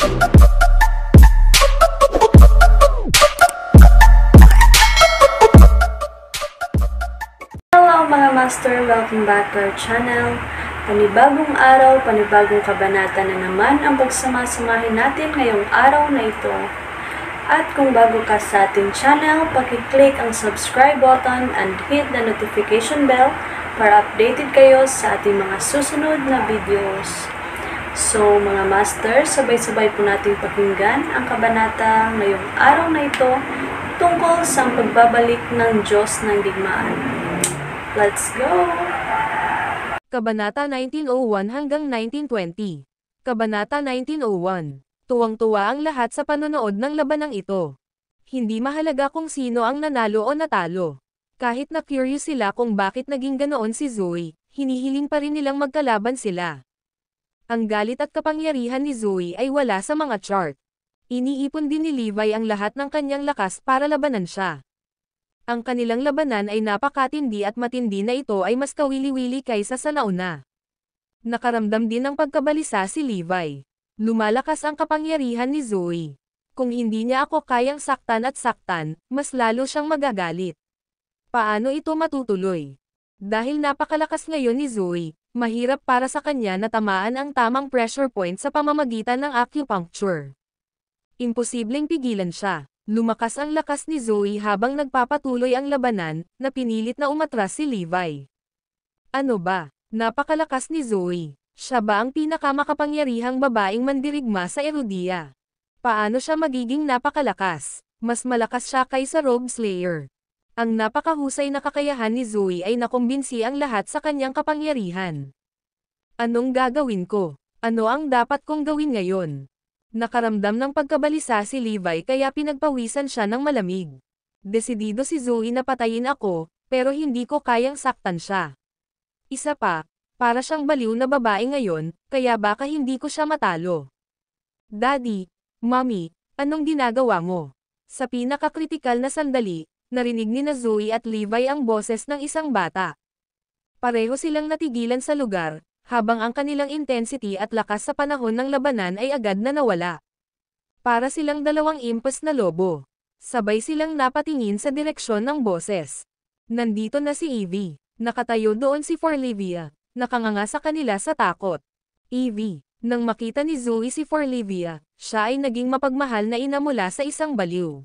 Hello mga master, welcome back to our channel. Panibagong araw, panibagong kabanata na naman ang pagsamasamahin natin ngayong araw na ito. At kung bago ka sa ating channel, paki-click ang subscribe button and hit the notification bell para updated kayo sa ating mga susunod na videos. So mga master, sabay-sabay po nating pakinggan ang kabanata ngayong araw na ito tungkol sa pagbabalik ng Diyos ng digmaan. Let's go! Kabanata 1901 hanggang 1920. Kabanata 1901. Tuwang-tuwa ang lahat sa panonood ng labanang ito. Hindi mahalaga kung sino ang nanalo o natalo. Kahit na curious sila kung bakit naging ganoon si Zoe, hinihiling pa rin nilang magkalaban sila. Ang galit at kapangyarihan ni Zoe ay wala sa mga chart. Iniipon din ni Levi ang lahat ng kanyang lakas para labanan siya. Ang kanilang labanan ay napakatindi at matindi na ito ay mas kawili-wili kaysa sa nauna. Nakaramdam din ng pagkabalisa si Levi. Lumalakas ang kapangyarihan ni Zoe. Kung hindi niya ako kayang saktan at saktan, mas lalo siyang magagalit. Paano ito matutuloy? Dahil napakalakas ngayon ni Zoe, mahirap para sa kanya na tamaan ang tamang pressure point sa pamamagitan ng acupuncture. Imposibleng pigilan siya. Lumakas ang lakas ni Zoe habang nagpapatuloy ang labanan, na pinilit na umatras si Levi. Ano ba? Napakalakas ni Zoe. Siya ba ang pinakamakapangyarihang babaeng mandirigma sa Erudia? Paano siya magiging napakalakas? Mas malakas siya kaysa Rogue Slayer. Ang napakahusay na kakayahan ni Zoe ay nakumbinsi ang lahat sa kanyang kapangyarihan. Anong gagawin ko? Ano ang dapat kong gawin ngayon? Nakaramdam ng pagkabalisa si Levi kaya pinagpawisan siya ng malamig. Desidido si Zoe na patayin ako, pero hindi ko kayang saktan siya. Isa pa, para siyang baliw na babae ngayon, kaya baka hindi ko siya matalo. Daddy, Mommy, anong ginagawa mo? Sa pinakakritikal na sandali, narinig ni na Zoe at Levi ang boses ng isang bata. Pareho silang natigilan sa lugar, habang ang kanilang intensity at lakas sa panahon ng labanan ay agad na nawala. Para silang dalawang impes na lobo. Sabay silang napatingin sa direksyon ng boses. Nandito na si Evie. Nakatayo doon si Forlivia. Nakanganga sa kanila sa takot. Evie, nang makita ni Zoe si Forlivia, siya ay naging mapagmahal na ina mula sa isang baliw.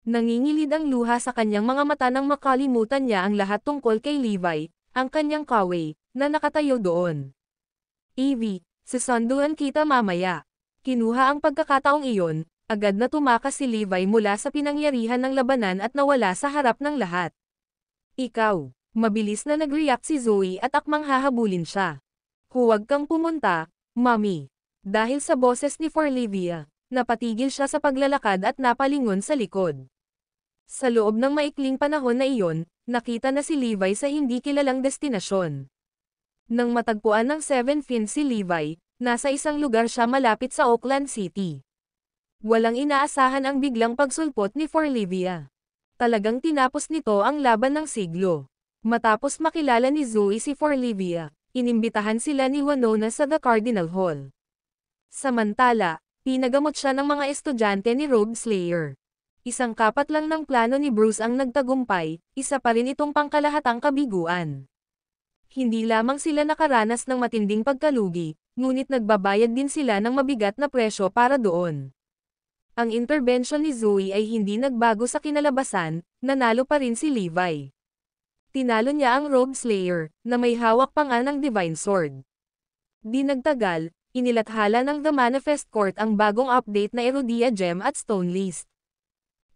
Nangingilid ang luha sa kanyang mga mata nang makalimutan niya ang lahat tungkol kay Levi, ang kanyang kaway, na nakatayo doon. Evie, susunduan kita mamaya. Kinuha ang pagkakataong iyon, agad na tumakas si Levi mula sa pinangyarihan ng labanan at nawala sa harap ng lahat. Ikaw, mabilis na nag-react si Zoe at akmang hahabulin siya. Huwag kang pumunta, Mommy. Dahil sa boses ni Forlivia, napatigil siya sa paglalakad at napalingon sa likod. Sa loob ng maikling panahon na iyon, nakita na si Levi sa hindi kilalang destinasyon. Nang matagpuan ng Seven Fins si Levi, nasa isang lugar siya malapit sa Oakland City. Walang inaasahan ang biglang pagsulpot ni Forlivia. Talagang tinapos nito ang laban ng siglo. Matapos makilala ni Zoe si Forlivia, inimbitahan sila ni Winona sa The Cardinal Hall. Samantala, pinagamot siya ng mga estudyante ni Rogue Slayer. Isang kapat lang ng plano ni Bruce ang nagtagumpay, isa pa rin itong pangkalahatang kabiguan. Hindi lamang sila nakaranas ng matinding pagkalugi, ngunit nagbabayad din sila ng mabigat na presyo para doon. Ang intervention ni Zoe ay hindi nagbago sa kinalabasan, nanalo pa rin si Levi. Tinalo niya ang Rogue Slayer, na may hawak pa nga ng Divine Sword. Di nagtagal, inilathala ng The Manifest Court ang bagong update na Erudia Gem at Stone List.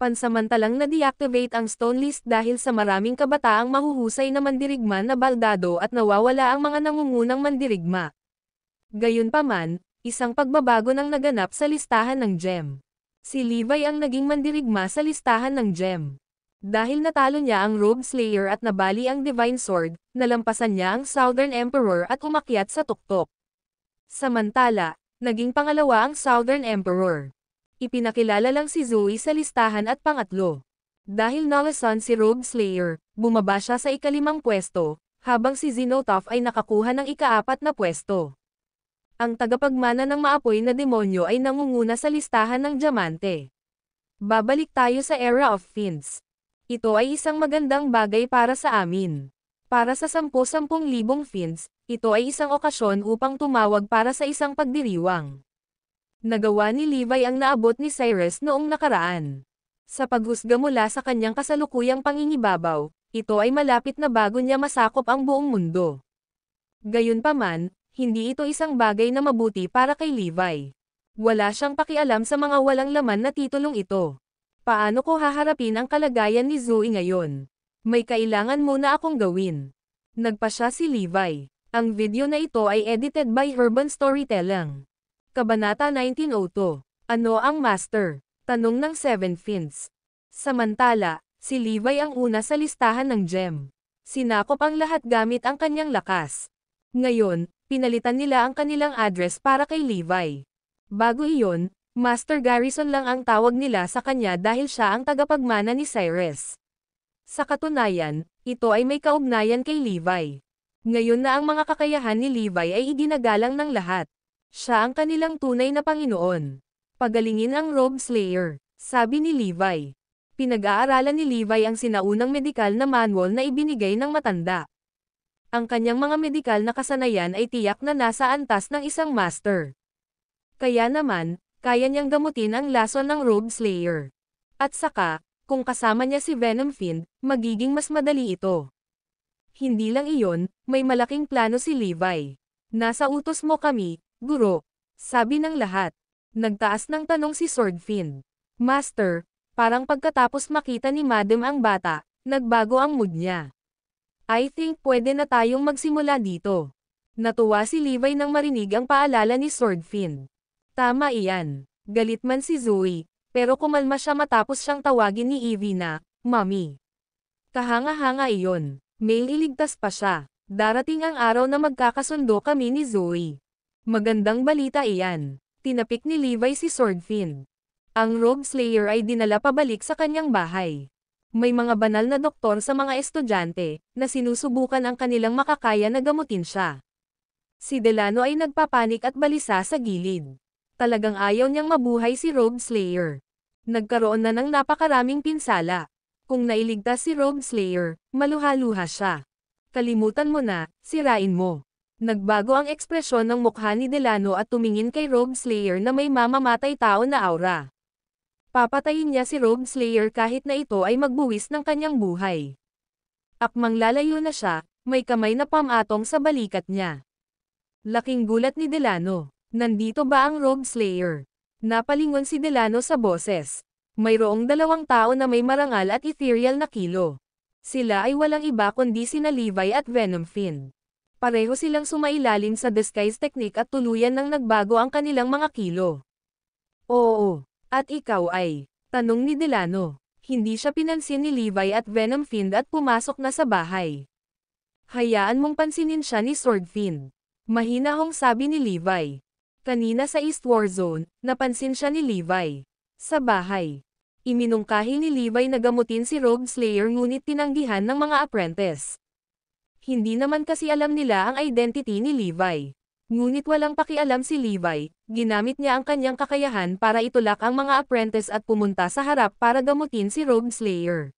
Pansamantalang na-deactivate ang Stone List dahil sa maraming kabataang mahuhusay na mandirigma na baldado at nawawala ang mga nangungunang mandirigma. Gayunpaman, isang pagbabago nang naganap sa listahan ng Gem. Si Levi ang naging mandirigma sa listahan ng Gem. Dahil natalo niya ang Rogue Slayer at nabali ang Divine Sword, nalampasan niya ang Southern Emperor at umakyat sa tuktok. Samantala, naging pangalawa ang Southern Emperor. Ipinakilala lang si Zoe sa listahan at pangatlo. Dahil nalasan si Rogue Slayer, bumaba siya sa ika-5 pwesto, habang si Xenotaph ay nakakuha ng ika-4 na pwesto. Ang tagapagmana ng maapoy na demonyo ay nangunguna sa listahan ng diamante. Babalik tayo sa Era of Fiends. Ito ay isang magandang bagay para sa amin. Para sa 10,000 Fiends, ito ay isang okasyon upang tumawag para sa isang pagdiriwang. Nagawa ni Levi ang naabot ni Cyrus noong nakaraan. Sa paghusga mula sa kanyang kasalukuyang pangingibabaw, ito ay malapit na bago niya masakop ang buong mundo. Gayunpaman, hindi ito isang bagay na mabuti para kay Levi. Wala siyang pakialam sa mga walang laman na titulong ito. Paano ko haharapin ang kalagayan ni Zoe ngayon? May kailangan muna akong gawin. Nagpasya si Levi. Ang video na ito ay edited by Urban Storytelling. Kabanata 1902. Ano ang Master? Tanong ng 7 Fiends. Samantala, si Levi ang una sa listahan ng gem. Sinakop ang lahat gamit ang kanyang lakas. Ngayon, pinalitan nila ang kanilang address para kay Levi. Bago iyon, Master Garrison lang ang tawag nila sa kanya dahil siya ang tagapagmana ni Cyrus. Sa katunayan, ito ay may kaugnayan kay Levi. Ngayon na ang mga kakayahan ni Levi ay iginagalang ng lahat. Siya ang kanilang tunay na Panginoon. Pagalingin ang Robe Slayer, sabi ni Levi. Pinag-aaralan ni Levi ang sinaunang medikal na manual na ibinigay ng matanda. Ang kanyang mga medikal na kasanayan ay tiyak na nasa antas ng isang master. Kaya naman, kaya niyang gamutin ang lason ng Robe Slayer. At saka, kung kasama niya si Venom Fiend, magiging mas madali ito. Hindi lang iyon, may malaking plano si Levi. Nasa utos mo kami, Guro, sabi ng lahat. Nagtaas ng tanong si Sword Fiend. Master, parang pagkatapos makita ni Madam ang bata, nagbago ang mood niya. I think pwede na tayong magsimula dito. Natuwa si Levi nang marinig ang paalala ni Sword Fiend. Tama iyan. Galit man si Zoe, pero kumalma siya matapos siyang tawagin ni Evie na, Mommy. Kahanga-hanga iyon. May iligtas pa siya. Darating ang araw na magkakasundo kami ni Zoe. Magandang balita iyan. Tinapik ni Levi si Sword Fiend. Ang Robe Slayer ay dinala pabalik sa kanyang bahay. May mga banal na doktor sa mga estudyante, na sinusubukan ang kanilang makakaya na gamutin siya. Si Delano ay nagpapanik at balisa sa gilid. Talagang ayaw niyang mabuhay si Robe Slayer. Nagkaroon na ng napakaraming pinsala. Kung nailigtas si Robe Slayer, maluha-luha siya. Kalimutan mo na, sirain mo. Nagbago ang ekspresyon ng mukha ni Delano at tumingin kay Robe Slayer na may mamamatay tao na aura. Papatayin niya si Robe Slayer kahit na ito ay magbuwis ng kanyang buhay. Akmang lalayo na siya, may kamay na pamatong sa balikat niya. Laking gulat ni Delano. Nandito ba ang Robe Slayer? Napalingon si Delano sa boses. Mayroong 2 tao na may marangal at ethereal na kilo. Sila ay walang iba kundi sina Levi at Venom Fiend. Pareho silang sumailalim sa disguise technique at tuluyan nang nagbago ang kanilang mga kilo. Oo, at ikaw ay, tanong ni Delano. Hindi siya pinansin ni Levi at Venom Fiend at pumasok na sa bahay. Hayaan mong pansinin siya ni Sword Fiend. Mahinahong sabi ni Levi. Kanina sa East War Zone, napansin siya ni Levi. Sa bahay. Iminungkahi ni Levi na gamutin si Robe Slayer ngunit tinanggihan ng mga apprentice. Hindi naman kasi alam nila ang identity ni Levi. Ngunit walang pakialam si Levi, ginamit niya ang kanyang kakayahan para itulak ang mga apprentice at pumunta sa harap para gamutin si Robe Slayer.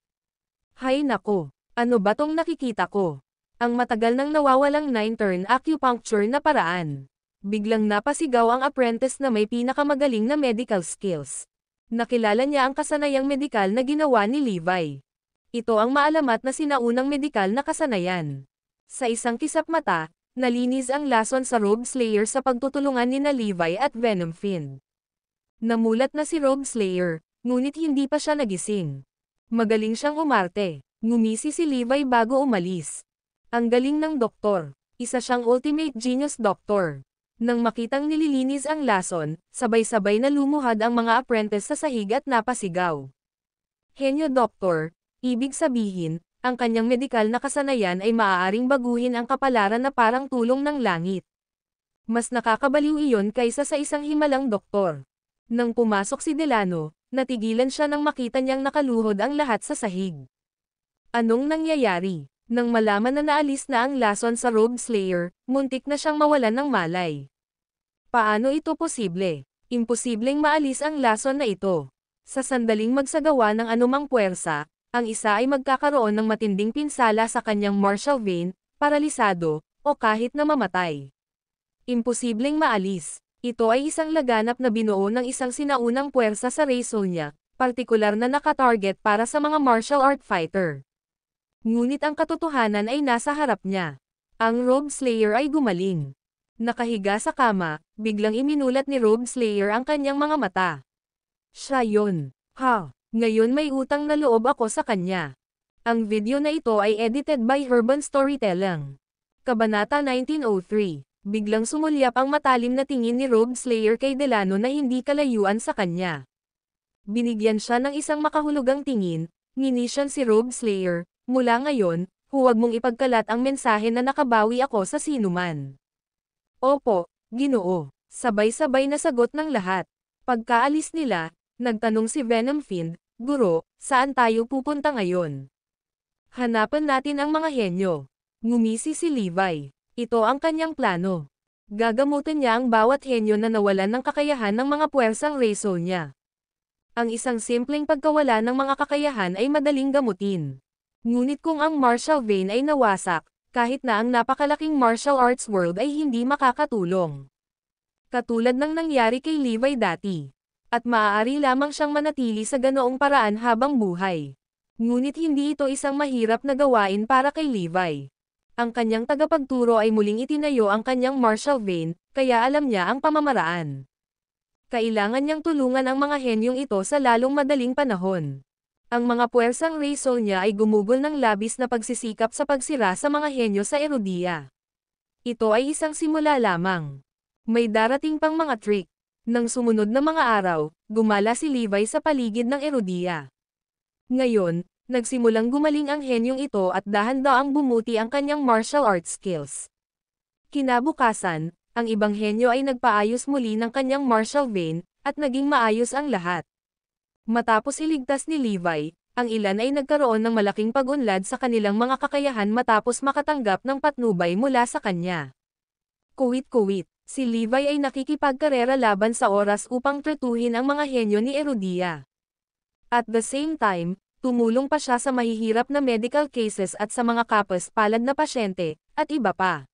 Hay nako, ano ba tong nakikita ko? Ang matagal nang nawawalang 9-turn acupuncture na paraan. Biglang napasigaw ang apprentice na may pinakamagaling na medical skills. Nakilala niya ang kasanayang medikal na ginawa ni Levi. Ito ang maalamat na sinaunang medikal na kasanayan. Sa isang kisap mata, nalinis ang lason sa Robe Slayer sa pagtutulungan ni Levi at Venom Fiend. Namulat na si Robe Slayer, ngunit hindi pa siya nagising. Magaling siyang umarte. Ngumisi si Levi bago umalis. Ang galing ng doktor. Isa siyang ultimate genius doctor. Nang makitang nililinis ang lason, sabay-sabay na lumuhad ang mga apprentice sa sahig at napasigaw. Henyo doktor, ibig sabihin, ang kanyang medikal na kasanayan ay maaaring baguhin ang kapalaran na parang tulong ng langit. Mas nakakabaliw iyon kaysa sa isang himalang doktor. Nang pumasok si Delano, natigilan siya nang makita niyang nakaluhod ang lahat sa sahig. Anong nangyayari? Nang malaman na naalis na ang lason sa Robe Slayer, muntik na siyang mawalan ng malay. Paano ito posible? Imposibleng maalis ang lason na ito. Sa sandaling magsagawa ng anumang puwersa, ang isa ay magkakaroon ng matinding pinsala sa kanyang martial vein, paralisado, o kahit na mamatay. Imposibleng maalis. Ito ay isang laganap na binuo ng isang sinaunang puwersa sa Razor niya, partikular na nakatarget para sa mga martial art fighter. Ngunit ang katotohanan ay nasa harap niya. Ang Robe Slayer ay gumaling. Nakahiga sa kama, biglang iminulat ni Robe Slayer ang kanyang mga mata. Siya yun. Ha! Ngayon may utang na loob ako sa kanya. Ang video na ito ay edited by Urban Storytelling. Kabanata 1903. Biglang sumulyap ang matalim na tingin ni Robe Slayer kay Delano na hindi kalayuan sa kanya. Binigyan siya ng isang makahulugang tingin, nginisyan si Robe Slayer, mula ngayon, huwag mong ipagkalat ang mensahe na nakabawi ako sa sinuman. Opo, Ginoo, sabay-sabay na sagot ng lahat. Pagkaalis nila, nagtanong si Venom Fiend, Guro, saan tayo pupunta ngayon? Hanapan natin ang mga henyo. Ngumisi si Levi. Ito ang kanyang plano. Gagamutin niya ang bawat henyo na nawalan ng kakayahan ng mga puwersang Razor niya. Ang isang simpleng pagkawala ng mga kakayahan ay madaling gamutin. Ngunit kung ang martial vein ay nawasak, kahit na ang napakalaking martial arts world ay hindi makakatulong. Katulad ng nangyari kay Levi dati. At maaari lamang siyang manatili sa ganoong paraan habang buhay. Ngunit hindi ito isang mahirap na gawain para kay Levi. Ang kanyang tagapagturo ay muling itinayo ang kanyang martial vein, kaya alam niya ang pamamaraan. Kailangan niyang tulungan ang mga henyong ito sa lalong madaling panahon. Ang mga puwersang Razor niya ay gumugol ng labis na pagsisikap sa pagsira sa mga henyo sa Erudia. Ito ay isang simula lamang. May darating pang mga trick. Nang sumunod na mga araw, gumala si Levi sa paligid ng Erudia. Ngayon, nagsimulang gumaling ang henyong ito at dahan-daang bumuti ang kanyang martial arts skills. Kinabukasan, ang ibang henyo ay nagpaayos muli ng kanyang martial vein, at naging maayos ang lahat. Matapos iligtas ni Levi, ang ilan ay nagkaroon ng malaking pag-unlad sa kanilang mga kakayahan matapos makatanggap ng patnubay mula sa kanya. Kuwit-kuwit, si Levi ay nakikipagkarera laban sa oras upang tretuhin ang mga henyo ni Erudia. At the same time, tumulong pa siya sa mahihirap na medical cases at sa mga kapos-palad na pasyente, at iba pa.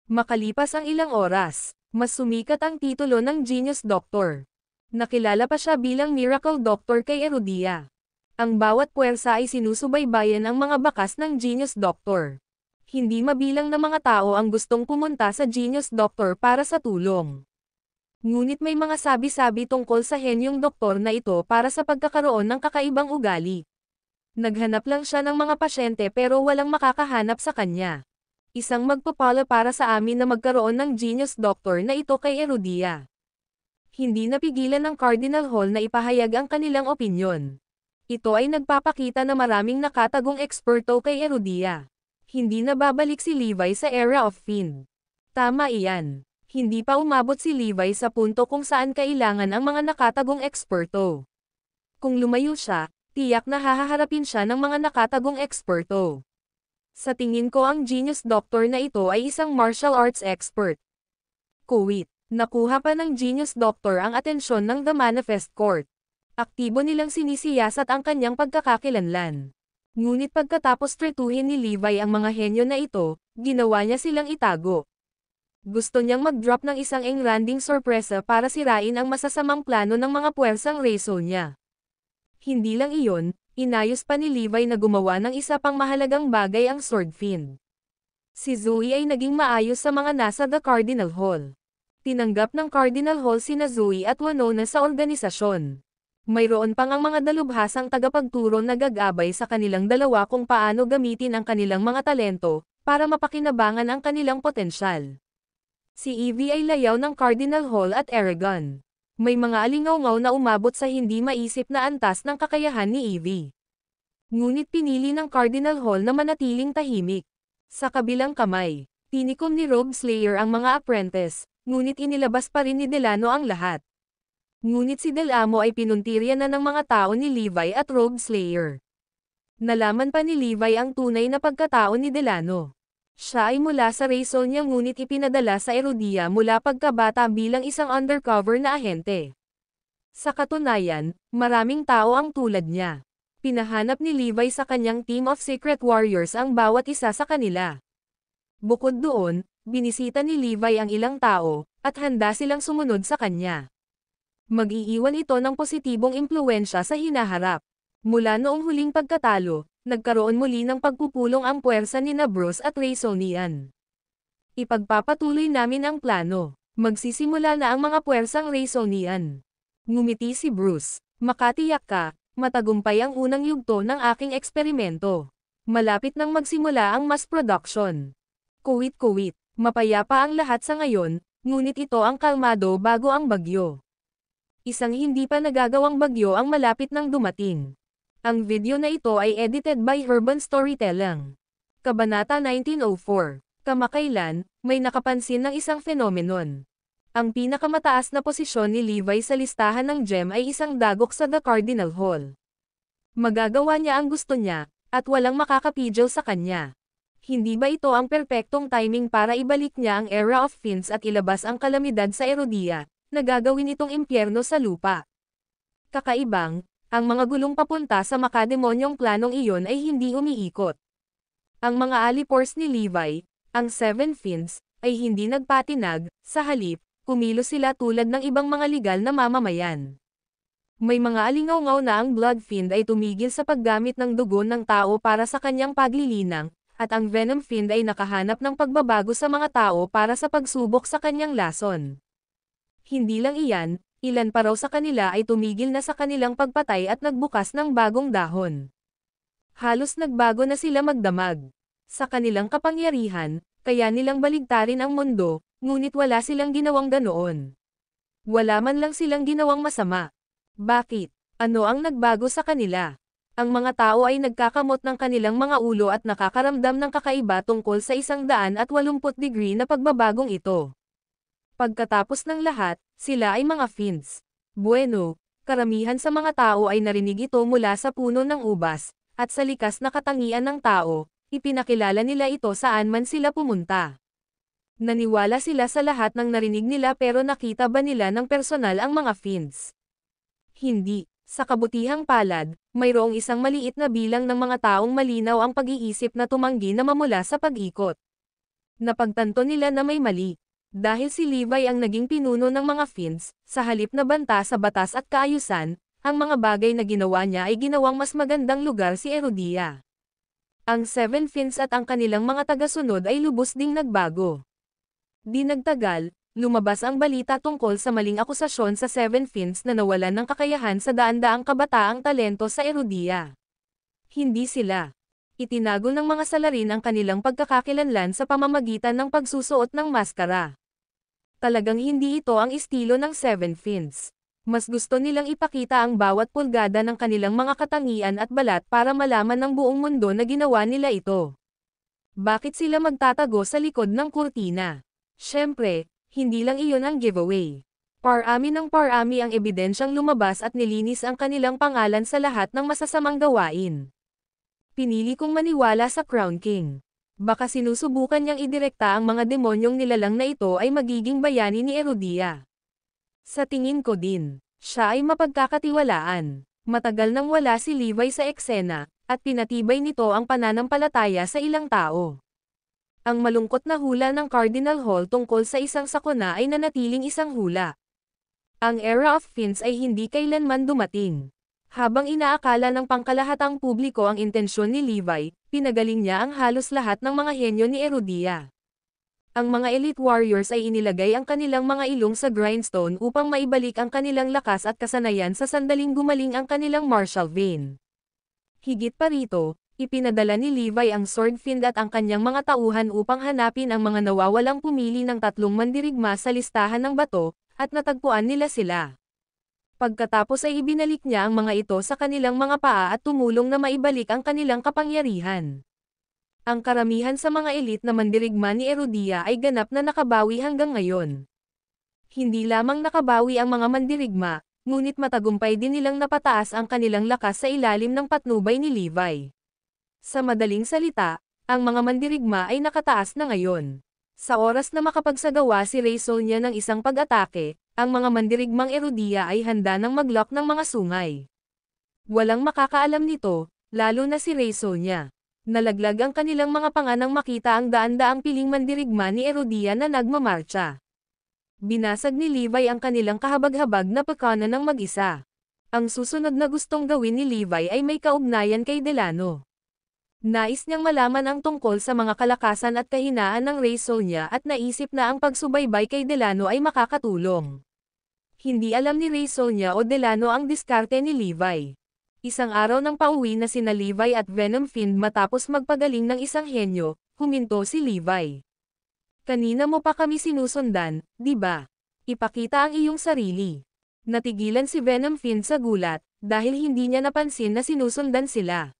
Makalipas ang ilang oras, mas sumikat ang titulo ng Genius Doctor. Nakilala pa siya bilang Miracle Doctor kay Erudia. Ang bawat puwersa ay sinusubaybayan ang mga bakas ng Genius Doctor. Hindi mabilang na mga tao ang gustong pumunta sa Genius Doctor para sa tulong. Ngunit may mga sabi-sabi tungkol sa henyong doktor na ito para sa pagkakaroon ng kakaibang ugali. Naghanap lang siya ng mga pasyente pero walang makakahanap sa kanya. Isang magpapala para sa amin na magkaroon ng Genius Doctor na ito kay Erudia. Hindi napigilan ng Cardinal Hall na ipahayag ang kanilang opinyon. Ito ay nagpapakita na maraming nakatagong eksperto kay Erudia. Hindi na babalik si Levi sa era of Fiend. Tama iyan. Hindi pa umabot si Levi sa punto kung saan kailangan ang mga nakatagong eksperto. Kung lumayo siya, tiyak na hahaharapin siya ng mga nakatagong eksperto. Sa tingin ko ang Genius Doctor na ito ay isang martial arts expert. Kuwit, nakuha pa ng Genius Doctor ang atensyon ng The Manifest Court. Aktibo nilang sinisiyasat ang kanyang pagkakakilanlan. Ngunit pagkatapos tretuhin ni Levi ang mga henyo na ito, ginawa niya silang itago. Gusto niyang mag-drop ng isang engranding sorpresa para sirain ang masasamang plano ng mga puwersang Razor niya. Hindi lang iyon, inayos pa ni Levi na gumawa ng isa pang mahalagang bagay ang Sword Fiend. Si Zoe ay naging maayos sa mga nasa The Cardinal Hall. Tinanggap ng Cardinal Hall sina Zoe at Winona sa organisasyon. Mayroon pang ang mga dalubhasang tagapagturo na gagabay sa kanilang dalawa kung paano gamitin ang kanilang mga talento, para mapakinabangan ang kanilang potensyal. Si Evie ay layaw ng Cardinal Hall at Eragon. May mga alingaw-ngaw na umabot sa hindi maisip na antas ng kakayahan ni Evie. Ngunit pinili ng Cardinal Hall na manatiling tahimik. Sa kabilang kamay, tinikom ni Robe Slayer ang mga apprentice, ngunit inilabas pa rin ni Delano ang lahat. Ngunit si Delamo ay pinuntirya na ng mga tao ni Levi at Robe Slayer. Nalaman pa ni Levi ang tunay na pagkatao ni Delano. Siya ay mula sa Raysonia ngunit ipinadala sa Erudia mula pagkabata bilang isang undercover na ahente. Sa katunayan, maraming tao ang tulad niya. Pinahanap ni Levi sa kanyang team of secret warriors ang bawat isa sa kanila. Bukod doon, binisita ni Levi ang ilang tao, at handa silang sumunod sa kanya. Mag-iiwan ito ng positibong impluwensya sa hinaharap. Mula noong huling pagkatalo, nagkaroon muli ng pagpupulong ang puwersa ni Bruce at Raysonian. Ipagpapatuloy namin ang plano. Magsisimula na ang mga puwersang Raysonian. Ngumiti si Bruce. Makatiyak ka, matagumpay ang unang yugto ng aking eksperimento. Malapit nang magsimula ang mass production. Kuwit-kuwit, mapayapa ang lahat sa ngayon, ngunit ito ang kalmado bago ang bagyo. Isang hindi pa nagagawang bagyo ang malapit nang dumating. Ang video na ito ay edited by Urban Storytelling. Kabanata 1904. Kamakailan, may nakapansin ng isang phenomenon. Ang pinakamataas na posisyon ni Levi sa listahan ng gem ay isang dagok sa The Cardinal Hall. Magagawa niya ang gusto niya, at walang makakapigil sa kanya. Hindi ba ito ang perpektong timing para ibalik niya ang Era of Fiends at ilabas ang kalamidad sa Erudia, na gagawin itong impyerno sa lupa? Kakaibang, ang mga gulong papunta sa makademonyong planong iyon ay hindi umiikot. Ang mga alipores ni Levi, ang Seven Fiends, ay hindi nagpatinag, sa halip, kumilos sila tulad ng ibang mga legal na mamamayan. May mga alingaw-ngaw na ang Blood Fiend ay tumigil sa paggamit ng dugo ng tao para sa kanyang paglilinang, at ang Venom Fiend ay nakahanap ng pagbabago sa mga tao para sa pagsubok sa kanyang lason. Hindi lang iyan, ilan pa raw sa kanila ay tumigil na sa kanilang pagpatay at nagbukas ng bagong dahon. Halos nagbago na sila magdamag. Sa kanilang kapangyarihan, kaya nilang baligtarin ang mundo, ngunit wala silang ginawang ganoon. Wala man lang silang ginawang masama. Bakit? Ano ang nagbago sa kanila? Ang mga tao ay nagkakamot ng kanilang mga ulo at nakakaramdam ng kakaiba tungkol sa 180 degree na pagbabagong ito. Pagkatapos ng lahat, sila ay mga fiends. Bueno, karamihan sa mga tao ay narinig ito mula sa puno ng ubas, at sa likas na katangian ng tao, ipinakilala nila ito saan man sila pumunta. Naniwala sila sa lahat ng narinig nila pero nakita ba nila ng personal ang mga fiends? Hindi. Sa kabutihang palad, mayroong isang maliit na bilang ng mga taong malinaw ang pag-iisip na tumanggi na mamula sa pag-ikot. Napagtanto nila na may mali. Dahil si Levi ang naging pinuno ng mga fiends, sa halip na banta sa batas at kaayusan, ang mga bagay na ginawa niya ay ginawang mas magandang lugar si Erudia. Ang Seven Fiends at ang kanilang mga tagasunod ay lubos ding nagbago. Di nagtagal, lumabas ang balita tungkol sa maling akusasyon sa Seven Fiends na nawalan ng kakayahan sa daan-daang kabataang talento sa Erudia. Hindi sila. Itinago ng mga salarin ang kanilang pagkakakilanlan sa pamamagitan ng pagsusuot ng maskara. Talagang hindi ito ang estilo ng Seven Fiends. Mas gusto nilang ipakita ang bawat pulgada ng kanilang mga katangian at balat para malaman ng buong mundo na ginawa nila ito. Bakit sila magtatago sa likod ng kurtina? Siyempre, hindi lang iyon ang giveaway. Parami ng parami ang ebidensyang lumabas at nilinis ang kanilang pangalan sa lahat ng masasamang gawain. Pinili kong maniwala sa Crown King. Baka sinusubukan niyang idirekta ang mga demonyong nilalang na ito ay magiging bayani ni Erudia. Sa tingin ko din, siya ay mapagkakatiwalaan. Matagal nang wala si Levi sa eksena, at pinatibay nito ang pananampalataya sa ilang tao. Ang malungkot na hula ng Cardinal Hall tungkol sa isang sakuna ay nanatiling isang hula. Ang Era of Fiends ay hindi kailanman dumating. Habang inaakala ng pangkalahatang publiko ang intensyon ni Levi, pinagaling niya ang halos lahat ng mga henyo ni Erudia. Ang mga elite warriors ay inilagay ang kanilang mga ilong sa grindstone upang maibalik ang kanilang lakas at kasanayan sa sandaling gumaling ang kanilang martial vein. Higit pa rito, ipinadala ni Levi ang Sword Fiend at ang kanyang mga tauhan upang hanapin ang mga nawawalang pumili ng 3 mandirigma sa listahan ng bato, at natagpuan nila sila. Pagkatapos ay ibinalik niya ang mga ito sa kanilang mga paa at tumulong na maibalik ang kanilang kapangyarihan. Ang karamihan sa mga elite na mandirigma ni Erudia ay ganap na nakabawi hanggang ngayon. Hindi lamang nakabawi ang mga mandirigma, ngunit matagumpay din nilang napataas ang kanilang lakas sa ilalim ng patnubay ni Levi. Sa madaling salita, Ang mga mandirigma ay nakataas na ngayon. Sa oras na makapagsagawa si Raysonia ng isang pag-atake, ang mga mandirigmang Erudia ay handa ng mag-lock ng mga sungay. Walang makakaalam nito, lalo na si Raysonia. Nalaglag ang kanilang mga panga nang makita ang daan-daang piling mandirigma ni Erudia na nagmamarcha. Binasag ni Levi ang kanilang kahabag-habag na pagkanan ng mag-isa. Ang susunod na gustong gawin ni Levi ay may kaugnayan kay Delano. Nais niyang malaman ang tungkol sa mga kalakasan at kahinaan ng Raysonia at naisip na ang pagsubaybay kay Delano ay makakatulong. Hindi alam ni Raysonia o Delano ang diskarte ni Levi. Isang araw nang pauwi na sina Levi at Venom Fiend matapos magpagaling ng isang henyo, huminto si Levi. Kanina mo pa kami sinusundan, di ba? Ipakita ang iyong sarili. Natigilan si Venom Fiend sa gulat, dahil hindi niya napansin na sinusundan sila.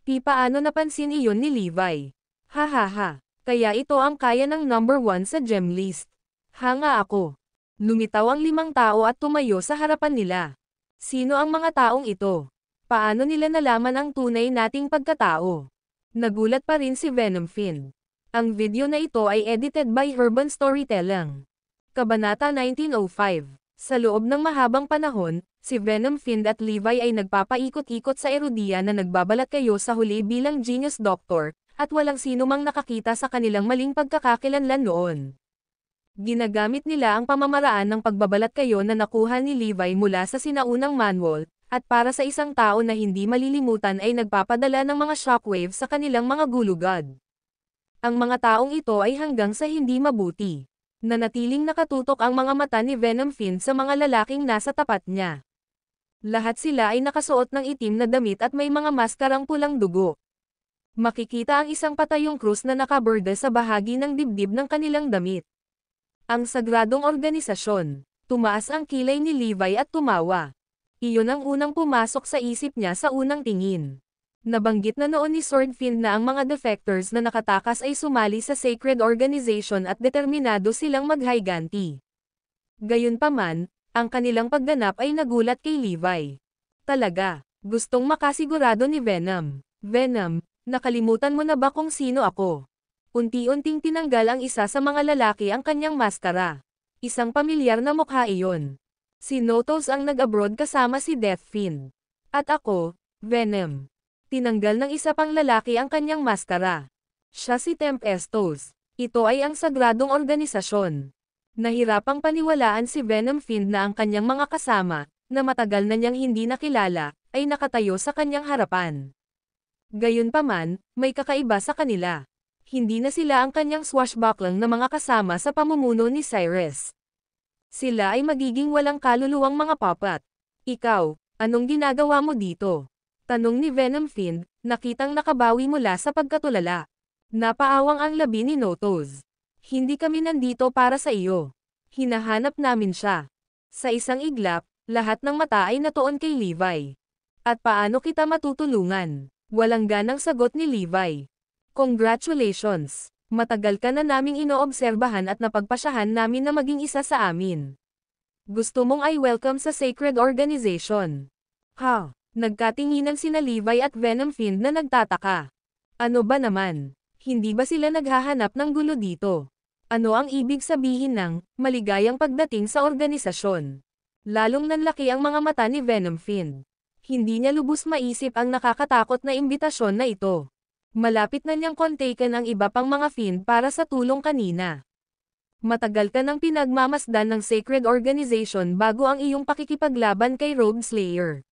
Paano napansin iyon ni Levi? Hahaha, kaya ito ang kaya ng number 1 sa gem list. Hanga ako. Lumitaw ang 5 tao at tumayo sa harapan nila. Sino ang mga taong ito? Paano nila nalaman ang tunay nating pagkatao? Nagulat pa rin si Venom Fiend. Ang video na ito ay edited by Urban Storytelling. Kabanata 1905. Sa loob ng mahabang panahon, si Venom Fiend at Levi ay nagpapaikot-ikot sa Erudia na nagbabalat kayo sa huli bilang genius doctor, at walang sino mang nakakita sa kanilang maling pagkakakilanlan noon. Ginagamit nila ang pamamaraan ng pagbabalat kayo na nakuha ni Levi mula sa sinaunang manual, at para sa isang tao na hindi malilimutan ay nagpapadala ng mga shockwave sa kanilang mga gulugad. Ang mga taong ito ay hanggang sa hindi mabuti. Nanatiling nakatutok ang mga mata ni Venom Fiend sa mga lalaking nasa tapat niya. Lahat sila ay nakasuot ng itim na damit at may mga maskarang pulang dugo. Makikita ang isang patayong krus na nakaborde sa bahagi ng dibdib ng kanilang damit. Ang sagradong organisasyon. Tumaas ang kilay ni Levi at tumawa. Iyon ang unang pumasok sa isip niya sa unang tingin. Nabanggit na noon ni Swordfiend na ang mga defectors na nakatakas ay sumali sa Sacred Organization at determinado silang maghiganti. Gayunpaman, ang kanilang pagganap ay nagulat kay Levi. Talaga, gustong makasigurado ni Venom. Venom, nakalimutan mo na ba kung sino ako? Unti-unting tinanggal ang isa sa mga lalaki ang kanyang maskara. Isang pamilyar na mukha iyon. Si Notos ang nag-abroad kasama si Deathfiend. At ako, Venom. Tinanggal ng isa pang lalaki ang kanyang maskara. Siya si Tempestos. Ito ay ang sagradong organisasyon. Nahirapang paniwalaan si Venom Fiend na ang kanyang mga kasama, na matagal na niyang hindi nakilala, ay nakatayo sa kanyang harapan. Gayunpaman, may kakaiba sa kanila. Hindi na sila ang kanyang swashbuckling na mga kasama sa pamumuno ni Cyrus. Sila ay magiging walang kaluluwang mga papat. Ikaw, anong ginagawa mo dito? Tanong ni Venom Fiend, nakitang nakabawi mula sa pagkatulala. Napaawang ang labi ni Notos. Hindi kami nandito para sa iyo. Hinahanap namin siya. Sa isang iglap, lahat ng mata ay natuon kay Levi. At paano kita matutulungan? Walang ganang sagot ni Levi. Congratulations! Matagal ka na naming inoobserbahan at napagpasyahan namin na maging isa sa amin. Gusto mong i-welcome sa Sacred Organization. Ha? Nagkatinginan sina Levi at Venom Fiend na nagtataka. Ano ba naman? Hindi ba sila naghahanap ng gulo dito? Ano ang ibig sabihin ng maligayang pagdating sa organisasyon? Lalong nanlaki ang mga mata ni Venom Fiend. Hindi niya lubos maisip ang nakakatakot na imbitasyon na ito. Malapit na niyang kontaken ang iba pang mga Fiend para sa tulong kanina. Matagal ka nang pinagmamasdan ng Sacred Organization bago ang iyong pakikipaglaban kay Rogue Slayer.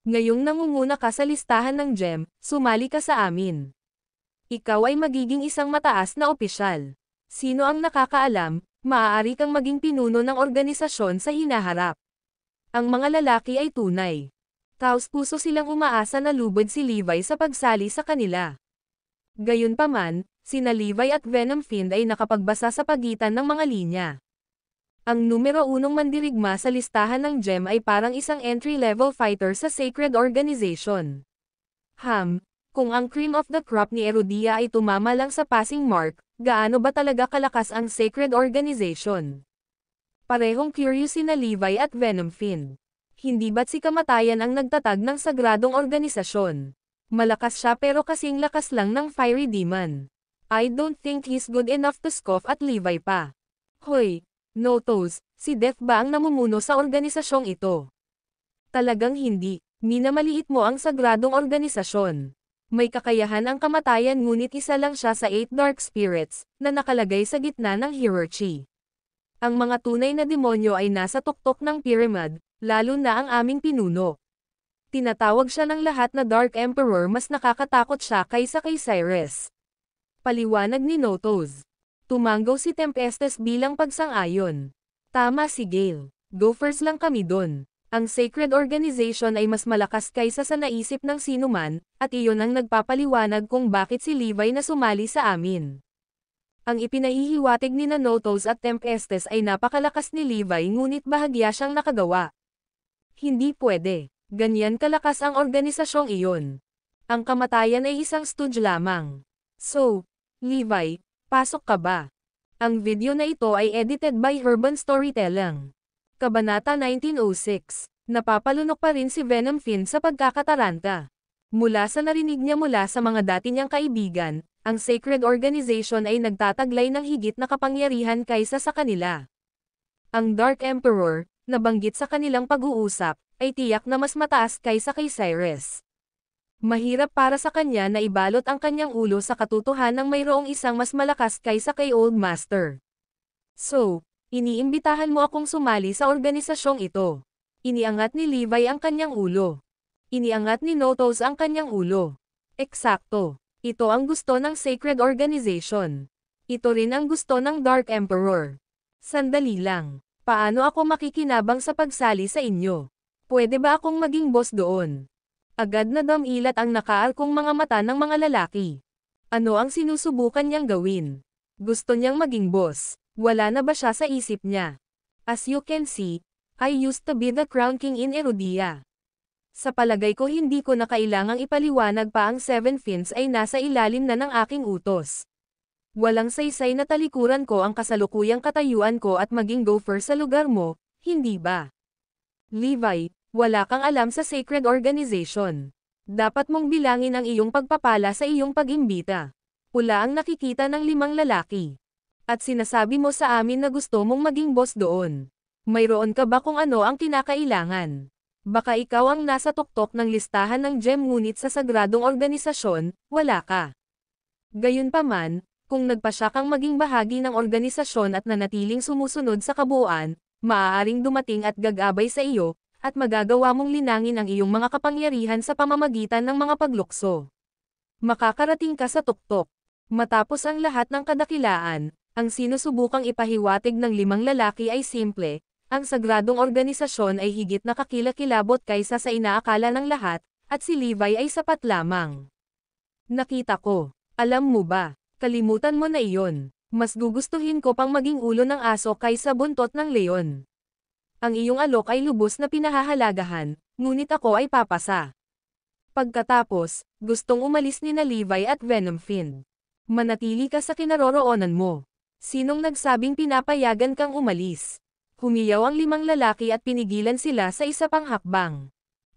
Ngayong nangunguna ka sa listahan ng gem, sumali ka sa amin. Ikaw ay magiging isang mataas na opisyal. Sino ang nakakaalam, maaari kang maging pinuno ng organisasyon sa hinaharap. Ang mga lalaki ay tunay. Taos-puso silang umaasa na lubod si Levi sa pagsali sa kanila. Gayunpaman, sina Levi at Venom Fiend ay nakapagbasa sa pagitan ng mga linya. Ang numero 1 mandirigma sa listahan ng gem ay parang isang entry-level fighter sa Sacred Organization. Kung ang cream of the crop ni Erudia ay tumama lang sa passing mark, gaano ba talaga kalakas ang Sacred Organization? Parehong curious sina Levi at Venom Fiend. Hindi ba't si kamatayan ang nagtatag ng sagradong organisasyon? Malakas siya pero kasing lakas lang ng fiery demon. I don't think he's good enough to scoff at Levi pa. Hoy, Notos, si Death ba ang namumuno sa organisasyong ito? Talagang hindi. Minamaliit mo ang sagradong organisasyon. May kakayahan ang kamatayan ngunit isa lang siya sa 8 Dark Spirits, na nakalagay sa gitna ng hierarchy. Ang mga tunay na demonyo ay nasa tuktok ng pyramid, lalo na ang aming pinuno. Tinatawag siya ng lahat na Dark Emperor, mas nakakatakot siya kaysa kay Cyrus. Paliwanag ni Notos. Tumanggaw si Tempestes bilang pagsang-ayon. Tama si Gale. Gophers lang kami dun. Ang Sacred Organization ay mas malakas kaysa sa naisip ng sinuman, at iyon ang nagpapaliwanag kung bakit si Levi na sumali sa amin. Ang ipinahihiwatig ni Notos at Tempestes ay napakalakas ni Levi ngunit bahagya siyang nakagawa. Hindi pwede. Ganyan kalakas ang organisasyong iyon. Ang kamatayan ay isang stooge lamang. So, Levi, pasok ka ba? Ang video na ito ay edited by Urban Storytelling. Kabanata 1906. Napapalunok pa rin si Venom Finn sa pagkakataranta. Mula sa narinig niya mula sa mga dati niyang kaibigan, ang Sacred Organization ay nagtataglay ng higit na kapangyarihan kaysa sa kanila. Ang Dark Emperor, nabanggit sa kanilang pag-uusap, ay tiyak na mas mataas kaysa kay Cyrus. Mahirap para sa kanya na ibalot ang kanyang ulo sa katotohanang mayroong isang mas malakas kaysa kay Old Master. So, iniimbitahan mo akong sumali sa organisasyong ito. Iniangat ni Levi ang kanyang ulo. Iniangat ni Notos ang kanyang ulo. Eksakto. Ito ang gusto ng Sacred Organization. Ito rin ang gusto ng Dark Emperor. Sandali lang. Paano ako makikinabang sa pagsali sa inyo? Pwede ba akong maging boss doon? Agad na damilat ang nakaalkong mga mata ng mga lalaki. Ano ang sinusubukan niyang gawin? Gusto niyang maging boss. Wala na ba siya sa isip niya? As you can see, I used to be the Crown King in Erudia. Sa palagay ko hindi ko na kailangang ipaliwanag pa ang 7 Fins ay nasa ilalim na ng aking utos. Walang saysay na talikuran ko ang kasalukuyang katayuan ko at maging gopher sa lugar mo, hindi ba? Levi, wala kang alam sa Sacred Organization. Dapat mong bilangin ang iyong pagpapala sa iyong pag-imbita. Pula ang nakikita ng 5 lalaki. At sinasabi mo sa amin na gusto mong maging boss doon. Mayroon ka ba kung ano ang kinakailangan? Baka ikaw ang nasa tuktok ng listahan ng gem ngunit sa sagradong organisasyon, wala ka. Gayunpaman, kung nagpasya kang maging bahagi ng organisasyon at nanatiling sumusunod sa kabuuan, maaaring dumating at gagabay sa iyo, at magagawa mong linangin ang iyong mga kapangyarihan sa pamamagitan ng mga paglukso. Makakarating ka sa tuktok. Matapos ang lahat ng kadakilaan, ang sinusubukang ipahiwatig ng 5 lalaki ay simple, ang sagradong organisasyon ay higit na kakilakilabot kaysa sa inaakala ng lahat, at si Levi ay sapat lamang. Nakita ko. Alam mo ba, kalimutan mo na iyon. Mas gugustuhin ko pang maging ulo ng aso kaysa buntot ng leon. Ang iyong alok ay lubos na pinahahalagahan, ngunit ako ay papasa. Pagkatapos, gustong umalis ni na Levi at Venom Finn. Manatili ka sa kinaroroonan mo. Sinong nagsabing pinapayagan kang umalis? Humiyaw ang 5 lalaki at pinigilan sila sa isa pang hakbang.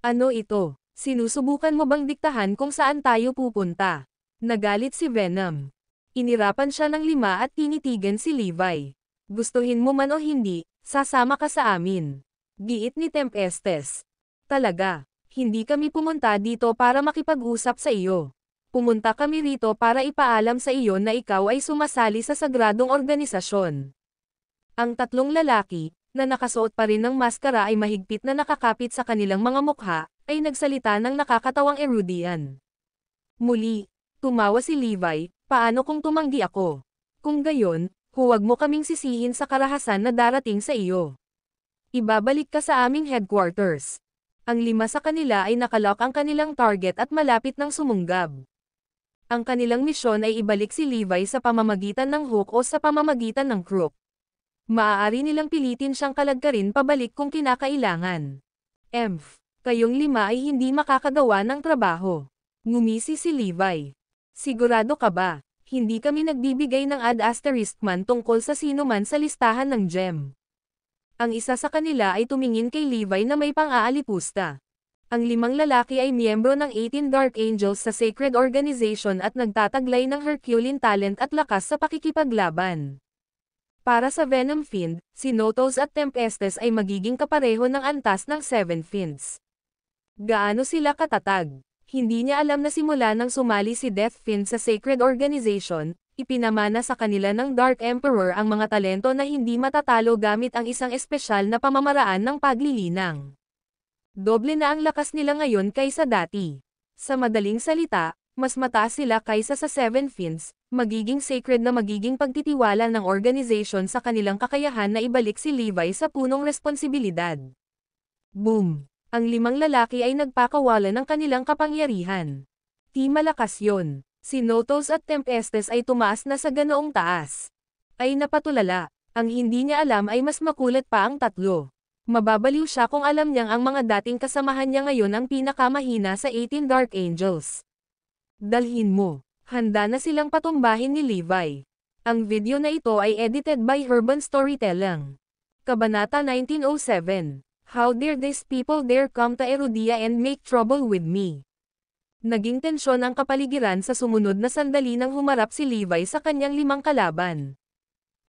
Ano ito? Sinusubukan mo bang diktahan kung saan tayo pupunta? Nagalit si Venom. Inirapan siya ng 5 at tinitigan si Levi. Gustuhin mo man o hindi, sasama ka sa amin. Giit ni Tempestes. Talaga, hindi kami pumunta dito para makipag-usap sa iyo. Pumunta kami rito para ipaalam sa iyo na ikaw ay sumasali sa sagradong organisasyon. Ang 3 lalaki, na nakasuot pa rin ng maskara ay mahigpit na nakakapit sa kanilang mga mukha, ay nagsalita ng nakakatawang Erudian. Muli, tumawa si Levi, paano kung tumanggi ako? Kung gayon, huwag mo kaming sisihin sa karahasan na darating sa iyo. Ibabalik ka sa aming headquarters. Ang 5 sa kanila ay nakalock ang kanilang target at malapit ng sumunggab. Ang kanilang misyon ay ibalik si Levi sa pamamagitan ng hook o sa pamamagitan ng crook. Maaari nilang pilitin siyang kalagkarin pabalik kung kinakailangan. Kayong 5 ay hindi makakagawa ng trabaho. Ngumisi si Levi. Sigurado ka ba? Hindi kami nagbibigay ng ad asterisk man tungkol sa sino man sa listahan ng gem. Ang isa sa kanila ay tumingin kay Levi na may pang-aalipusta. Ang 5 lalaki ay miyembro ng 18 Dark Angels sa Sacred Organization at nagtataglay ng Herculean talent at lakas sa pakikipaglaban. Para sa Venom Fiend, si Notos at Tempestes ay magiging kapareho ng antas ng Seven Fiends. Gaano sila katatag? Hindi niya alam na simula nang sumali si Death Fiend sa Sacred Organization, ipinamana sa kanila ng Dark Emperor ang mga talento na hindi matatalo gamit ang isang espesyal na pamamaraan ng paglilinang. Doble na ang lakas nila ngayon kaysa dati. Sa madaling salita, mas mataas sila kaysa sa Seven Fiends, magiging sacred na magiging pagtitiwala ng organization sa kanilang kakayahan na ibalik si Levi sa punong responsibilidad. Boom! Ang 5 lalaki ay nagpakawala ng kanilang kapangyarihan. Di malakas yun. Si Notos at Tempestes ay tumaas na sa ganoong taas. Ay napatulala. Ang hindi niya alam ay mas makulit pa ang tatlo. Mababaliw siya kung alam niyang ang mga dating kasamahan niya ngayon ang pinakamahina sa 18 Dark Angels. Dalhin mo. Handa na silang patumbahin ni Levi. Ang video na ito ay edited by Herban Storytelling. Kabanata 1907. How dare these people dare come to Erudia and make trouble with me? Naging tensyon ang kapaligiran sa sumunod na sandali nang humarap si Levi sa kanyang 5 kalaban.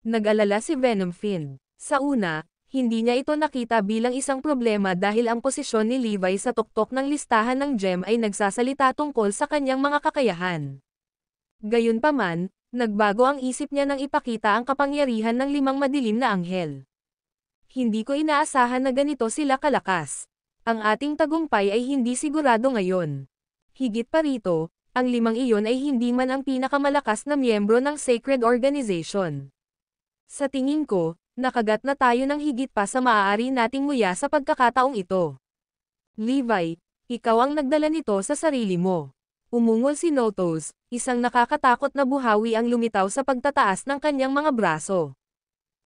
Nag-alala si Venom Fiend. Sa una, hindi niya ito nakita bilang isang problema dahil ang posisyon ni Levi sa tuktok ng listahan ng gem ay nagsasalita tungkol sa kanyang mga kakayahan. Gayunpaman, nagbago ang isip niya nang ipakita ang kapangyarihan ng 5 madilim na anghel. Hindi ko inaasahan na ganito sila kalakas. Ang ating tagumpay ay hindi sigurado ngayon. Higit pa rito, ang 5 iyon ay hindi man ang pinakamalakas na miyembro ng Sacred Organization. Sa tingin ko, nakagat na tayo ng higit pa sa maaari nating muya sa pagkakataong ito. Levi, ikaw ang nagdala nito sa sarili mo. Umungol si Notos, isang nakakatakot na buhawi ang lumitaw sa pagtataas ng kanyang mga braso.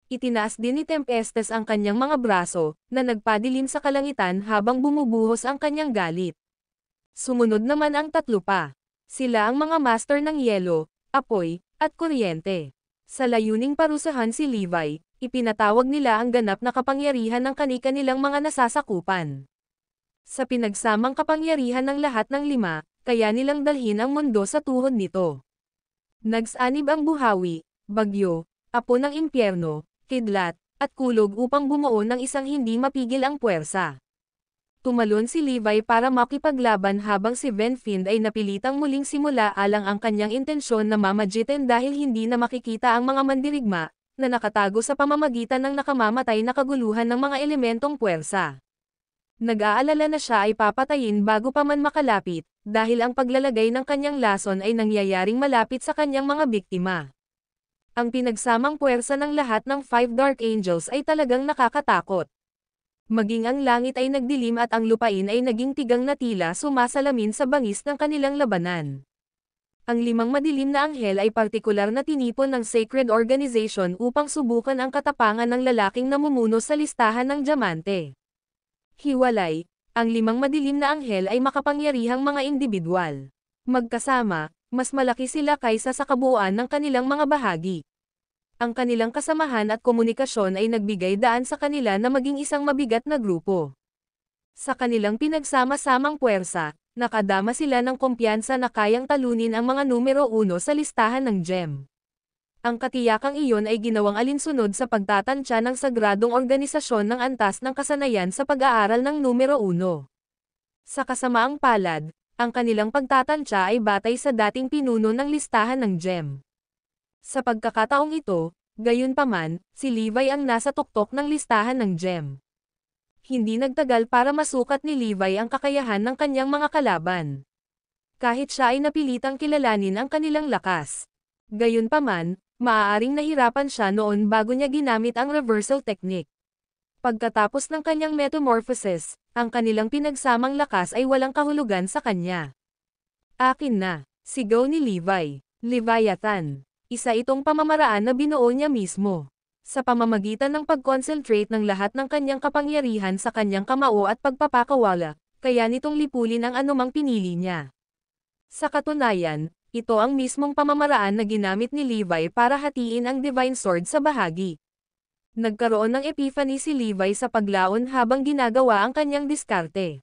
Itinaas din ni Tempestes ang kanyang mga braso, na nagpadilim sa kalangitan habang bumubuhos ang kanyang galit. Sumunod naman ang tatlo pa. Sila ang mga master ng yelo, apoy, at kuryente. Sa layuning parusahan si Levi, ipinatawag nila ang ganap na kapangyarihan ng kani-kanilang mga nasasakupan. Sa pinagsamang kapangyarihan ng lahat ng 5, kaya nilang dalhin ang mundo sa tuhod nito. Nagsanib ang buhawi, bagyo, apo ng impyerno, kidlat, at kulog upang bumuo ng isang hindi mapigil ang puwersa. Tumalon si Levi para makipaglaban habang si Venom Fiend ay napilitang muling simula alang ang kanyang intensyon na mamagitin dahil hindi na makikita ang mga mandirigma, na nakatago sa pamamagitan ng nakamamatay na kaguluhan ng mga elementong puwersa. Nag-aalala na siya ay papatayin bago pa man makalapit, dahil ang paglalagay ng kanyang lason ay nangyayaring malapit sa kanyang mga biktima. Ang pinagsamang puwersa ng lahat ng 5 Dark Angels ay talagang nakakatakot. Maging ang langit ay nagdilim at ang lupain ay naging tigang na tila sumasalamin sa bangis ng kanilang labanan. Ang 5 madilim na anghel ay partikular na tinipon ng Sacred Organization upang subukan ang katapangan ng lalaking namumuno sa listahan ng diamante. Hiwalay, ang 5 madilim na anghel ay makapangyarihang mga individual. Magkasama, mas malaki sila kaysa sa kabuuan ng kanilang mga bahagi. Ang kanilang kasamahan at komunikasyon ay nagbigay daan sa kanila na maging isang mabigat na grupo. Sa kanilang pinagsama-samang puwersa, nakadama sila ng kumpiyansa na kayang talunin ang mga numero 1 sa listahan ng gem. Ang katiyakang iyon ay ginawang alinsunod sa pagtatansya ng sagradong organisasyon ng antas ng kasanayan sa pag-aaral ng numero 1. Sa kasamaang palad, ang kanilang pagtatansya ay batay sa dating pinuno ng listahan ng gem. Sa pagkakataong ito, gayunpaman, si Levi ang nasa tuktok ng listahan ng gem. Hindi nagtagal para masukat ni Levi ang kakayahan ng kanyang mga kalaban. Kahit siya ay napilitang kilalanin ang kanilang lakas. Gayunpaman, maaaring nahirapan siya noon bago niya ginamit ang reversal technique. Pagkatapos ng kanyang metamorphosis, ang kanilang pinagsamang lakas ay walang kahulugan sa kanya. Akin na, sigaw ni Levi, Leviathan. Isa itong pamamaraan na binuo niya mismo. Sa pamamagitan ng pag-concentrate ng lahat ng kanyang kapangyarihan sa kanyang kamao at pagpapakawala, kaya nitong lipulin ang anumang pinili niya. Sa katunayan, ito ang mismong pamamaraan na ginamit ni Levi para hatiin ang Divine Sword sa bahagi. Nagkaroon ng epiphany si Levi sa paglaon habang ginagawa ang kanyang diskarte.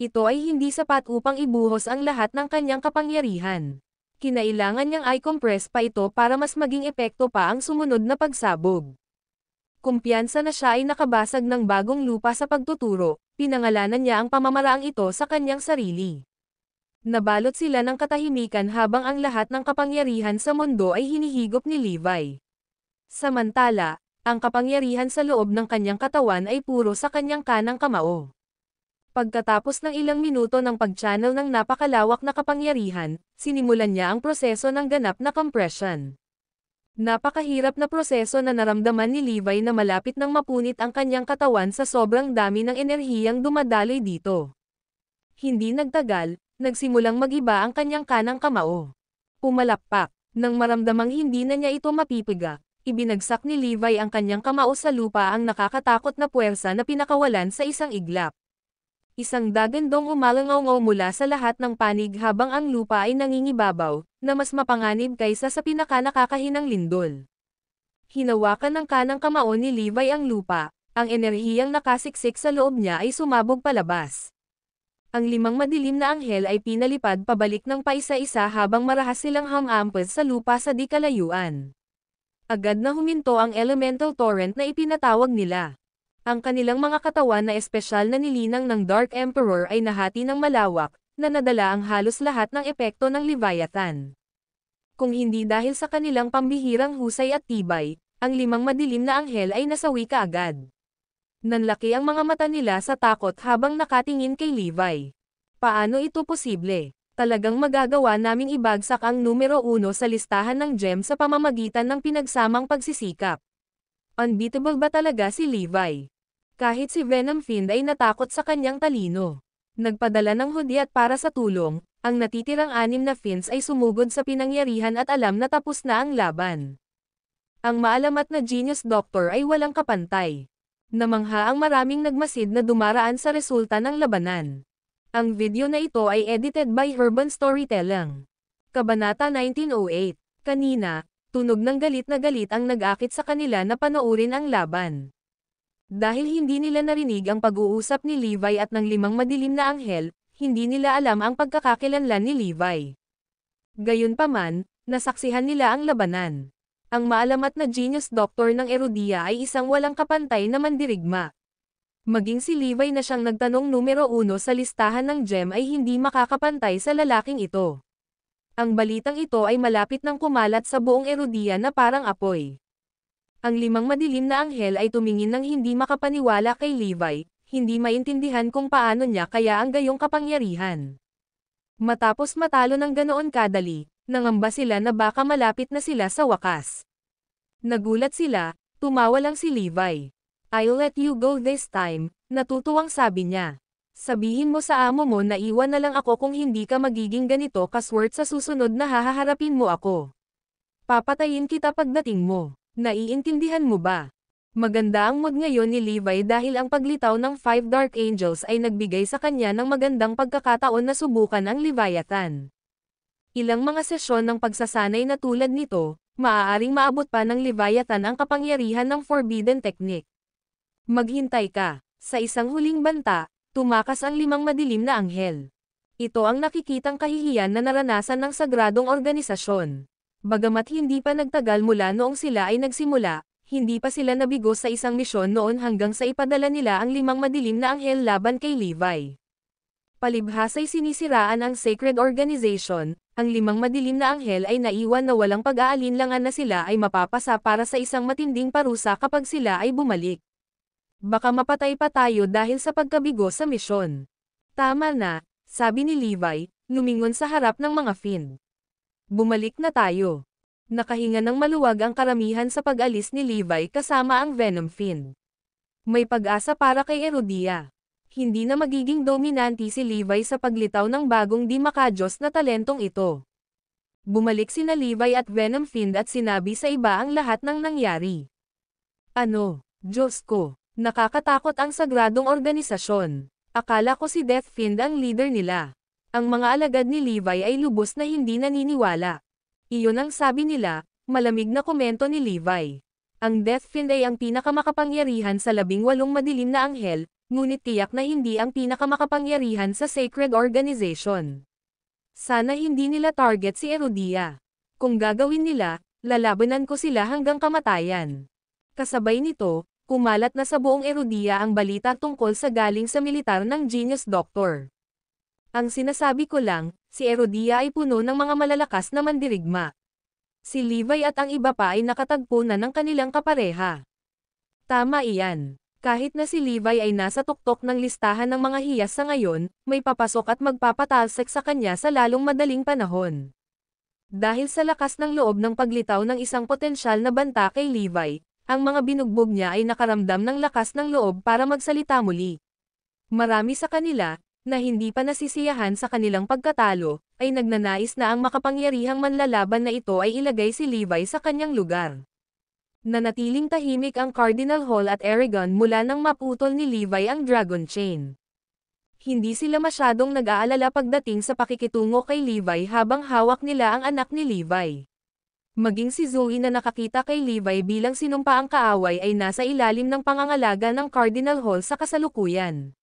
Ito ay hindi sapat upang ibuhos ang lahat ng kanyang kapangyarihan. Kinailangan niyang i-compress pa ito para mas maging epekto pa ang sumunod na pagsabog. Kumpiyansa na siya ay nakabasag ng bagong lupa sa pagtuturo, pinangalanan niya ang pamamaraang ito sa kanyang sarili. Nabalot sila ng katahimikan habang ang lahat ng kapangyarihan sa mundo ay hinihigop ni Levi. Samantala, ang kapangyarihan sa loob ng kanyang katawan ay puro sa kanyang kanang kamao. Pagkatapos ng ilang minuto ng pag-channel ng napakalawak na kapangyarihan, sinimulan niya ang proseso ng ganap na compression. Napakahirap na proseso na naramdaman ni Levi na malapit nang mapunit ang kanyang katawan sa sobrang dami ng enerhiyang dumadaloy dito. Hindi nagtagal, nagsimulang mag-iba ang kanyang kanang kamao. Pumalakpak, nang maramdamang hindi na niya ito mapipiga, ibinagsak ni Levi ang kanyang kamao sa lupa ang nakakatakot na puwersa na pinakawalan sa isang iglap. Isang dagandong umalangaw mula sa lahat ng panig habang ang lupa ay nangingibabaw, na mas mapanganib kaysa sa pinakanakakahinang lindol. Hinawakan ng kanang kamao ni Levi ang lupa, ang enerhiyang nakasiksik sa loob niya ay sumabog palabas. Ang limang madilim na anghel ay pinalipad pabalik ng paisa-isa habang marahas silang hamampas sa lupa sa di kalayuan. Agad na huminto ang elemental torrent na ipinatawag nila. Ang kanilang mga katawan na espesyal na nilinang ng Dark Emperor ay nahati ng malawak, na nadala ang halos lahat ng epekto ng Leviathan. Kung hindi dahil sa kanilang pambihirang husay at tibay, ang limang madilim na anghel ay nasawi kaagad. Nanlaki ang mga mata nila sa takot habang nakatingin kay Levi. Paano ito posible? Talagang magagawa naming ibagsak ang numero 1 sa listahan ng gem sa pamamagitan ng pinagsamang pagsisikap. Unbeatable ba talaga si Levi? Kahit si Venom Fiend ay natakot sa kanyang talino. Nagpadala ng hudyat para sa tulong, ang natitirang 6 na Fiends ay sumugod sa pinangyarihan at alam na tapos na ang laban. Ang maalamat na Genius Doctor ay walang kapantay. Namangha ang maraming nagmasid na dumaraan sa resulta ng labanan. Ang video na ito ay edited by Urban Storytelling. Kabanata 1908. Kanina, tunog ng galit na galit ang nag-akit sa kanila na panoorin ang laban. Dahil hindi nila narinig ang pag-uusap ni Levi at ng limang madilim na anghel, hindi nila alam ang pagkakakilanlan ni Levi. Gayunpaman, nasaksihan nila ang labanan. Ang maalamat na Genius Doctor ng Erudia ay isang walang kapantay na mandirigma. Maging si Levi na siyang nagtanong numero 1 sa listahan ng gem ay hindi makakapantay sa lalaking ito. Ang balitang ito ay malapit nang kumalat sa buong Erudia na parang apoy. Ang limang madilim na anghel ay tumingin ng hindi makapaniwala kay Levi, hindi maintindihan kung paano niya kaya ang gayong kapangyarihan. Matapos matalo ng ganoon kadali, nangamba sila na baka malapit na sila sa wakas. Nagulat sila, tumawa lang si Levi. "I'll let you go this time," natutuwang sabi niya. "Sabihin mo sa amo mo na iwan na lang ako kung hindi ka magiging ganito kaswert sa susunod na hahaharapin mo ako. Papatayin kita pagdating mo. Naiintindihan mo ba?" Maganda ang mood ngayon ni Levi dahil ang paglitaw ng 5 Dark Angels ay nagbigay sa kanya ng magandang pagkakataon na subukan ang Leviathan. Ilang mga sesyon ng pagsasanay na tulad nito, maaaring maabot pa ng Leviathan ang kapangyarihan ng Forbidden Technique. Maghintay ka. Sa isang huling banta, tumakas ang limang madilim na anghel. Ito ang nakikitang kahihiyan na naranasan ng sagradong organisasyon. Bagamat hindi pa nagtagal mula noong sila ay nagsimula, hindi pa sila nabigo sa isang misyon noon hanggang sa ipadala nila ang limang madilim na anghel laban kay Levi. Palibhas ay sinisiraan ang Sacred Organization, ang limang madilim na anghel ay naiwan na walang pag-aalinlangan na sila ay mapapasa para sa isang matinding parusa kapag sila ay bumalik. Baka mapatay pa tayo dahil sa pagkabigo sa misyon. Tama na, sabi ni Levi, lumingon sa harap ng mga Fiend. Bumalik na tayo. Nakahinga ng maluwag ang karamihan sa pag-alis ni Levi kasama ang Venom Fiend. May pag-asa para kay Erudia. Hindi na magiging dominante si Levi sa paglitaw ng bagong di makajos na talentong ito. Bumalik sina Levi at Venom Fiend at sinabi sa iba ang lahat ng nangyari. "Ano, Diyos ko, nakakatakot ang sagradong organisasyon. Akala ko si Death Fiend ang leader nila." Ang mga alagad ni Levi ay lubos na hindi naniniwala. Iyon ang sabi nila, malamig na komento ni Levi. Ang Death Fiend ay ang pinakamakapangyarihan sa 18 madilim na anghel, ngunit tiyak na hindi ang pinakamakapangyarihan sa sacred organization. Sana hindi nila target si Erudia. Kung gagawin nila, lalabanan ko sila hanggang kamatayan. Kasabay nito, kumalat na sa buong Erudia ang balita tungkol sa galing sa militar ng Genius Doctor. Ang sinasabi ko lang, si Erudia ay puno ng mga malalakas na mandirigma. Si Levi at ang iba pa ay nakatagpo na ng kanilang kapareha. Tama iyan. Kahit na si Levi ay nasa tuktok ng listahan ng mga hiyas sa ngayon, may papasok at magpapatalsik sa kanya sa lalong madaling panahon. Dahil sa lakas ng loob ng paglitaw ng isang potensyal na banta kay Levi, ang mga binugbog niya ay nakaramdam ng lakas ng loob para magsalita muli. Marami sa kanila, na hindi pa nasisiyahan sa kanilang pagkatalo, ay nagnanais na ang makapangyarihang manlalaban na ito ay ilagay si Levi sa kanyang lugar. Nanatiling tahimik ang Cardinal Hall at Eragon mula nang maputol ni Levi ang Dragon Chain. Hindi sila masyadong nag-aalala pagdating sa pakikitungo kay Levi habang hawak nila ang anak ni Levi. Maging si Zoe na nakakita kay Levi bilang sinumpaang kaaway ay nasa ilalim ng pangangalaga ng Cardinal Hall sa kasalukuyan.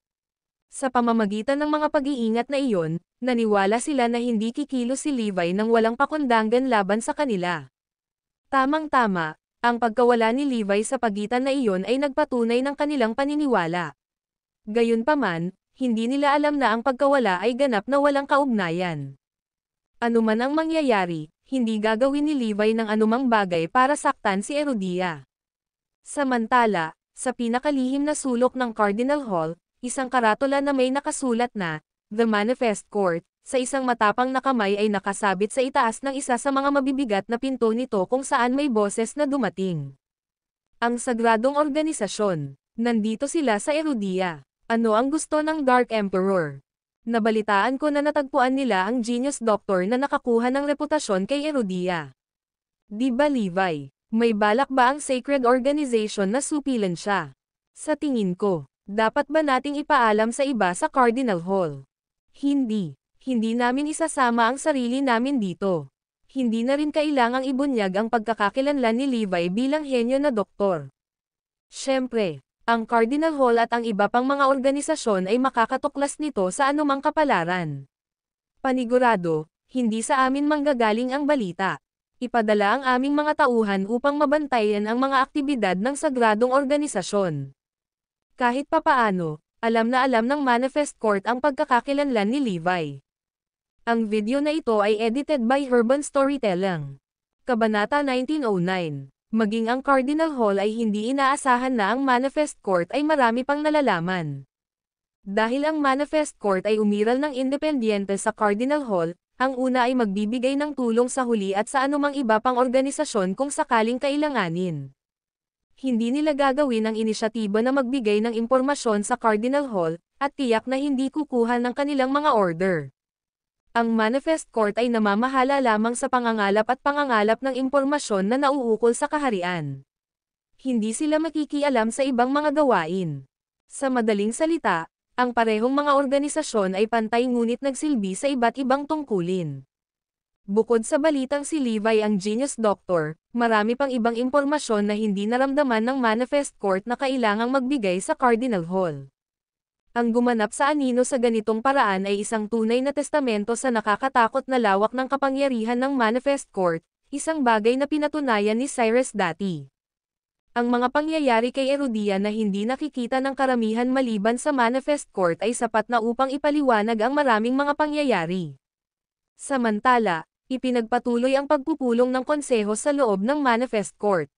Sa pamamagitan ng mga pag-iingat na iyon, naniwala sila na hindi kikilos si Levi nang walang pakundangan laban sa kanila. Tamang-tama. Ang pagkawala ni Levi sa pagitan na iyon ay nagpatunay ng kanilang paniniwala. Gayunpaman, hindi nila alam na ang pagkawala ay ganap na walang kaugnayan. Ano man ang mangyayari, hindi gagawin ni Levi ng anumang bagay para saktan si Erudia. Samantala, sa pinakalihim na sulok ng Cardinal Hall, isang karatula na may nakasulat na, The Manifest Court, sa isang matapang na kamay ay nakasabit sa itaas ng isa sa mga mabibigat na pinto nito kung saan may boses na dumating. Ang sagradong organisasyon. Nandito sila sa Erudia. Ano ang gusto ng Dark Emperor? Nabalitaan ko na natagpuan nila ang Genius Doctor na nakakuha ng reputasyon kay Erudia. Di ba Levi? May balak ba ang Sacred Organization na supilan siya? Sa tingin ko, dapat ba nating ipaalam sa iba sa Cardinal Hall? Hindi. Hindi namin isasama ang sarili namin dito. Hindi na rin kailangang ibunyag ang pagkakakilanlan ni Levi bilang henyo na doktor. Siyempre, ang Cardinal Hall at ang iba pang mga organisasyon ay makakatuklas nito sa anumang kapalaran. Panigurado, hindi sa amin manggagaling ang balita. Ipadala ang aming mga tauhan upang mabantayan ang mga aktibidad ng sagradong organisasyon. Kahit papaano, alam na alam ng Manifest Court ang pagkakakilanlan ni Levi. Ang video na ito ay edited by Urban Storytelling. Kabanata 1909. Maging ang Cardinal Hall ay hindi inaasahan na ang Manifest Court ay marami pang nalalaman. Dahil ang Manifest Court ay umiral ng independyente sa Cardinal Hall, ang una ay magbibigay ng tulong sa huli at sa anumang iba pang organisasyon kung sakaling kailanganin. Hindi nila gagawin ang inisyatiba na magbigay ng impormasyon sa Cardinal Hall, at tiyak na hindi kukuha ng kanilang mga order. Ang Manifest Court ay namamahala lamang sa pangangalap at pangangalap ng impormasyon na nauukol sa kaharian. Hindi sila makikialam sa ibang mga gawain. Sa madaling salita, ang parehong mga organisasyon ay pantay ngunit nagsilbi sa iba't ibang tungkulin. Bukod sa balitang si Levi ang Genius Doctor, marami pang ibang impormasyon na hindi naramdaman ng Manifest Court na kailangang magbigay sa Cardinal Hall. Ang gumanap sa anino sa ganitong paraan ay isang tunay na testamento sa nakakatakot na lawak ng kapangyarihan ng Manifest Court, isang bagay na pinatunayan ni Cyrus dati. Ang mga pangyayari kay Erudia na hindi nakikita ng karamihan maliban sa Manifest Court ay sapat na upang ipaliwanag ang maraming mga pangyayari. Samantala, ipinagpatuloy ang pagpupulong ng konseho sa loob ng Manifest Court.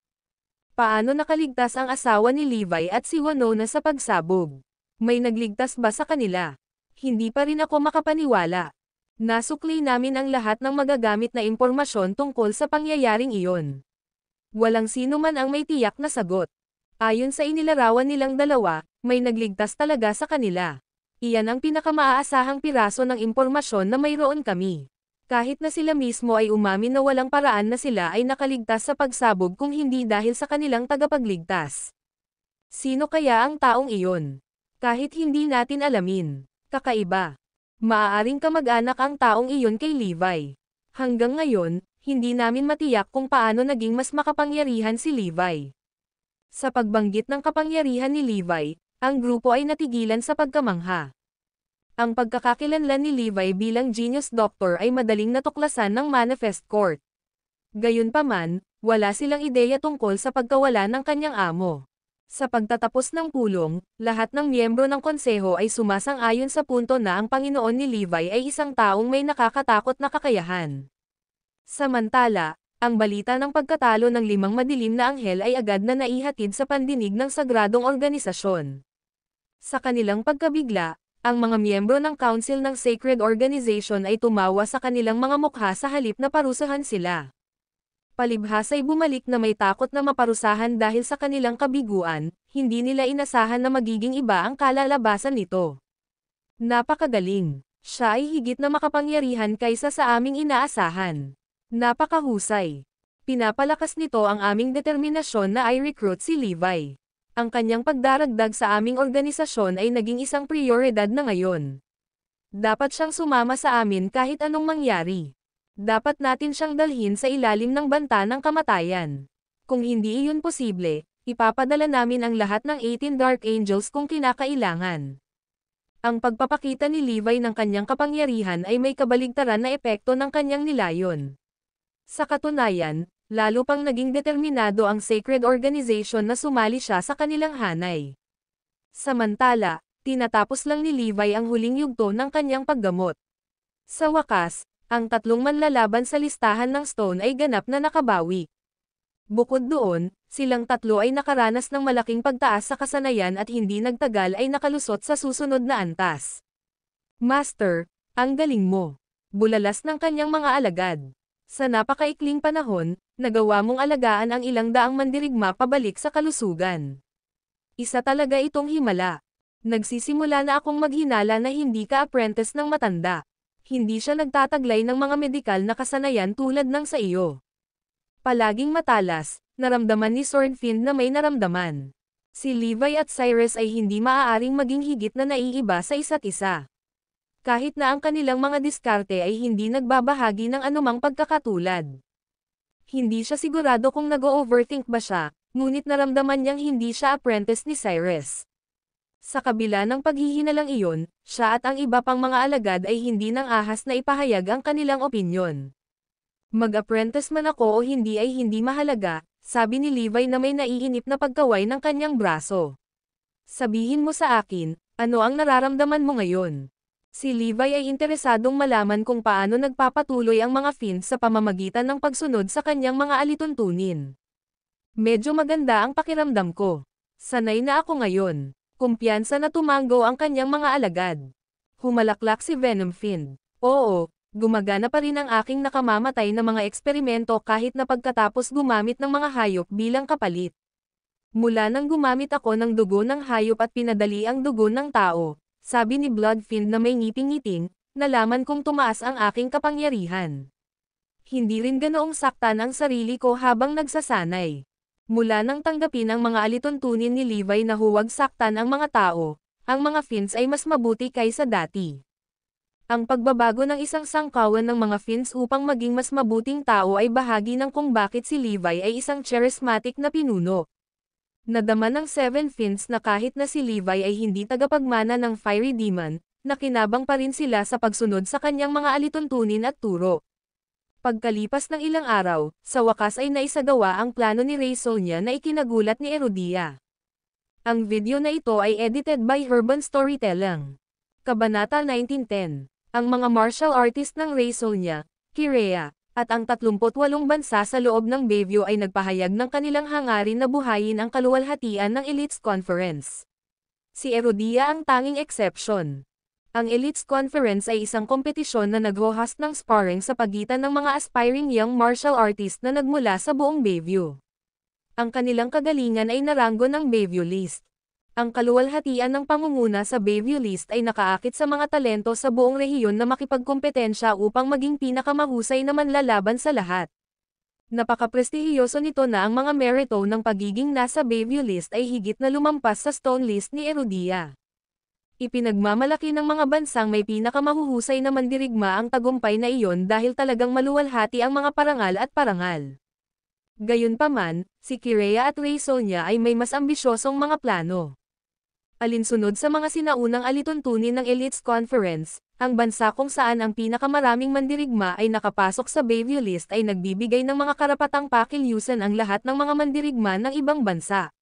Paano nakaligtas ang asawa ni Levi at si Winona sa pagsabog? May nagligtas ba sa kanila? Hindi pa rin ako makapaniwala. Nasukli namin ang lahat ng magagamit na impormasyon tungkol sa pangyayaring iyon. Walang sino man ang may tiyak na sagot. Ayon sa inilarawan nilang dalawa, may nagligtas talaga sa kanila. Iyan ang pinakamaasahang piraso ng impormasyon na mayroon kami. Kahit na sila mismo ay umamin na walang paraan na sila ay nakaligtas sa pagsabog kung hindi dahil sa kanilang tagapagligtas. Sino kaya ang taong iyon? Kahit hindi natin alamin, kakaiba. Maaaring kamag-anak ang taong iyon kay Levi. Hanggang ngayon, hindi namin matiyak kung paano naging mas makapangyarihan si Levi. Sa pagbanggit ng kapangyarihan ni Levi, Ang grupo ay natigilan sa pagkamangha. Ang pagkakakilanlan ni Levi bilang genius doctor ay madaling natuklasan ng Manifest Court. Gayunpaman, wala silang ideya tungkol sa pagkawala ng kanyang amo. Sa pagtatapos ng pulong, lahat ng miyembro ng konseho ay sumasang-ayon sa punto na ang Panginoon ni Levi ay isang taong may nakakatakot na kakayahan. Samantala, ang balita ng pagkatalo ng 5 madilim na anghel ay agad na naihatid sa pandinig ng sagradong organisasyon. Sa kanilang pagkabigla, ang mga miyembro ng Council ng Sacred Organization ay tumawa sa kanilang mga mukha sa halip na parusahan sila. Palibhas ay bumalik na may takot na maparusahan dahil sa kanilang kabiguan, hindi nila inasahan na magiging iba ang kalalabasan nito. Napakagaling. Siya ay higit na makapangyarihan kaysa sa aming inaasahan. Napakahusay. Pinapalakas nito ang aming determinasyon na i-recruit si Levi. Ang kanyang pagdaragdag sa aming organisasyon ay naging isang prioridad na ngayon. Dapat siyang sumama sa amin kahit anong mangyari. Dapat natin siyang dalhin sa ilalim ng banta ng kamatayan. Kung hindi iyon posible, ipapadala namin ang lahat ng 18 Dark Angels kung kinakailangan. Ang pagpapakita ni Levi ng kanyang kapangyarihan ay may kabaligtaran na epekto ng kanyang nilayon. Sa katunayan, lalo pang naging determinado ang Sacred Organization na sumali siya sa kanilang hanay. Samantala, tinatapos lang ni Levi ang huling yugto ng kanyang paggamot. Sa wakas, ang 3 manlalaban sa listahan ng Stone ay ganap na nakabawi. Bukod doon, silang 3 ay nakaranas ng malaking pagtaas sa kasanayan at hindi nagtagal ay nakalusot sa susunod na antas. Master, ang galing mo. Bulalas ng kanyang mga alagad. Sa napakaikling panahon, nagawa mong alagaan ang ilang daang mandirigma pabalik sa kalusugan. Isa talaga itong himala. Nagsisimula na akong maghinala na hindi ka apprentice ng matanda. Hindi siya nagtataglay ng mga medikal na kasanayan tulad ng sa iyo. Palaging matalas, naramdaman ni Swordfiend na may naramdaman. Si Levi at Cyrus ay hindi maaaring maging higit na naiiba sa isa't isa. Kahit na ang kanilang mga diskarte ay hindi nagbabahagi ng anumang pagkakatulad. Hindi siya sigurado kung nag-overthink ba siya, ngunit naramdaman niyang hindi siya apprentice ni Cyrus. Sa kabila ng paghihinalang iyon, siya at ang iba pang mga alagad ay hindi nang ahas na ipahayag ang kanilang opinyon. Mag-apprentice man ako o hindi ay hindi mahalaga, sabi ni Levi na may naiinip na pagkaway ng kanyang braso. Sabihin mo sa akin, ano ang nararamdaman mo ngayon? Si Levi ay interesadong malaman kung paano nagpapatuloy ang mga Fiends sa pamamagitan ng pagsunod sa kanyang mga alituntunin. Medyo maganda ang pakiramdam ko. Sanay na ako ngayon. Kumpiyansa na tumango ang kanyang mga alagad. Humalaklak si Venom Fiend. Oo, gumagana pa rin ang aking nakamamatay na mga eksperimento kahit na pagkatapos gumamit ng mga hayop bilang kapalit. Mula nang gumamit ako ng dugo ng hayop at pinadali ang dugo ng tao, sabi ni Blood Fiend na may ngiping-ngiting, nalaman kong tumaas ang aking kapangyarihan. Hindi rin ganoong saktan ang sarili ko habang nagsasanay. Mula nang tanggapin ang mga alituntunin ni Levi na huwag saktan ang mga tao, ang mga Fiends ay mas mabuti kaysa dati. Ang pagbabago ng isang sangkawan ng mga Fiends upang maging mas mabuting tao ay bahagi ng kung bakit si Levi ay isang charismatic na pinuno. Nadama ng 7 Fiends na kahit na si Levi ay hindi tagapagmana ng Fiery Demon, nakinabang pa rin sila sa pagsunod sa kanyang mga alituntunin at turo. Pagkalipas ng ilang araw, sa wakas ay naisagawa ang plano ni Ray Sonia na ikinagulat ni Erudia. Ang video na ito ay edited by Herban Storytelling. Kabanata 1910. Ang mga martial artist ng Ray Sonia, Kirea, at ang 38 bansa sa loob ng Bayview ay nagpahayag ng kanilang hangarin na buhayin ang kaluwalhatian ng Elites Conference. Si Erudia ang tanging exception. Ang Elites Conference ay isang kompetisyon na nag-host ng sparring sa pagitan ng mga aspiring young martial artist na nagmula sa buong Bayview. Ang kanilang kagalingan ay naranggo ng Bayview List. Ang kaluwalhatian ng pangunguna sa Bayview List ay nakaakit sa mga talento sa buong rehiyon na makipagkompetensya upang maging pinakamahusay na manlalaban sa lahat. Napaka-prestihiyoso nito na ang mga merito ng pagiging nasa Bayview List ay higit na lumampas sa Stone List ni Erudia. Ipinagmamalaki ng mga bansang may pinakamahuhusay na mandirigma ang tagumpay na iyon dahil talagang maluwalhati ang mga parangal at parangal. Gayunpaman, si Kirea at Ray Sonia ay may mas ambisyosong mga plano. Alinsunod sa mga sinaunang alituntunin ng Elites Conference, ang bansa kung saan ang pinakamaraming mandirigma ay nakapasok sa Bayview list ay nagbibigay ng mga karapatang pakilyusan ang lahat ng mga mandirigma ng ibang bansa.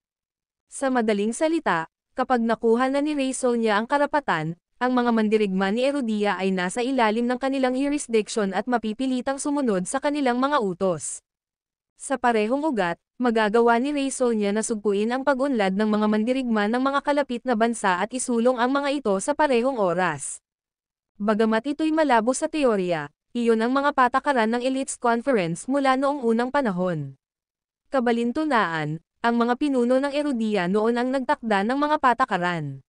Sa madaling salita, kapag nakuha na ni Ray Sonia ang karapatan, ang mga mandirigma ni Erudia ay nasa ilalim ng kanilang jurisdiction at mapipilitang sumunod sa kanilang mga utos. Sa parehong ugat, magagawa ni Ray Sonia na sugpuin ang pag-unlad ng mga mandirigma ng mga kalapit na bansa at isulong ang mga ito sa parehong oras. Bagamat ito'y malabo sa teorya, iyon ang mga patakaran ng Elites Conference mula noong unang panahon. Kabalintunaan, ang mga pinuno ng Erudia noon ang nagtakda ng mga patakaran.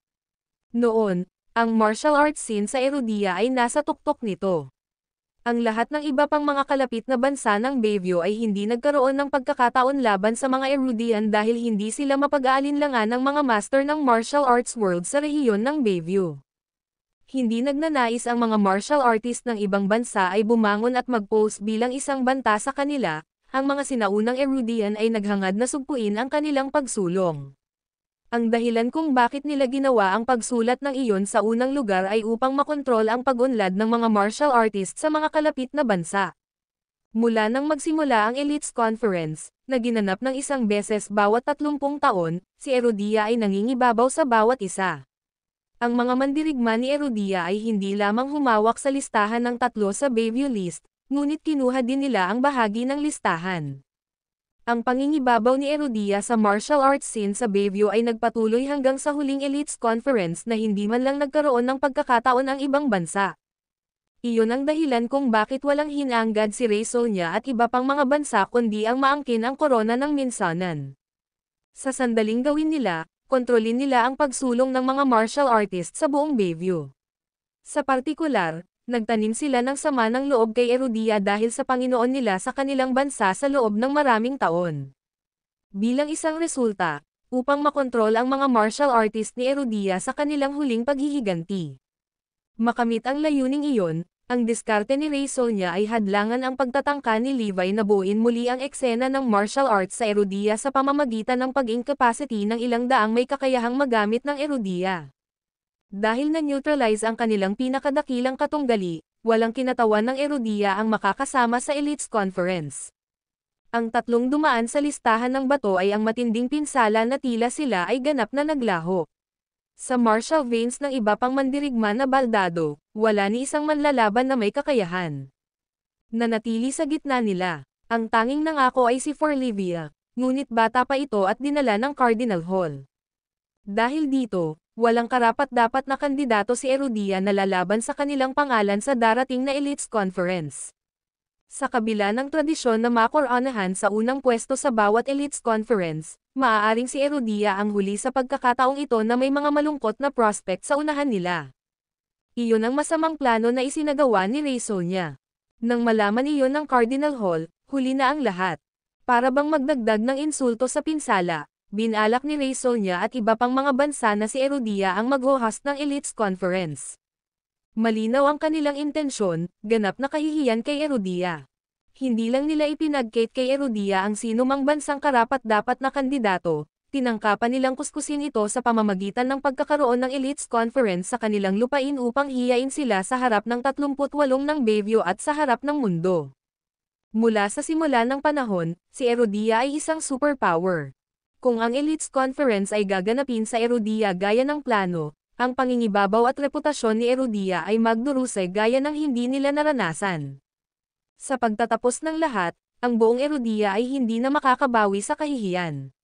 Noon, ang martial arts scene sa Erudia ay nasa tuktok nito. Ang lahat ng iba pang mga kalapit na bansa ng Bayview ay hindi nagkaroon ng pagkakataon laban sa mga Erudian dahil hindi sila mapag-aalinlangan ng mga master ng martial arts world sa rehiyon ng Bayview. Hindi nagnanais ang mga martial artist ng ibang bansa ay bumangon at mag-pose bilang isang banta sa kanila, ang mga sinaunang Erudian ay naghangad na sugpuin ang kanilang pagsulong. Ang dahilan kung bakit nila ginawa ang pagsulat ng iyon sa unang lugar ay upang makontrol ang pag-unlad ng mga martial artists sa mga kalapit na bansa. Mula nang magsimula ang Elites Conference, na ginanap ng isang beses bawat 30 taon, si Erudia ay nangingibabaw sa bawat isa. Ang mga mandirigma ni Erudia ay hindi lamang humawak sa listahan ng 3 sa Bayview list, ngunit kinuha din nila ang bahagi ng listahan. Ang pangingibabaw ni Erudia sa martial arts scene sa Bayview ay nagpatuloy hanggang sa huling Elites Conference na hindi man lang nagkaroon ng pagkakataon ang ibang bansa. Iyon ang dahilan kung bakit walang hinanggad si Ray Sonia at iba pang mga bansa kundi ang maangkin ang korona ng minsanan. Sa sandaling gawin nila, kontrolin nila ang pagsulong ng mga martial artists sa buong Bayview. Sa partikular, nagtanim sila ng sama ng loob kay Erudia dahil sa Panginoon nila sa kanilang bansa sa loob ng maraming taon. Bilang isang resulta, upang makontrol ang mga martial artist ni Erudia sa kanilang huling paghihiganti. Makamit ang layuning iyon, ang diskarte ni Ray Sonia ay hadlangan ang pagtatangka ni Levi na buuin muli ang eksena ng martial arts sa Erudia sa pamamagitan ng pag-incapacity ng ilang daang may kakayahang magamit ng Erudia. Dahil na-neutralize ang kanilang pinakadakilang katunggali, walang kinatawan ng Erudia ang makakasama sa Elites Conference. Ang 3 dumaan sa listahan ng bato ay ang matinding pinsala na tila sila ay ganap na naglaho. Sa martial veins ng iba pang mandirigma na baldado, wala ni isang manlalaban na may kakayahan. Nanatili sa gitna nila. Ang tanging nangako ay si Forlivia, ngunit bata pa ito at dinala ng Cardinal Hall. Dahil dito, walang karapat-dapat na kandidato si Erudia na lalaban sa kanilang pangalan sa darating na Elites Conference. Sa kabila ng tradisyon na makoronahan sa unang pwesto sa bawat Elites Conference, maaaring si Erudia ang huli sa pagkakataong ito na may mga malungkot na prospect sa unahan nila. Iyon ang masamang plano na isinagawa ni Ray Sonia. Nang malaman iyon ng Cardinal Hall, huli na ang lahat. Para bang magdagdag ng insulto sa pinsala, binalak ni Ray Sonia at iba pang mga bansa na si Erudia ang mag-host ng Elites Conference. Malinaw ang kanilang intensyon, ganap na kahihiyan kay Erudia. Hindi lang nila ipinagkait kay Erudia ang sino mang bansang karapat-dapat na kandidato, tinangkapan nilang kuskusin ito sa pamamagitan ng pagkakaroon ng Elites Conference sa kanilang lupain upang hiyain sila sa harap ng 38 ng Bayview at sa harap ng mundo. Mula sa simula ng panahon, si Erudia ay isang superpower. Kung ang Elites Conference ay gaganapin sa Erudia gaya ng plano, ang pangingibabaw at reputasyon ni Erudia ay magdurusay gaya ng hindi nila naranasan. Sa pagtatapos ng lahat, ang buong Erudia ay hindi na makakabawi sa kahihiyan.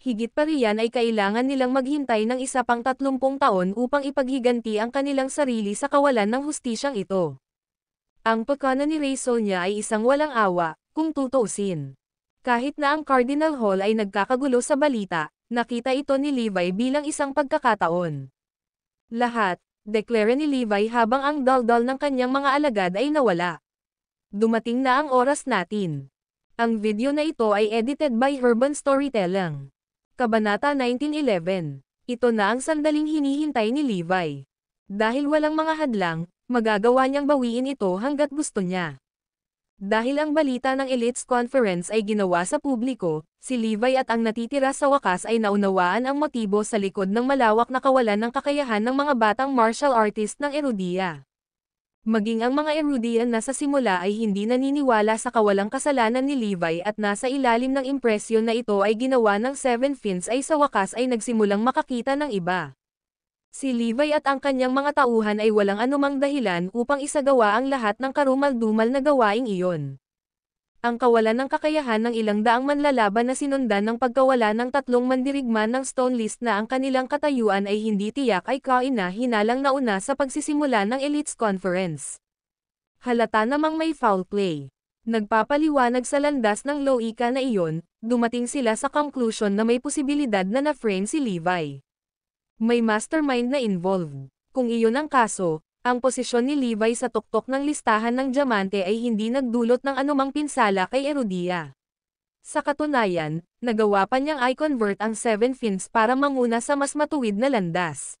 Higit pa riyan ay kailangan nilang maghintay ng isa pang 30 taon upang ipaghiganti ang kanilang sarili sa kawalan ng hustisyang ito. Ang pagkana ni Ray Sonia ay isang walang awa, kung tutuusin. Kahit na ang Cardinal Hall ay nagkakagulo sa balita, nakita ito ni Levi bilang isang pagkakataon. Lahat, deklara ni Levi habang ang daldal ng kanyang mga alagad ay nawala. Dumating na ang oras natin. Ang video na ito ay edited by Urban Storytelling. Kabanata 1911. Ito na ang sandaling hinihintay ni Levi. Dahil walang mga hadlang, magagawa niyang bawiin ito hanggat gusto niya. Dahil ang balita ng Elites Conference ay ginawa sa publiko, si Levi at ang natitira sa wakas ay naunawaan ang motibo sa likod ng malawak na kawalan ng kakayahan ng mga batang martial artist ng Erudia. Maging ang mga Erudian na sa simula ay hindi naniniwala sa kawalang kasalanan ni Levi at nasa ilalim ng impresyon na ito ay ginawa ng Seven Fins ay sa wakas ay nagsimulang makakita ng iba. Si Levi at ang kanyang mga tauhan ay walang anumang dahilan upang isagawa ang lahat ng karumal-dumal na gawaing iyon. Ang kawalan ng kakayahan ng ilang daang manlalaban na sinundan ng pagkawala ng 3 mandirigman ng Stone List na ang kanilang katayuan ay hindi tiyak ay kaina-hinalang nauna sa pagsisimula ng Elites Conference. Halata namang may foul play. Nagpapaliwanag sa landas ng loika na iyon, dumating sila sa conclusion na may posibilidad na na-frame si Levi. May mastermind na involved. Kung iyon ang kaso, ang posisyon ni Levi sa tuktok ng listahan ng Diamante ay hindi nagdulot ng anumang pinsala kay Erudia. Sa katunayan, nagawa pa niyang i-convert ang Seven Fins para manguna sa mas matuwid na landas.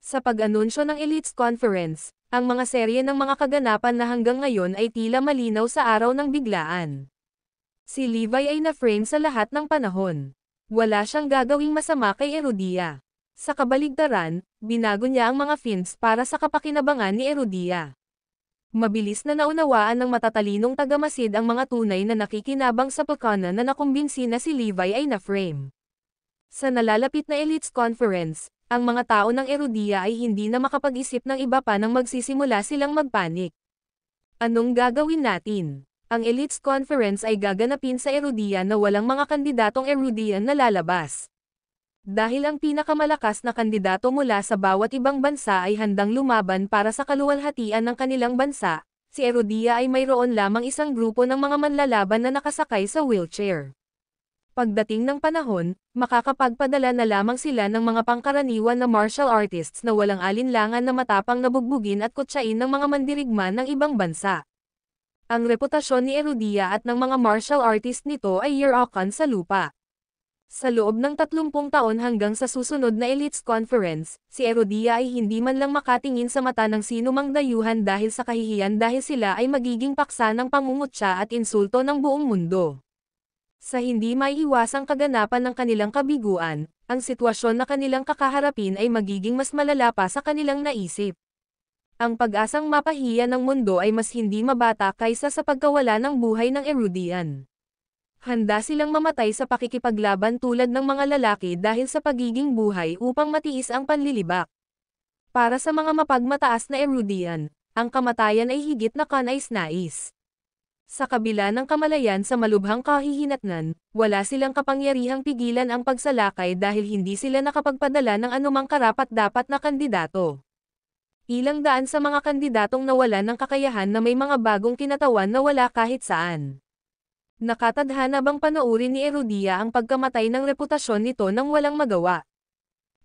Sa pag-anunsyo ng Elites Conference, ang mga serye ng mga kaganapan na hanggang ngayon ay tila malinaw sa araw ng biglaan. Si Levi ay na-frame sa lahat ng panahon. Wala siyang gagawing masama kay Erudia. Sa kabaligtaran, binago niya ang mga fins para sa kapakinabangan ni Erudia. Mabilis na naunawaan ng matatalinong tagamasid ang mga tunay na nakikinabang sa pagkana na nakumbinsi na si Levi ay na-frame. Sa nalalapit na Elites Conference, ang mga tao ng Erudia ay hindi na makapag-isip ng iba pa nang magsisimula silang magpanik. Anong gagawin natin? Ang Elites Conference ay gaganapin sa Erudia na walang mga kandidatong Erudian na lalabas. Dahil ang pinakamalakas na kandidato mula sa bawat ibang bansa ay handang lumaban para sa kaluwalhatian ng kanilang bansa, si Erudia ay mayroon lamang isang grupo ng mga manlalaban na nakasakay sa wheelchair. Pagdating ng panahon, makakapagpadala na lamang sila ng mga pangkaraniwan na martial artists na walang alinlangan na matapang na bugbugin at kutsain ng mga mandirigma ng ibang bansa. Ang reputasyon ni Erudia at ng mga martial artist nito ay year-okan sa lupa. Sa loob ng 30 taon hanggang sa susunod na Elites Conference, si Erudia ay hindi man lang makatingin sa mata ng sinumang dayuhan dahil sa kahihiyan dahil sila ay magiging paksa ng pangungutya at insulto ng buong mundo. Sa hindi maiiwasang kaganapan ng kanilang kabiguan, ang sitwasyon na kanilang kakaharapin ay magiging mas malala pa sa kanilang naisip. Ang pag-asang mapahiya ng mundo ay mas hindi mabata kaysa sa pagkawala ng buhay ng Erudian. Handa silang mamatay sa pakikipaglaban tulad ng mga lalaki dahil sa pagiging buhay upang matiis ang panlilibak. Para sa mga mapagmataas na Erudian, ang kamatayan ay higit na kanais-nais. Sa kabila ng kamalayan sa malubhang kahihinatnan, wala silang kapangyarihang pigilan ang pagsalakay dahil hindi sila nakapagpadala ng anumang karapat-dapat na kandidato. Ilang daan sa mga kandidatong nawalan ng kakayahan na may mga bagong kinatawan na wala kahit saan. Nakatadhana bang panoorin ni Erudia ang pagkamatay ng reputasyon nito nang walang magawa?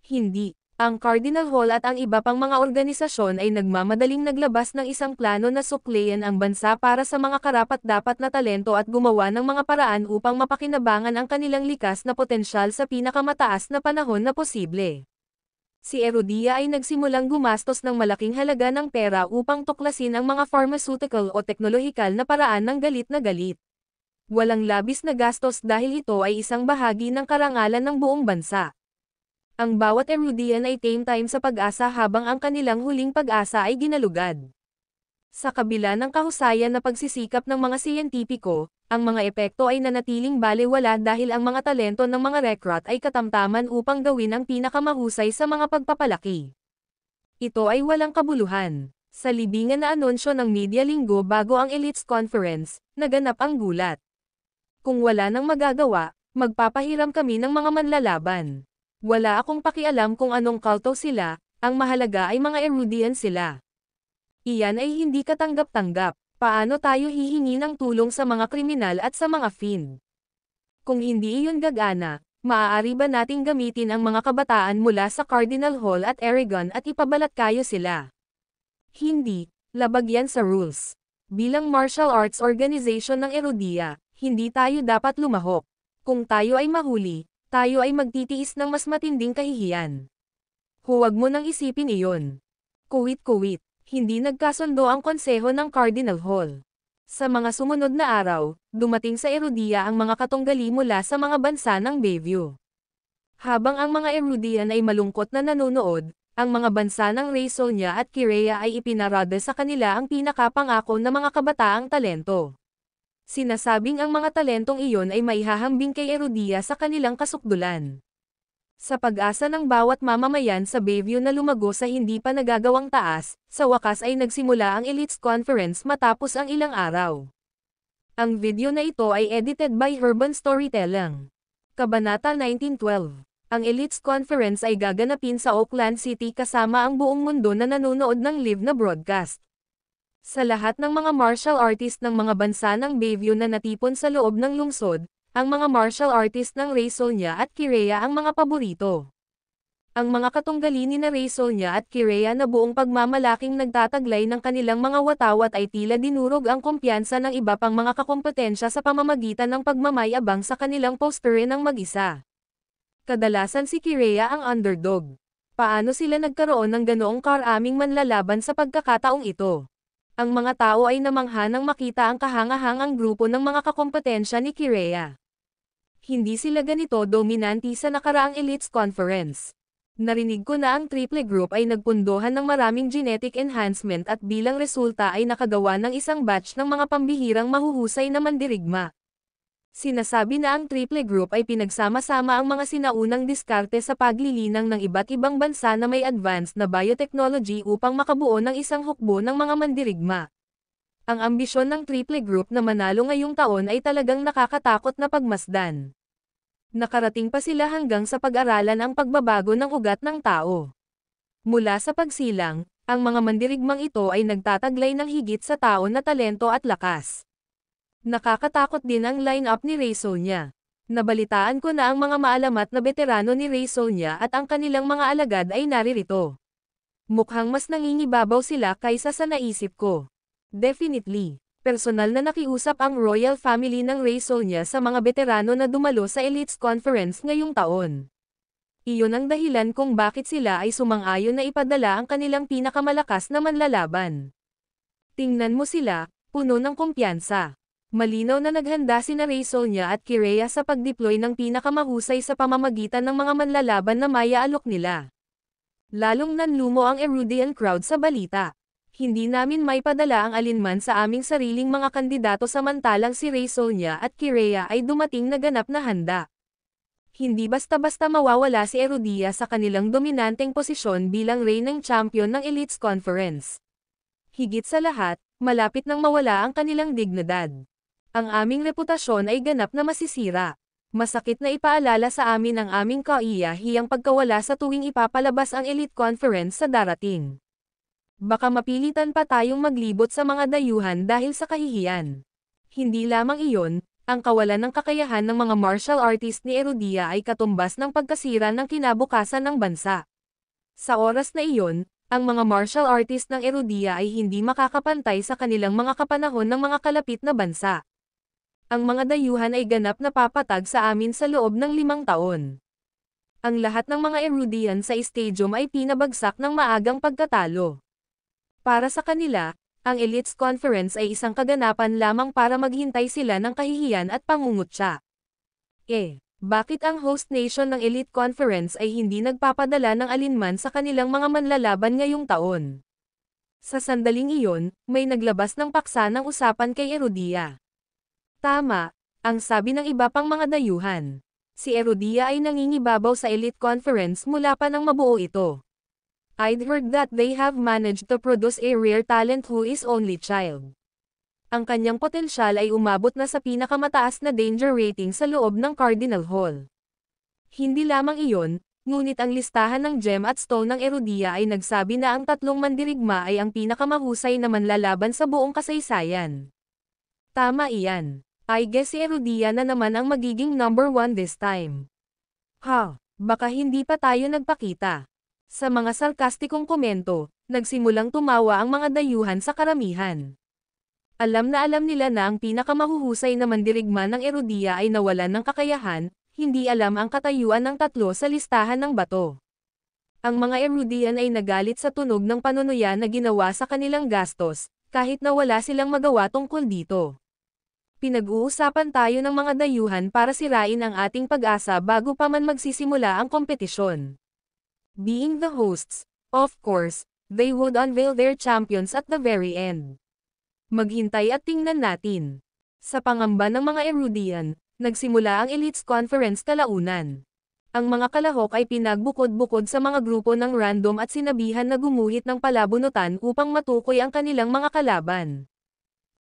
Hindi. Ang Cardinal Hall at ang iba pang mga organisasyon ay nagmamadaling naglabas ng isang plano na suklayan ang bansa para sa mga karapat-dapat na talento at gumawa ng mga paraan upang mapakinabangan ang kanilang likas na potensyal sa pinakamataas na panahon na posible. Si Erudia ay nagsimulang gumastos ng malaking halaga ng pera upang tuklasin ang mga pharmaceutical o teknolohikal na paraan ng galit na galit. Walang labis na gastos dahil ito ay isang bahagi ng karangalan ng buong bansa. Ang bawat Erudian ay tame time sa pag-asa habang ang kanilang huling pag-asa ay ginalugad. Sa kabila ng kahusayan na pagsisikap ng mga siyentipiko, ang mga epekto ay nanatiling balewala dahil ang mga talento ng mga recruit ay katamtaman upang gawin ang pinakamahusay sa mga pagpapalaki. Ito ay walang kabuluhan. Sa libingan na anunsyo ng media linggo bago ang Elites Conference, naganap ang gulat. Kung wala nang magagawa, magpapahiram kami ng mga manlalaban. Wala akong pakialam kung anong kulto sila, ang mahalaga ay mga Erudian sila. Iyan ay hindi katanggap-tanggap. Paano tayo hihingi ng tulong sa mga kriminal at sa mga fiend? Kung hindi iyon gagana, maaari ba nating gamitin ang mga kabataan mula sa Cardinal Hall at Aragon at ipabalat kayo sila? Hindi, labag yan sa rules. Bilang martial arts organization ng Erudia, hindi tayo dapat lumahok. Kung tayo ay mahuli, tayo ay magtitiis ng mas matinding kahihiyan. Huwag mo nang isipin iyon. Kuwit-kuwit, hindi nagkasundo ang konseho ng Cardinal Hall. Sa mga sumunod na araw, dumating sa Erudia ang mga katunggali mula sa mga bansa ng Bayview. Habang ang mga Erudian ay malungkot na nanonood, ang mga bansa ng Raysonia at Kirea ay ipinarada sa kanila ang pinakapangako na mga kabataang talento. Sinasabing ang mga talentong iyon ay maihahambing kay Erudia sa kanilang kasukdulan. Sa pag-asa ng bawat mamamayan sa Bayview na lumago sa hindi pa nagagawang taas, sa wakas ay nagsimula ang Elites Conference matapos ang ilang araw. Ang video na ito ay edited by Urban Storytelling. Kabanata 1912. Ang Elites Conference ay gaganapin sa Oakland City kasama ang buong mundo na nanonood ng live na broadcast. Sa lahat ng mga martial artist ng mga bansa ng Bayview na natipon sa loob ng lungsod, ang mga martial artist ng Raysonia at Kirea ang mga paborito. Ang mga katunggali ni na Raysonia at Kirea na buong pagmamalaking nagtataglay ng kanilang mga watawat ay tila dinurog ang kumpiyansa ng iba pang mga kakompetensya sa pamamagitan ng pagmamayabang sa kanilang posture ng mag-isa. Kadalasan si Kirea ang underdog. Paano sila nagkaroon ng ganoong karaming manlalaban sa pagkakataong ito? Ang mga tao ay namangha nang makita ang kahangahangang grupo ng mga kakompetensya ni Kirea. Hindi sila ganito dominanti sa nakaraang Elites Conference. Narinig ko na ang triple group ay nagpundohan ng maraming genetic enhancement at bilang resulta ay nakagawa ng isang batch ng mga pambihirang mahuhusay na mandirigma. Sinasabi na ang triple group ay pinagsama-sama ang mga sinaunang diskarte sa paglilinang ng iba't ibang bansa na may advanced na biotechnology upang makabuo ng isang hukbo ng mga mandirigma. Ang ambisyon ng triple group na manalo ngayong taon ay talagang nakakatakot na pagmasdan. Nakarating pa sila hanggang sa pag-aralan ang pagbabago ng ugat ng tao. Mula sa pagsilang, ang mga mandirigmang ito ay nagtataglay ng higit sa tao na talento at lakas. Nakakatakot din ang line-up ni Raysonia. Nabalitaan ko na ang mga maalamat na veterano ni Raysonia at ang kanilang mga alagad ay naririto. Mukhang mas nangingibabaw sila kaysa sa naisip ko. Definitely. Personal na nakiusap ang royal family ng Raysonia sa mga veterano na dumalo sa Elites Conference ngayong taon. Iyon ang dahilan kung bakit sila ay sumang-ayon na ipadala ang kanilang pinakamalakas na manlalaban. Tingnan mo sila, puno ng kumpiyansa. Malinaw na naghanda sina Raysonia at Kirea sa pag-deploy ng pinakamahusay sa pamamagitan ng mga manlalaban na maya-alok nila. Lalong nanlumo ang Erudian crowd sa balita. Hindi namin maipadala ang alinman sa aming sariling mga kandidato samantalang si Raysonia at Kirea ay dumating na ganap na handa. Hindi basta-basta mawawala si Erudia sa kanilang dominanteng posisyon bilang reigning champion ng Elites Conference. Higit sa lahat, malapit nang mawala ang kanilang dignidad. Ang aming reputasyon ay ganap na masisira. Masakit na ipaalala sa amin ang aming kahiya-hiyang pagkawala sa tuwing ipapalabas ang Elite Conference sa darating. Baka mapilitan pa tayong maglibot sa mga dayuhan dahil sa kahihiyan. Hindi lamang iyon, ang kawalan ng kakayahan ng mga martial artist ni Erudia ay katumbas ng pagkasira ng kinabukasan ng bansa. Sa oras na iyon, ang mga martial artist ng Erudia ay hindi makakapantay sa kanilang mga kapanahon ng mga kalapit na bansa. Ang mga dayuhan ay ganap na papatag sa amin sa loob ng 5 taon. Ang lahat ng mga Erudian sa stadium ay pinabagsak ng maagang pagkatalo. Para sa kanila, ang Elites Conference ay isang kaganapan lamang para maghintay sila ng kahihiyan at pangungutya. Bakit ang host nation ng Elite Conference ay hindi nagpapadala ng alinman sa kanilang mga manlalaban ngayong taon? Sa sandaling iyon, may naglabas ng paksa ng usapan kay Erudia. Tama, ang sabi ng iba pang mga dayuhan. Si Erudia ay nangingibabaw sa Elite Conference mula pa nang mabuo ito. I'd heard that they have managed to produce a rare talent who is only child. Ang kanyang potensyal ay umabot na sa pinakamataas na danger rating sa loob ng Cardinal Hall. Hindi lamang iyon, ngunit ang listahan ng gem at stone ng Erudia ay nagsabi na ang 3 mandirigma ay ang pinakamahusay na manlalaban sa buong kasaysayan. Tama iyan. I guess si Erudia na naman ang magiging number 1 this time. Baka hindi pa tayo nagpakita. Sa mga sarkastikong komento, nagsimulang tumawa ang mga dayuhan sa karamihan. Alam na alam nila na ang pinakamahuhusay na mandirigma ng Erudia ay nawalan ng kakayahan, hindi alam ang katayuan ng 3 sa listahan ng bato. Ang mga Erudian ay nagalit sa tunog ng panunuya na ginawa sa kanilang gastos, kahit na wala silang magawa tungkol dito. Pinag-uusapan tayo ng mga dayuhan para sirain ang ating pag-asa bago pa man magsisimula ang kompetisyon. Being the hosts, of course, they would unveil their champions at the very end. Maghintay at tingnan natin. Sa pangamba ng mga Erudian, nagsimula ang Elites Conference kalaunan. Ang mga kalahok ay pinagbukod-bukod sa mga grupo ng random at sinabihan na gumuhit ng palabunutan upang matukoy ang kanilang mga kalaban.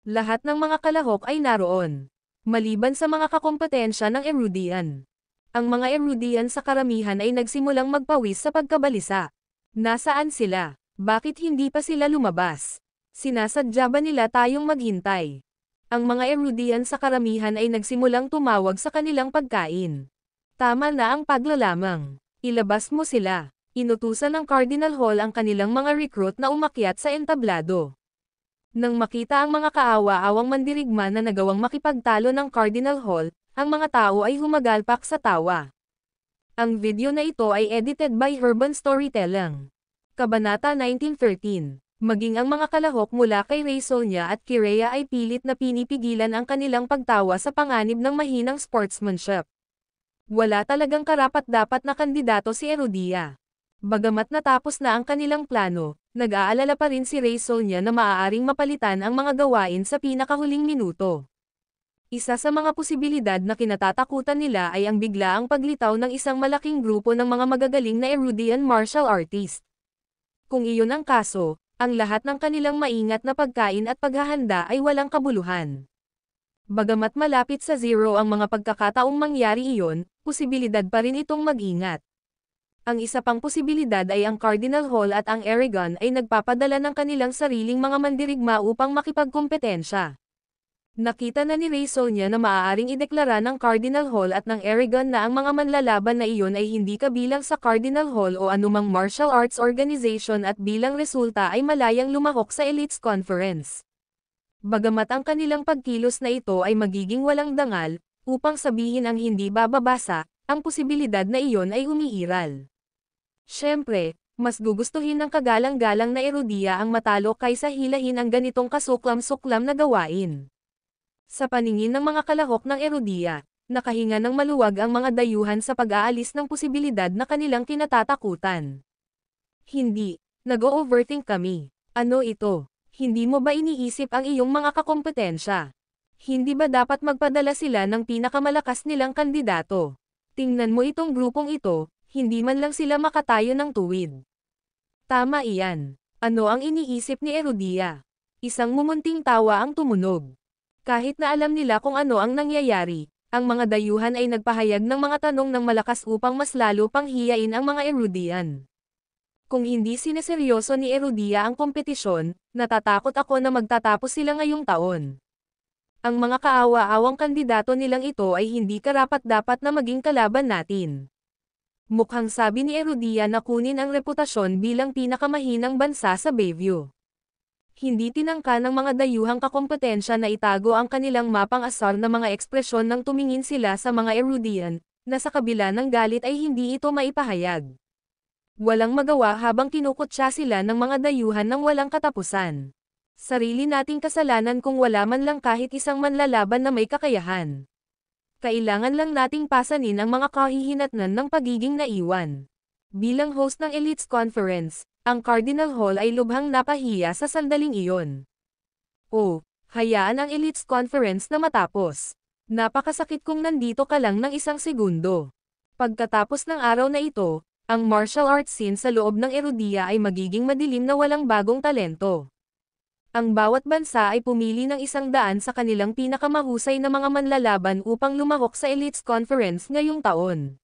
Lahat ng mga kalahok ay naroon, maliban sa mga kakompetensya ng Erudian. Ang mga Erudian sa karamihan ay nagsimulang magpawis sa pagkabalisa. Nasaan sila? Bakit hindi pa sila lumabas? Sinasadya ba nila tayong maghintay? Ang mga Erudian sa karamihan ay nagsimulang tumawag sa kanilang pagkain. Tama na ang paglalamang. Ilabas mo sila. Inutusan ng Cardinal Hall ang kanilang mga recruit na umakyat sa entablado. Nang makita ang mga kaawa-awang mandirigma na nagawang makipagtalo ng Cardinal Hall, ang mga tao ay humagalpak sa tawa. Ang video na ito ay edited by Urban Storytelling. Kabanata 1913. Maging ang mga kalahok mula kay Raysonia at Kirea ay pilit na pinipigilan ang kanilang pagtawa sa panganib ng mahinang sportsmanship. Wala talagang karapat-dapat na kandidato si Erudia. Bagamat natapos na ang kanilang plano, nag-aalala pa rin si Raysonia na maaaring mapalitan ang mga gawain sa pinakahuling minuto. Isa sa mga posibilidad na kinatatakutan nila ay ang biglaang paglitaw ng isang malaking grupo ng mga magagaling na Erudian martial artist. Kung iyon ang kaso, ang lahat ng kanilang maingat na pagkain at paghahanda ay walang kabuluhan. Bagamat malapit sa zero ang mga pagkakataong mangyari iyon, posibilidad pa rin itong mag-ingat. Ang isa pang posibilidad ay ang Cardinal Hall at ang Eragon ay nagpapadala ng kanilang sariling mga mandirigma upang makipagkompetensya. Nakita na ni Raysonia na maaaring ideklara ng Cardinal Hall at ng Eragon na ang mga manlalaban na iyon ay hindi kabilang sa Cardinal Hall o anumang martial arts organization at bilang resulta ay malayang lumahok sa Elites Conference. Bagamat ang kanilang pagkilos na ito ay magiging walang dangal, upang sabihin ang hindi bababasa, ang posibilidad na iyon ay umiiral. Siyempre, mas gugustuhin ng kagalang-galang na Erudia ang matalo kaysa hilahin ang ganitong kasuklam-suklam na gawain. Sa paningin ng mga kalahok ng Erudia, nakahinga ng maluwag ang mga dayuhan sa pag-aalis ng posibilidad na kanilang kinatatakutan. Hindi, nag-o-overthink kami. Ano ito? Hindi mo ba iniisip ang iyong mga kakompetensya? Hindi ba dapat magpadala sila ng pinakamalakas nilang kandidato? Tingnan mo itong grupong ito, hindi man lang sila makatayo ng tuwid. Tama iyan. Ano ang iniisip ni Erudia? Isang mumunting tawa ang tumunog. Kahit na alam nila kung ano ang nangyayari, ang mga dayuhan ay nagpahayag ng mga tanong ng malakas upang mas lalo pang hiyain ang mga Erudian. Kung hindi sineseryoso ni Erudia ang kompetisyon, natatakot ako na magtatapos sila ngayong taon. Ang mga kaawa-awang kandidato nilang ito ay hindi karapat-dapat na maging kalaban natin. Mukhang sabi ni Erudia na kunin ang reputasyon bilang pinakamahinang bansa sa Bayview. Hindi tinangka ng mga dayuhang kakompetensya na itago ang kanilang mapang-asar na mga ekspresyon nang tumingin sila sa mga Erudian, na sa kabila ng galit ay hindi ito maipahayag. Walang magawa habang kinukutya sila ng mga dayuhan ng walang katapusan. Sarili nating kasalanan kung wala man lang kahit isang manlalaban na may kakayahan. Kailangan lang nating pasanin ang mga kahihinatnan ng pagiging naiwan. Bilang host ng Elites Conference, ang Cardinal Hall ay lubhang napahiya sa sandaling iyon. Hayaan ang Elites Conference na matapos. Napakasakit kung nandito ka lang ng isang segundo. Pagkatapos ng araw na ito, ang martial arts scene sa loob ng Erudia ay magiging madilim na walang bagong talento. Ang bawat bansa ay pumili ng 100 sa kanilang pinakamahusay na mga manlalaban upang lumahok sa Elites Conference ngayong taon.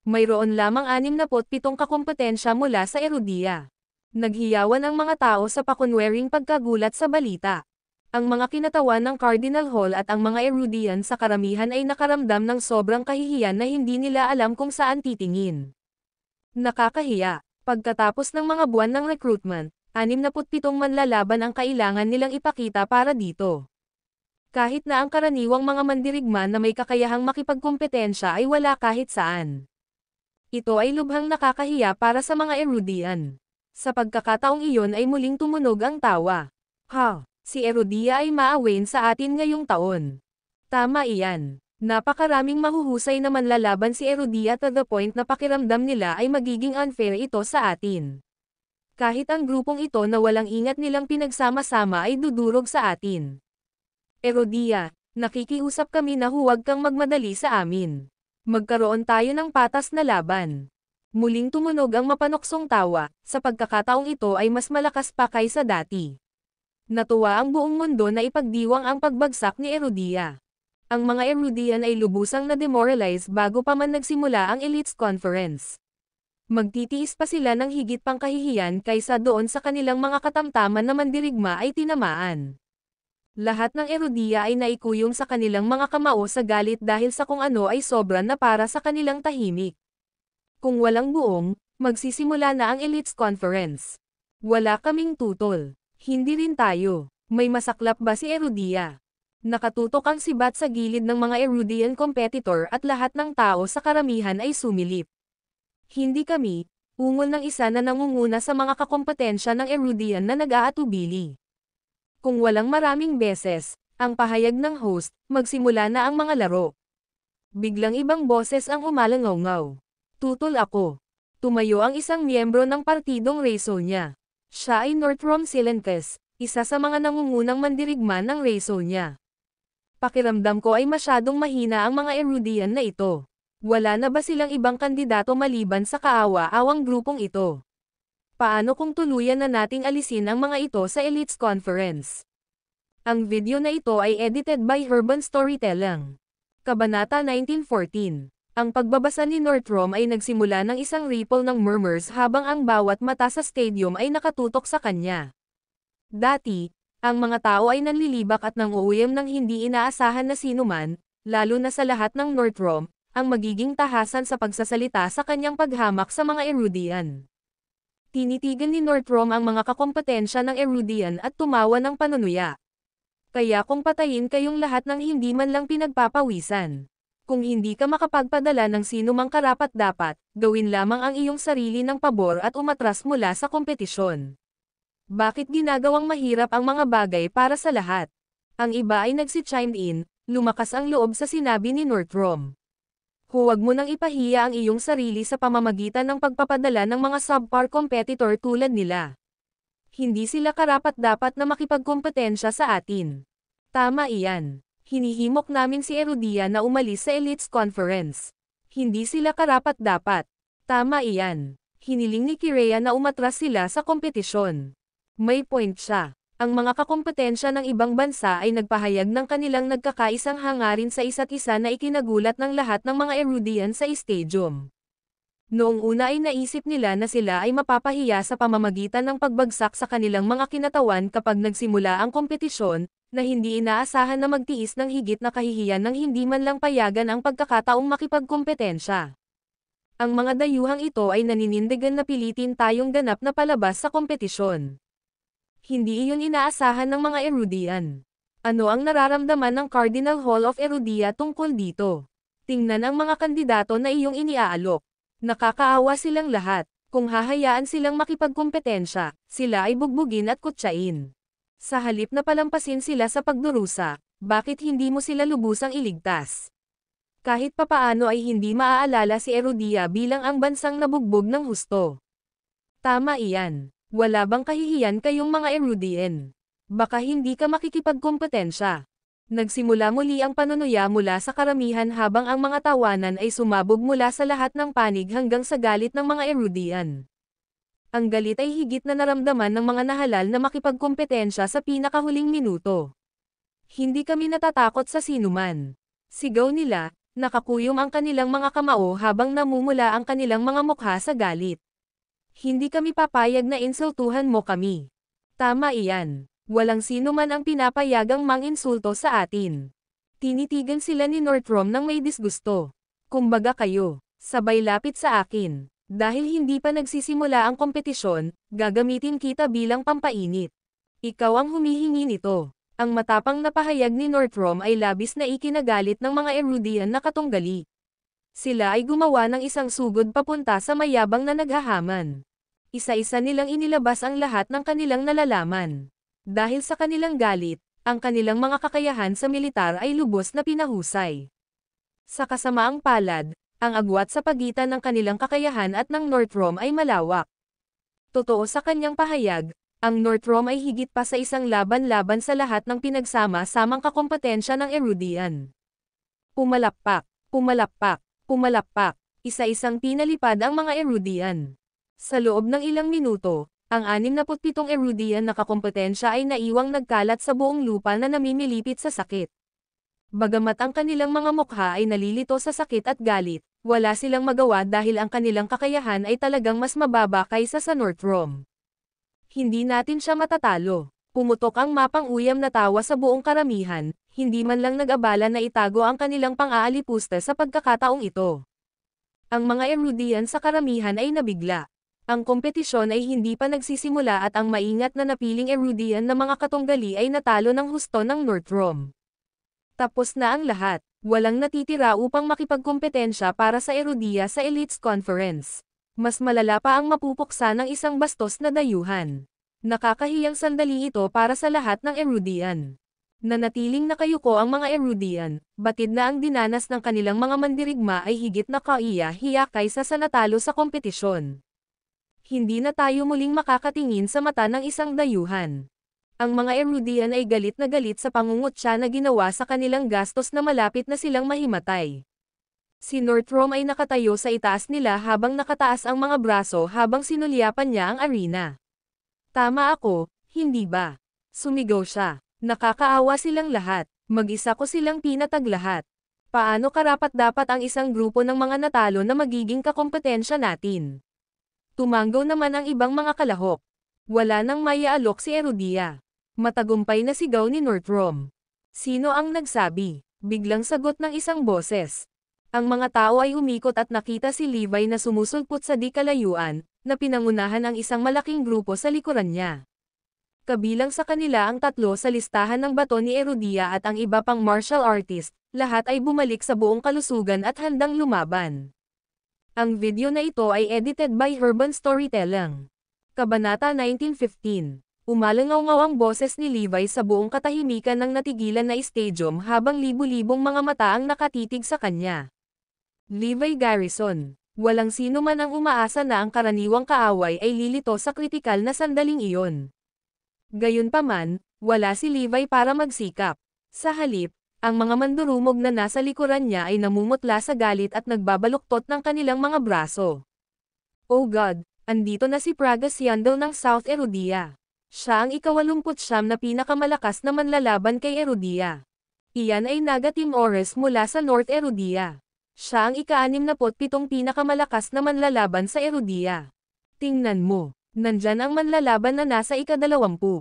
Mayroon lamang 67 kakompetensya mula sa Erudia. Naghiyawan ang mga tao sa pakunwering pagkagulat sa balita. Ang mga kinatawan ng Cardinal Hall at ang mga Erudian sa karamihan ay nakaramdam ng sobrang kahihiyan na hindi nila alam kung saan titingin. Nakakahiya. Pagkatapos ng mga buwan ng recruitment, 67 manlalaban ang kailangan nilang ipakita para dito. Kahit na ang karaniwang mga mandirigma na may kakayahang makipagkompetensya ay wala kahit saan. Ito ay lubhang nakakahiya para sa mga Erudian. Sa pagkakataong iyon ay muling tumunog ang tawa. Si Erodia ay maawain sa atin ngayong taon. Tama iyan. Napakaraming mahuhusay na manlalaban si Erodia to the point na pakiramdam nila ay magiging unfair ito sa atin. Kahit ang grupong ito na walang ingat nilang pinagsama-sama ay dudurog sa atin. Erodia, nakikiusap kami na huwag kang magmadali sa amin. Magkaroon tayo ng patas na laban. Muling tumunog ang mapanoksong tawa, sa pagkakataong ito ay mas malakas pa kaysa dati. Natuwa ang buong mundo na ipagdiwang ang pagbagsak ni Erodia. Ang mga Erodian ay lubusang na-demoralize bago pa man nagsimula ang Elites Conference. Magtitiis pa sila ng higit pang kahihiyan kaysa doon sa kanilang mga katamtaman na mandirigma ay tinamaan. Lahat ng Erodia ay naikuyong sa kanilang mga kamao sa galit dahil sa kung ano ay sobra na para sa kanilang tahimik. Kung walang buong, magsisimula na ang Elites Conference. Wala kaming tutol. Hindi rin tayo. May masaklap ba si Erodia? Nakatutok ang sibat sa gilid ng mga Erodian competitor at lahat ng tao sa karamihan ay sumilip. Hindi kami, ungol ng isa na nangunguna sa mga kakompetensya ng Erodian na nag-aatubili. Kung walang maraming beses, ang pahayag ng host, magsimula na ang mga laro. Biglang ibang boses ang umalangaw-ngaw. Tutol ako. Tumayo ang isang miyembro ng partidong Raison niya. Siya ay Northrom Silencus, isa sa mga nangungunang mandirigma ng Raison niya. Pakiramdam ko ay masyadong mahina ang mga Erodian na ito. Wala na ba silang ibang kandidato maliban sa kaawa-awang grupong ito? Paano kung tuluyan na nating alisin ang mga ito sa Elites Conference? Ang video na ito ay edited by Urban Storytelling. Kabanata 1914. Ang pagbabasa ni Northrom ay nagsimula ng isang ripple ng murmurs habang ang bawat mata sa stadium ay nakatutok sa kanya. Dati, ang mga tao ay nanlilibak at nanguuyam ng hindi inaasahan na sinuman, lalo na sa lahat ng Northrom, ang magiging tahasan sa pagsasalita sa kanyang paghamak sa mga Erodian. Tinitigan ni Northrom ang mga kakompetensya ng Erodian at tumawa ng panunuya. Kaya kung patayin kayong lahat ng hindi man lang pinagpapawisan. Kung hindi ka makapagpadala ng sinumang karapat-dapat, gawin lamang ang iyong sarili ng pabor at umatras mula sa kompetisyon. Bakit ginagawang mahirap ang mga bagay para sa lahat? Ang iba ay nagsi-chime in, lumakas ang loob sa sinabi ni Northrom. Huwag mo nang ipahiya ang iyong sarili sa pamamagitan ng pagpapadala ng mga subpar competitor tulad nila. Hindi sila karapat-dapat na makipagkompetensya sa atin. Tama iyan. Hinihimok namin si Erodia na umalis sa Elites Conference. Hindi sila karapat-dapat. Tama iyan. Hiniling ni Kirea na umatras sila sa kompetisyon. May point siya. Ang mga kakompetensya ng ibang bansa ay nagpahayag ng kanilang nagkakaisang hangarin sa isa't isa na ikinagulat ng lahat ng mga Erodian sa stadium. Noong una ay naisip nila na sila ay mapapahiya sa pamamagitan ng pagbagsak sa kanilang mga kinatawan kapag nagsimula ang kompetisyon, na hindi inaasahan na magtiis ng higit na kahihiyan ng hindi man lang payagan ang pagkakataong makipagkompetensya. Ang mga dayuhang ito ay naninindigan na pilitin tayong ganap na palabas sa kompetisyon. Hindi iyon inaasahan ng mga Erodian. Ano ang nararamdaman ng Cardinal Hall of Erodia tungkol dito? Tingnan ang mga kandidato na iyong iniaalok. Nakakaawa silang lahat. Kung hahayaan silang makipagkompetensya, sila ay bugbugin at kutsain. Sa halip na palampasin sila sa pagdurusa, bakit hindi mo sila lubusang iligtas? Kahit papaano ay hindi maaalala si Erodia bilang ang bansang nabugbog ng husto. Tama iyan. Wala bang kahihiyan kayong mga Erodian? Baka hindi ka makikipagkompetensya. Nagsimula muli ang panunuya mula sa karamihan habang ang mga tawanan ay sumabog mula sa lahat ng panig hanggang sa galit ng mga Erodian. Ang galit ay higit na naramdaman ng mga nahalal na makipagkompetensya sa pinakahuling minuto. Hindi kami natatakot sa sinuman. Sigaw nila, nakakuyom ang kanilang mga kamao habang namumula ang kanilang mga mukha sa galit. Hindi kami papayag na insultuhan mo kami. Tama iyan. Walang sino man ang pinapayagang manginsulto sa atin. Tinitigan sila ni Northrom ng may disgusto. Kumbaga kayo, sabay lapit sa akin. Dahil hindi pa nagsisimula ang kompetisyon, gagamitin kita bilang pampainit. Ikaw ang humihingi nito. Ang matapang na pahayag ni Northrom ay labis na ikinagalit ng mga Erodian na katunggali. Sila ay gumawa ng isang sugod papunta sa mayabang na naghahaman. Isa-isa nilang inilabas ang lahat ng kanilang nalalaman. Dahil sa kanilang galit, ang kanilang mga kakayahan sa militar ay lubos na pinahusay. Sa kasamaang palad, ang agwat sa pagitan ng kanilang kakayahan at ng Northrop ay malawak. Totoo sa kanyang pahayag, ang Northrop ay higit pa sa isang laban-laban sa lahat ng pinagsama-samang kakompetensya ng Erudian. Pumalakpak, pumalakpak, pumalakpak, isa-isang pinalipad ang mga Erudian. Sa loob ng ilang minuto, ang 67 Erudian na kakompetensya ay naiwang nagkalat sa buong lupa na namimilipit sa sakit. Bagamat ang kanilang mga mukha ay nalilito sa sakit at galit, wala silang magawa dahil ang kanilang kakayahan ay talagang mas mababa kaysa sa Northrop. Hindi natin siya matatalo. Pumutok ang mapang uyam na tawa sa buong karamihan, hindi man lang nag-abala na itago ang kanilang pang-aalipusta sa pagkakataong ito. Ang mga Erudian sa karamihan ay nabigla. Ang kompetisyon ay hindi pa nagsisimula at ang maingat na napiling Erudian na mga katunggali ay natalo ng husto ng Northrop. Tapos na ang lahat, walang natitira upang makipagkompetensya para sa Erudia sa Elites Conference. Mas malala pa ang mapupuksa ng isang bastos na dayuhan. Nakakahiyang sandali ito para sa lahat ng Erudian. Nanatiling nakayuko ang mga Erudian, batid na ang dinanas ng kanilang mga mandirigma ay higit na kaiya-hiya kaysa sa natalo sa kompetisyon. Hindi na tayo muling makakatingin sa mata ng isang dayuhan. Ang mga Erudian ay galit sa pangungutya na ginawa sa kanilang gastos na malapit na silang mahimatay. Si Northrop ay nakatayo sa itaas nila habang nakataas ang mga braso habang sinulyapan niya ang arena. Tama ako, hindi ba? Sumigaw siya. Nakakaawa silang lahat. Mag-isa ko silang pinatag lahat. Paano karapat-dapat ang isang grupo ng mga natalo na magiging kakompetensya natin? Tumanggaw naman ang ibang mga kalahok. Wala nang maiaalok si Erudia. Matagumpay na sigaw ni Northrop. Sino ang nagsabi? Biglang sagot ng isang boses. Ang mga tao ay umikot at nakita si Levi na sumusulpot sa di kalayuan, na pinangunahan ang isang malaking grupo sa likuran niya. Kabilang sa kanila ang 3 sa listahan ng bato ni Erudia at ang iba pang martial artist, lahat ay bumalik sa buong kalusugan at handang lumaban. Ang video na ito ay edited by Urban Storytelling. Kabanata 1915. Umalangaw-ngaw ang boses ni Levi sa buong katahimikan ng natigilan na stadium habang libu-libong mga mata ang nakatitig sa kanya. Levi Garrison. Walang sino man ang umaasa na ang karaniwang kaaway ay lilito sa kritikal na sandaling iyon. Gayunpaman, wala si Levi para magsikap. Sa halip, ang mga mandurumog na nasa likuran niya ay namumutla sa galit at nagbabaluktot ng kanilang mga braso. Oh God, andito na si Pragas Yandel ng South Erudia. Siya ang 89 na pinakamalakas na manlalaban kay Erudia. Iyan ay Naga Team Ores mula sa North Erudia. Siya ang 67 pinakamalakas na manlalaban sa Erudia. Tingnan mo, nandyan ang manlalaban na nasa ika-20.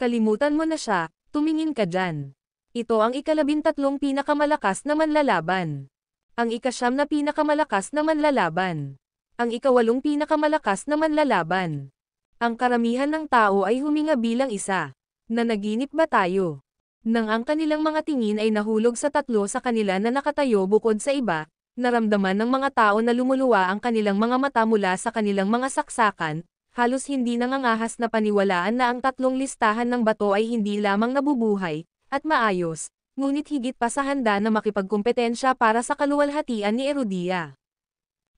Kalimutan mo na siya, tumingin ka dyan. Ito ang 13 pinakamalakas na manlalaban. Ang 9 na pinakamalakas na manlalaban. Ang 8 pinakamalakas na manlalaban. Ang karamihan ng tao ay huminga bilang isa. Nanaginip ba tayo? Nang ang kanilang mga tingin ay nahulog sa 3 sa kanila na nakatayo bukod sa iba, naramdaman ng mga tao na lumuluwa ang kanilang mga mata mula sa kanilang mga saksakan, halos hindi nangangahas na paniwalaan na ang 3 listahan ng bato ay hindi lamang nabubuhay, at maayos, ngunit higit pa sa handa na makipagkompetensya para sa kaluwalhatian ni Erudia.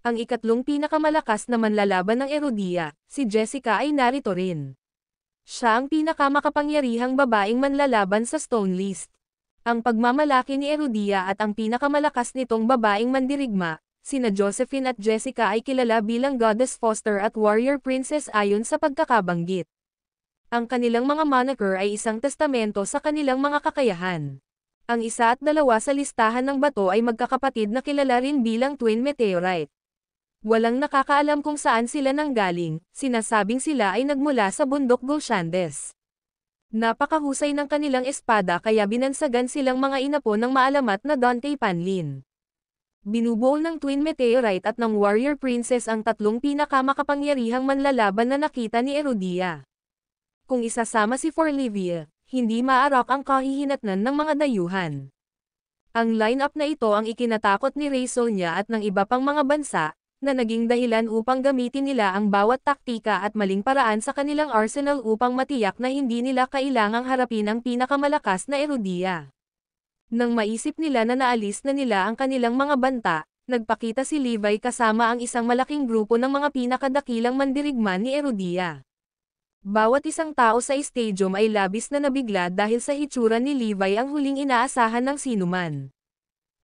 Ang 4 pinakamalakas na manlalaban ng Erudia, si Jessica ay narito rin. Siya ang pinakamakapangyarihang babaeng manlalaban sa Stone List. Ang pagmamalaki ni Erudia at ang pinakamalakas nitong babaeng mandirigma, sina Josephine at Jessica ay kilala bilang Goddess Foster at Warrior Princess ayon sa pagkakabanggit. Ang kanilang mga moniker ay isang testamento sa kanilang mga kakayahan. Ang 1 at 2 sa listahan ng bato ay magkakapatid na kilala rin bilang Twin Meteorite. Walang nakakaalam kung saan sila nanggaling, sinasabing sila ay nagmula sa bundok Goshandes. Napakahusay ng kanilang espada kaya binansagan silang mga inapo ng maalamat na Dante Panlin. Binubuo ng Twin Meteorite at ng Warrior Princess ang 3 pinakamakapangyarihang manlalaban na nakita ni Erudia. Kung isasama si Forlivia, hindi maarak ang kahihinatnan ng mga dayuhan. Ang line-up na ito ang ikinatakot ni Ray Sonia at ng iba pang mga bansa, na naging dahilan upang gamitin nila ang bawat taktika at maling paraan sa kanilang arsenal upang matiyak na hindi nila kailangang harapin ang pinakamalakas na Erudia. Nang maisip nila na naalis na nila ang kanilang mga banta, nagpakita si Levi kasama ang isang malaking grupo ng mga pinakadakilang mandirigman ni Erudia. Bawat isang tao sa stadium ay labis na nabigla dahil sa hitsura ni Levi ang huling inaasahan ng sinuman.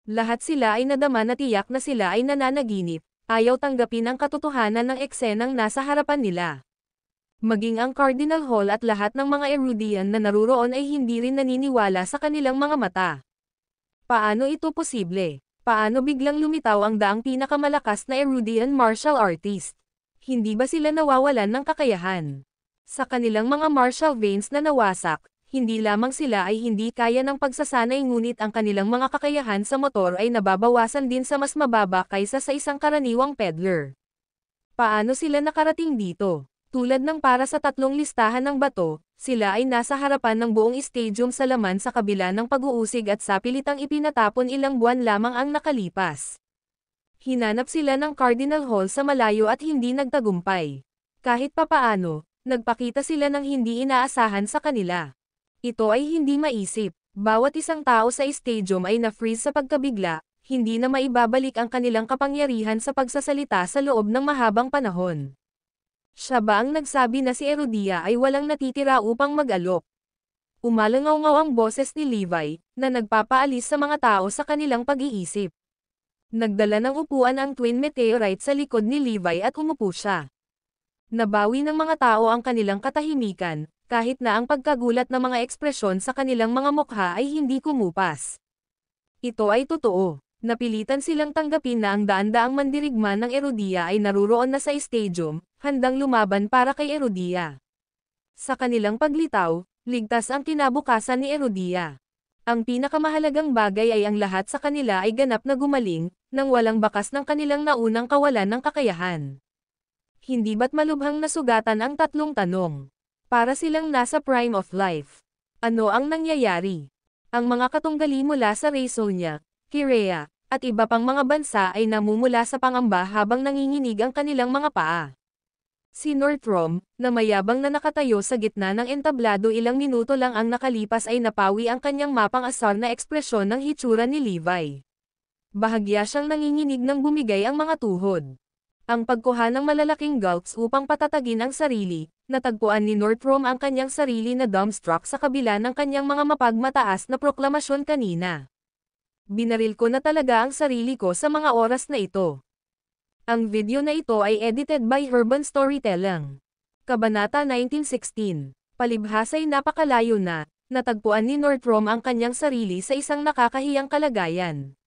Lahat sila ay nadama na tiyak na sila ay nananaginip, ayaw tanggapin ang katotohanan ng eksenang nasa harapan nila. Maging ang Cardinal Hall at lahat ng mga Erudian na naruroon ay hindi rin naniniwala sa kanilang mga mata. Paano ito posible? Paano biglang lumitaw ang daang pinakamalakas na Erudian martial artist? Hindi ba sila nawawalan ng kakayahan? Sa kanilang mga martial veins na nawasak, hindi lamang sila ay hindi kaya ng pagsasanay ngunit ang kanilang mga kakayahan sa motor ay nababawasan din sa mas mababa kaysa sa isang karaniwang peddler. Paano sila nakarating dito? Tulad ng para sa tatlong listahan ng bato, sila ay nasa harapan ng buong stadium sa laman sa kabila ng pag-uusig at sapilitang ipinatapon ilang buwan lamang ang nakalipas. Hinanap sila ng Cardinal Hall sa malayo at hindi nagtagumpay. Kahit papaano, nagpakita sila ng hindi inaasahan sa kanila. Ito ay hindi maisip. Bawat isang tao sa stadium ay na-freeze sa pagkabigla, hindi na maibabalik ang kanilang kapangyarihan sa pagsasalita sa loob ng mahabang panahon. Siya ba ang nagsabi na si Erudia ay walang natitira upang mag-alok? Umalangaw-ngaw ang boses ni Levi, na nagpapaalis sa mga tao sa kanilang pag-iisip. Nagdala ng upuan ang twin meteorite sa likod ni Levi at umupo siya. Nabawi ng mga tao ang kanilang katahimikan, kahit na ang pagkagulat ng mga ekspresyon sa kanilang mga mukha ay hindi kumupas. Ito ay totoo. Napilitan silang tanggapin na ang daan-daang mandirigman ng Erudia ay naruroon na sa stadium, handang lumaban para kay Erudia. Sa kanilang paglitaw, ligtas ang kinabukasan ni Erudia. Ang pinakamahalagang bagay ay ang lahat sa kanila ay ganap na gumaling, nang walang bakas ng kanilang naunang kawalan ng kakayahan. Hindi ba't malubhang nasugatan ang tatlong tanong? Para silang nasa prime of life. Ano ang nangyayari? Ang mga katunggali mula sa Raysonia, Kirea, at iba pang mga bansa ay namumula sa pangamba habang nanginginig ang kanilang mga paa. Si Northrom, na mayabang na nakatayo sa gitna ng entablado ilang minuto lang ang nakalipas ay napawi ang kanyang mapang-asar na ekspresyon ng hitsura ni Levi. Bahagya siyang nanginginig nang bumigay ang mga tuhod. Ang pagkuha ng malalaking gulps upang patatagin ang sarili, natagpuan ni Northrom ang kanyang sarili na dumbstruck sa kabila ng kanyang mga mapagmataas na proklamasyon kanina. Binaril ko na talaga ang sarili ko sa mga oras na ito. Ang video na ito ay edited by Urban Storytelling. Kabanata 1916. Palibhasa'y napakalayo na, natagpuan ni Northrom ang kanyang sarili sa isang nakakahiyang kalagayan.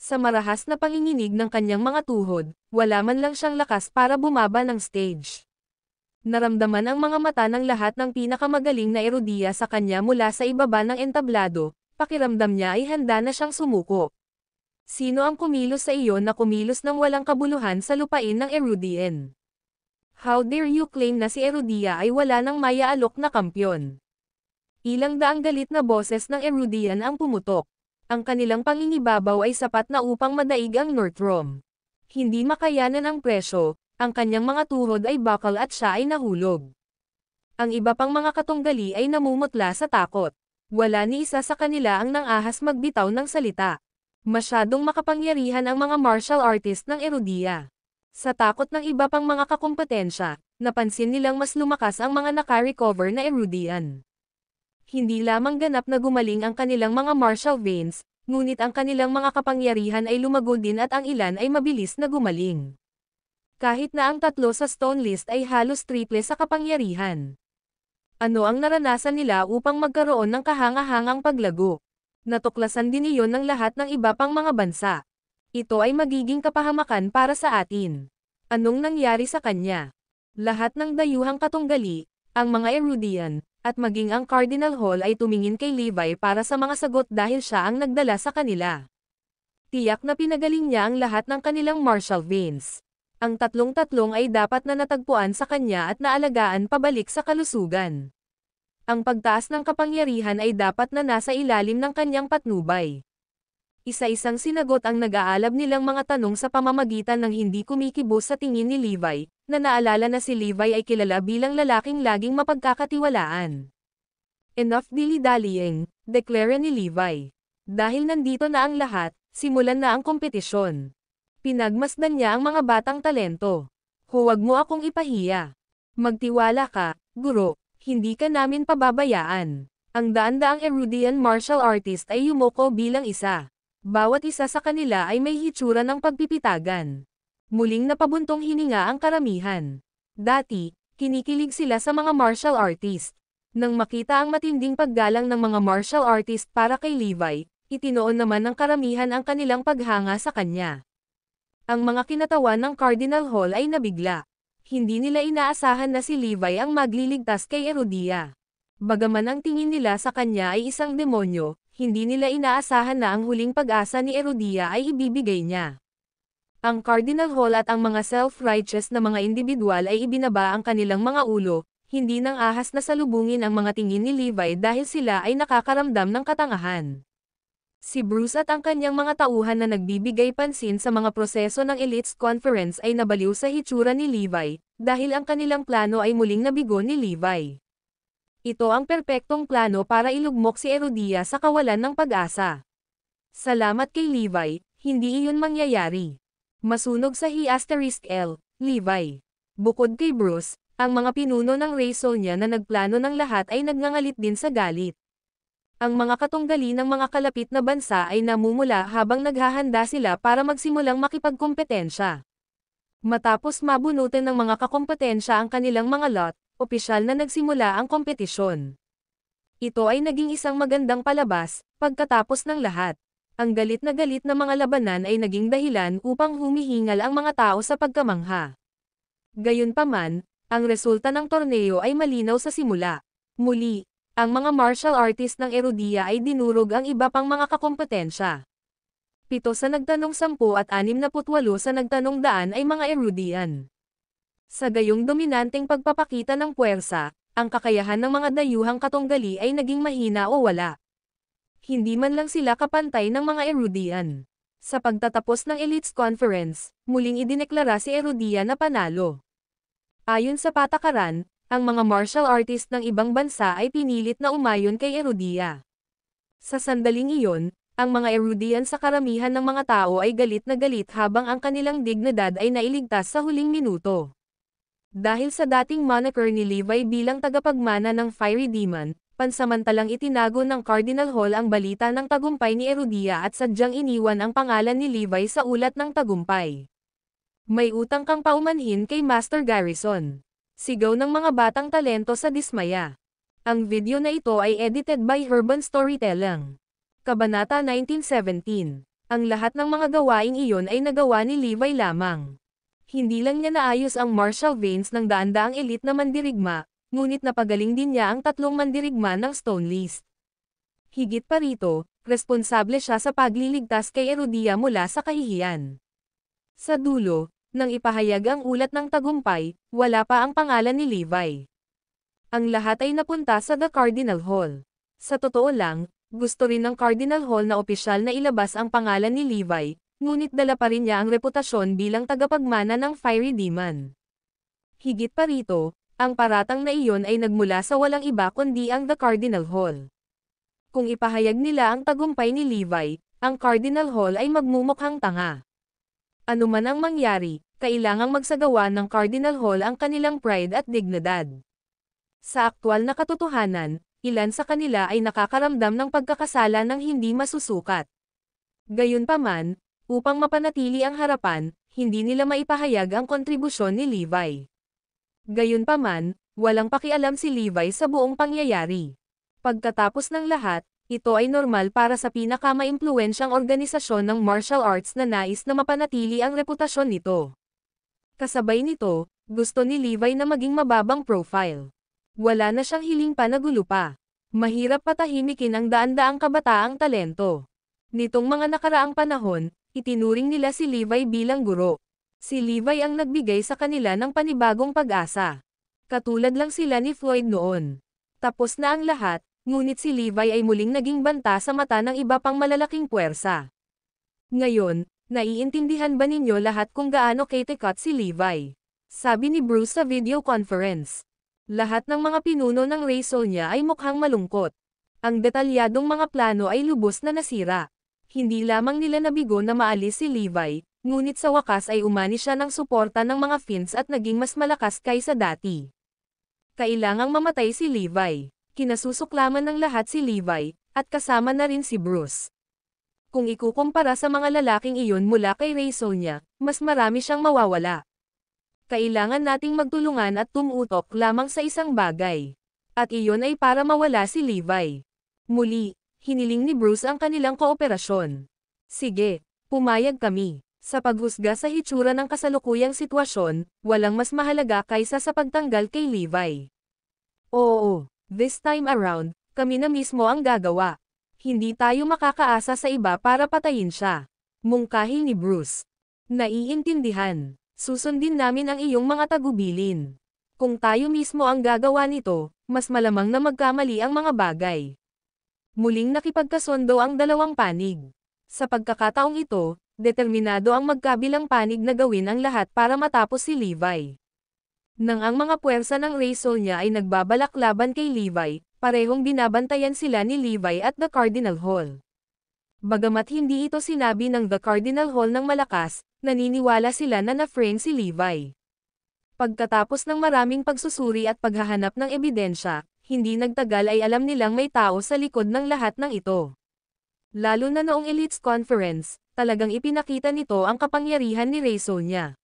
Sa marahas na panginginig ng kanyang mga tuhod, wala man lang siyang lakas para bumaba ng stage. Naramdaman ang mga mata ng lahat ng pinakamagaling na Erudia sa kanya mula sa ibaba ng entablado, pakiramdam niya ay handa na siyang sumuko. Sino ang kumilos sa iyo na kumilos ng walang kabuluhan sa lupain ng Erudian? How dare you claim na si Erudia ay wala nang maya-alok na kampyon? Ilang daang galit na boses ng Erudian ang pumutok. Ang kanilang pangingibabaw ay sapat na upang madaig ang Northrom. Hindi makayanan ang presyo, ang kanyang mga tuhod ay bakal at siya ay nahulog. Ang iba pang mga katunggali ay namumutla sa takot. Wala ni isa sa kanila ang nangahas magbitaw ng salita. Masyadong makapangyarihan ang mga martial artist ng Erudia. Sa takot ng iba pang mga kakumpetensya, napansin nilang mas lumakas ang mga naka-recover na Erudian. Hindi lamang ganap na gumaling ang kanilang mga martial veins, ngunit ang kanilang mga kapangyarihan ay lumago din at ang ilan ay mabilis na gumaling. Kahit na ang tatlo sa stone list ay halos triple sa kapangyarihan. Ano ang naranasan nila upang magkaroon ng kahanga-hangang paglago? Natuklasan din iyon ng lahat ng iba pang mga bansa. Ito ay magiging kapahamakan para sa atin. Anong nangyari sa kanya? Lahat ng dayuhang katunggali, ang mga Erudian, at maging ang Cardinal Hall ay tumingin kay Levi para sa mga sagot dahil siya ang nagdala sa kanila. Tiyak na pinagaling niya ang lahat ng kanilang martial veins. Ang tatlong-tatlong ay dapat na natagpuan sa kanya at naalagaan pabalik sa kalusugan. Ang pagtaas ng kapangyarihan ay dapat na nasa ilalim ng kanyang patnubay. Isa-isang sinagot ang nag-aalab nilang mga tanong sa pamamagitan ng hindi kumikibo sa tingin ni Levi, na naalala na si Levi ay kilala bilang lalaking laging mapagkakatiwalaan. Enough dilly-dallying, deklara ni Levi. Dahil nandito na ang lahat, simulan na ang kompetisyon. Pinagmasdan niya ang mga batang talento. Huwag mo akong ipahiya. Magtiwala ka, guro, hindi ka namin pababayaan. Ang daan-daang Erudian martial artist ay yumoko bilang isa. Bawat isa sa kanila ay may hitsura ng pagpipitagan. Muling napabuntong hininga ang karamihan. Dati, kinikilig sila sa mga martial artist. Nang makita ang matinding paggalang ng mga martial artist para kay Levi, itinoon naman ng karamihan ang kanilang paghanga sa kanya. Ang mga kinatawan ng Cardinal Hall ay nabigla. Hindi nila inaasahan na si Levi ang magliligtas kay Erudia. Bagaman ang tingin nila sa kanya ay isang demonyo, hindi nila inaasahan na ang huling pag-asa ni Erudia ay ibibigay niya. Ang Cardinal Hall at ang mga self-righteous na mga individual ay ibinaba ang kanilang mga ulo, hindi nang ahas na salubungin ang mga tingin ni Levi dahil sila ay nakakaramdam ng katangahan. Si Bruce at ang kanyang mga tauhan na nagbibigay pansin sa mga proseso ng Elites Conference ay nabaliw sa hitsura ni Levi, dahil ang kanilang plano ay muling nabigo ni Levi. Ito ang perpektong plano para ilugmok si Erudia sa kawalan ng pag-asa. Salamat kay Levi, hindi iyon mangyayari. Masunog sa He*L, Levi. Bukod kay Bruce, ang mga pinuno ng Raysonia na nagplano ng lahat ay nagngangalit din sa galit. Ang mga katunggali ng mga kalapit na bansa ay namumula habang naghahanda sila para magsimulang makipagkompetensya. Matapos mabunutin ng mga kakompetensya ang kanilang mga lot, opisyal na nagsimula ang kompetisyon. Ito ay naging isang magandang palabas, pagkatapos ng lahat. Ang galit na mga labanan ay naging dahilan upang humihingal ang mga tao sa pagkamangha. Gayunpaman, ang resulta ng torneo ay malinaw sa simula. Muli, ang mga martial artist ng Erudia ay dinurog ang iba pang mga kakompetensya. 7 sa nagtanong 10 at 68 sa nagtanong 100 ay mga Erudian. Sa gayong dominanteng pagpapakita ng puwersa, ang kakayahan ng mga dayuhang katunggali ay naging mahina o wala. Hindi man lang sila kapantay ng mga Erudian. Sa pagtatapos ng Elites Conference, muling idineklara si Erudia na panalo. Ayon sa patakaran, ang mga martial artist ng ibang bansa ay pinilit na umayon kay Erudia. Sa sandaling iyon, ang mga Erudian sa karamihan ng mga tao ay galit na galit habang ang kanilang dignidad ay nailigtas sa huling minuto. Dahil sa dating moniker ni Levi bilang tagapagmana ng Fiery Demon, pansamantalang itinago ng Cardinal Hall ang balita ng tagumpay ni Erudia at sadyang iniwan ang pangalan ni Levi sa ulat ng tagumpay. May utang kang paumanhin kay Master Garrison. Sigaw ng mga batang talento sa dismaya. Ang video na ito ay edited by Urban Storytelling. Kabanata 1917. Ang lahat ng mga gawaing iyon ay nagawa ni Levi lamang. Hindi lang niya naayos ang martial veins ng daan-daang elite na mandirigma, ngunit napagaling din niya ang 3 mandirigma ng Stone List. Higit pa rito, responsable siya sa pagliligtas kay Erudia mula sa kahihiyan. Sa dulo, nang ipahayag ang ulat ng tagumpay, wala pa ang pangalan ni Levi. Ang lahat ay napunta sa The Cardinal Hall. Sa totoo lang, gusto rin ng Cardinal Hall na opisyal na ilabas ang pangalan ni Levi, ngunit dala pa rin niya ang reputasyon bilang tagapagmana ng Fiery Demon. Higit pa rito, ang paratang na iyon ay nagmula sa walang iba kundi ang The Cardinal Hall. Kung ipahayag nila ang tagumpay ni Levi, ang Cardinal Hall ay magmumukhang tanga. Ano man ang mangyari, kailangang magsagawa ng Cardinal Hall ang kanilang pride at dignidad. Sa aktwal na katotohanan, ilan sa kanila ay nakakaramdam ng pagkakasala ng hindi masusukat. Gayunpaman, upang mapanatili ang harapan, hindi nila maipahayag ang kontribusyon ni Levi. Gayunpaman, walang pakialam si Levi sa buong pangyayari. Pagkatapos ng lahat, ito ay normal para sa pinakamaimpluwensyang organisasyon ng martial arts na nais na mapanatili ang reputasyon nito. Kasabay nito, gusto ni Levi na maging mababang profile. Wala na siyang hiling pa na gulo pa. Mahirap patahimikin ang daan-daang kabataang talento. Nitong mga nakaraang panahon, itinuring nila si Levi bilang guro. Si Levi ang nagbigay sa kanila ng panibagong pag-asa. Katulad lang sila ni Floyd noon. Tapos na ang lahat, ngunit si Levi ay muling naging banta sa mata ng iba pang malalaking puwersa. Ngayon, naiintindihan ba ninyo lahat kung gaano katikat si Levi? Sabi ni Bruce sa video conference. Lahat ng mga pinuno ng Raysonia ay mukhang malungkot. Ang detalyadong mga plano ay lubos na nasira. Hindi lamang nila nabigo na maalis si Levi, ngunit sa wakas ay umani siya ng suporta ng mga Finns at naging mas malakas kaysa dati. Kailangang mamatay si Levi. Kinasusuklaman ng lahat si Levi, at kasama na rin si Bruce. Kung ikukumpara sa mga lalaking iyon mula kay Raysonia, mas marami siyang mawawala. Kailangan nating magtulungan at tumutok lamang sa isang bagay. At iyon ay para mawala si Levi. Muli, hiniling ni Bruce ang kanilang kooperasyon. Sige, pumayag kami. Sa paghusga sa hitsura ng kasalukuyang sitwasyon, walang mas mahalaga kaysa sa pagtanggal kay Levi. Oo, this time around, kami na mismo ang gagawa. Hindi tayo makakaasa sa iba para patayin siya. Mungkahi ni Bruce. Naiintindihan. Susundin namin ang iyong mga tagubilin. Kung tayo mismo ang gagawa nito, mas malamang na magkamali ang mga bagay. Muling nakipagkasundo ang dalawang panig. Sa pagkakataong ito, determinado ang magkabilang panig na gawin ang lahat para matapos si Levi. Nang ang mga puwersa ng Raysonia ay nagbabalak laban kay Levi, parehong binabantayan sila ni Levi at The Cardinal Hall. Bagamat hindi ito sinabi ng The Cardinal Hall ng malakas, naniniwala sila na na-frame si Levi. Pagkatapos ng maraming pagsusuri at paghahanap ng ebidensya, hindi nagtagal ay alam nilang may tao sa likod ng lahat ng ito. Lalo na noong Elites Conference, talagang ipinakita nito ang kapangyarihan ni Raysonia.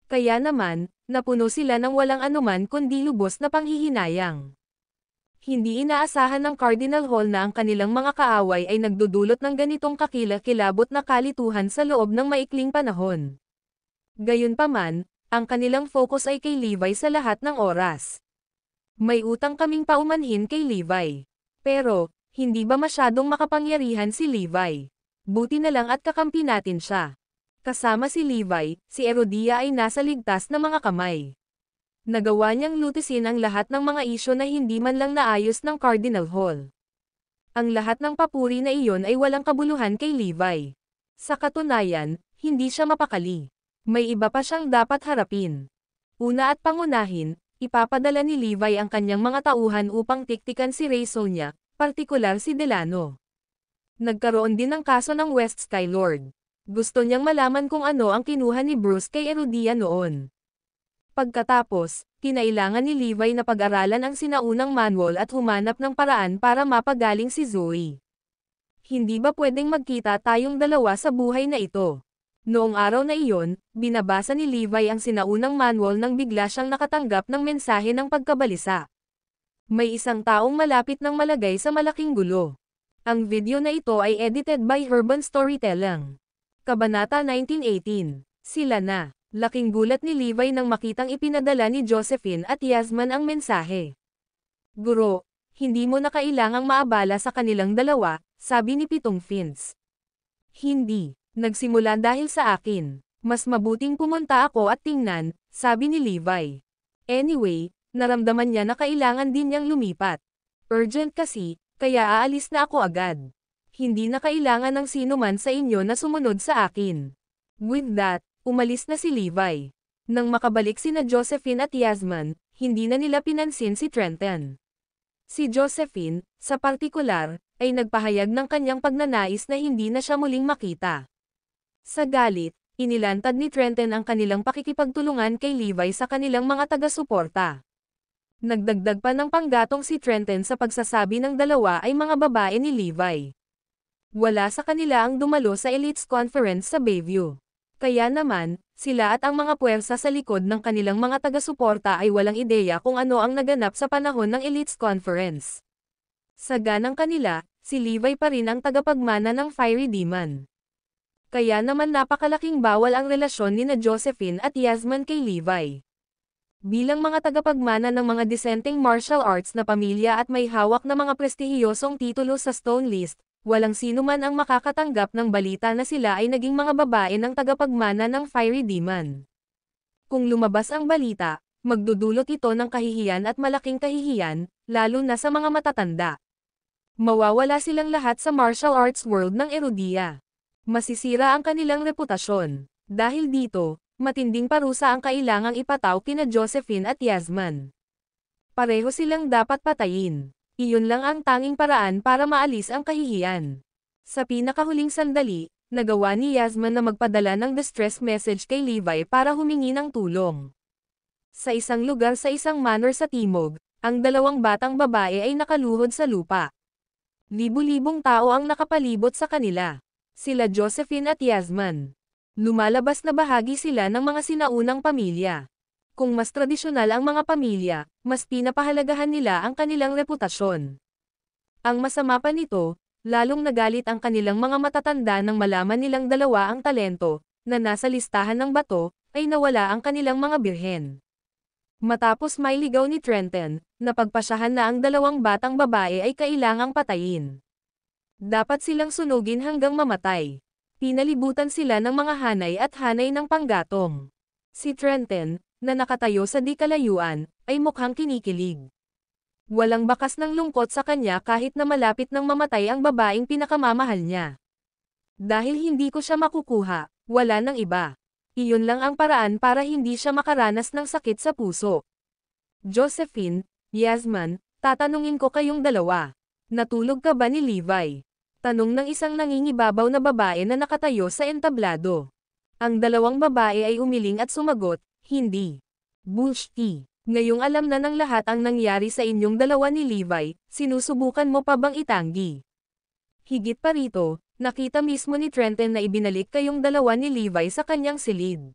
Kaya naman, napuno sila ng walang anuman kundi lubos na panghihinayang. Hindi inaasahan ng Cardinal Hall na ang kanilang mga kaaway ay nagdudulot ng ganitong kakilakilabot na kalituhan sa loob ng maikling panahon. Gayunpaman, ang kanilang focus ay kay Levi sa lahat ng oras. May utang kaming paumanhin kay Levi. Pero, hindi ba masyadong makapangyarihan si Levi? Buti na lang at kakampi natin siya. Kasama si Levi, si Erodia ay nasa ligtas na mga kamay. Nagawa niyang lutisin ang lahat ng mga isyo na hindi man lang naayos ng Cardinal Hall. Ang lahat ng papuri na iyon ay walang kabuluhan kay Levi. Sa katunayan, hindi siya mapakali. May iba pa siyang dapat harapin. Una at pangunahin, ipapadala ni Levi ang kanyang mga tauhan upang tiktikan si Raysonia, partikular si Delano. Nagkaroon din ng kaso ng West Skylord. Gusto niyang malaman kung ano ang kinuha ni Bruce kay Erodia noon. Pagkatapos, kinailangan ni Levi na pag-aralan ang sinaunang manual at humanap ng paraan para mapagaling si Zoe. Hindi ba pwedeng magkita tayong dalawa sa buhay na ito? Noong araw na iyon, binabasa ni Levi ang sinaunang manual nang bigla siyang nakatanggap ng mensahe ng pagkabalisa. May isang taong malapit ng malagay sa malaking gulo. Ang video na ito ay edited by Urban Storytelling. Kabanata 1918. Sila na. Laking gulat ni Levi nang makitang ipinadala ni Josephine at Yasmin ang mensahe. Guro, hindi mo na kailangang maabala sa kanilang dalawa, sabi ni Pitong Finns. Hindi, nagsimula dahil sa akin. Mas mabuting pumunta ako at tingnan, sabi ni Levi. Anyway, naramdaman niya na kailangan din niyang lumipat. Urgent kasi, kaya aalis na ako agad. Hindi na kailangan ng sino man sa inyo na sumunod sa akin. With that, umalis na si Levi. Nang makabalik sina Josephine at Yasmin, hindi na nila pinansin si Trenton. Si Josephine, sa partikular, ay nagpahayag ng kanyang pagnanais na hindi na siya muling makita. Sa galit, inilantad ni Trenton ang kanilang pakikipagtulungan kay Levi sa kanilang mga taga-suporta. Nagdagdag pa ng panggatong si Trenton sa pagsasabi ng dalawa ay mga babae ni Levi. Wala sa kanila ang dumalo sa Elites Conference sa Bayview. Kaya naman, sila at ang mga puwersa sa likod ng kanilang mga taga-suporta ay walang ideya kung ano ang naganap sa panahon ng Elites Conference. Sa ganang kanila, si Levi pa rin ang tagapagmana ng Fiery Demon. Kaya naman napakalaking bawal ang relasyon ni na Josephine at Yasmin kay Levi. Bilang mga tagapagmana ng mga disenteng martial arts na pamilya at may hawak na mga prestihiyosong titulo sa Stone List, walang sino man ang makakatanggap ng balita na sila ay naging mga babae ng tagapagmana ng Fiery Demon. Kung lumabas ang balita, magdudulot ito ng kahihiyan at malaking kahihiyan, lalo na sa mga matatanda. Mawawala silang lahat sa martial arts world ng Erodia. Masisira ang kanilang reputasyon. Dahil dito, matinding parusa ang kailangang ipataw kina Josephine at Yasman. Pareho silang dapat patayin. Iyon lang ang tanging paraan para maalis ang kahihiyan. Sa pinakahuling sandali, nagawa ni Yasman na magpadala ng distress message kay Levi para humingi ng tulong. Sa isang lugar sa isang manor sa timog, ang dalawang batang babae ay nakaluhod sa lupa. Libu-libong tao ang nakapalibot sa kanila. Sila Josephine at Yasman. Lumalabas na bahagi sila ng mga sinaunang pamilya. Kung mas tradisyonal ang mga pamilya, mas pinapahalagahan nila ang kanilang reputasyon. Ang masama pa nito, lalong nagalit ang kanilang mga matatanda nang malaman nilang dalawa ang talento, na nasa listahan ng bato, ay nawala ang kanilang mga birhen. Matapos mailigaw ni Trenton, napagpasyahan na ang dalawang batang babae ay kailangang patayin. Dapat silang sunugin hanggang mamatay. Pinalibutan sila ng mga hanay at hanay ng panggatong. Si Trenton, na nakatayo sa di kalayuan, ay mukhang kinikilig. Walang bakas ng lungkot sa kanya kahit na malapit nang mamatay ang babaeng pinakamamahal niya. Dahil hindi ko siya makukuha, wala nang iba. Iyon lang ang paraan para hindi siya makaranas ng sakit sa puso. Josephine, Yasman, tatanungin ko kayong dalawa. Natulog ka ba ni Levi? Tanong ng isang nangingibabaw na babae na nakatayo sa entablado. Ang dalawang babae ay umiling at sumagot, hindi. Bullshit. Ngayong alam na ng lahat ang nangyari sa inyong dalawa ni Levi, sinusubukan mo pa bang itanggi? Higit pa rito, nakita mismo ni Trenton na ibinalik kayong dalawa ni Levi sa kanyang silid.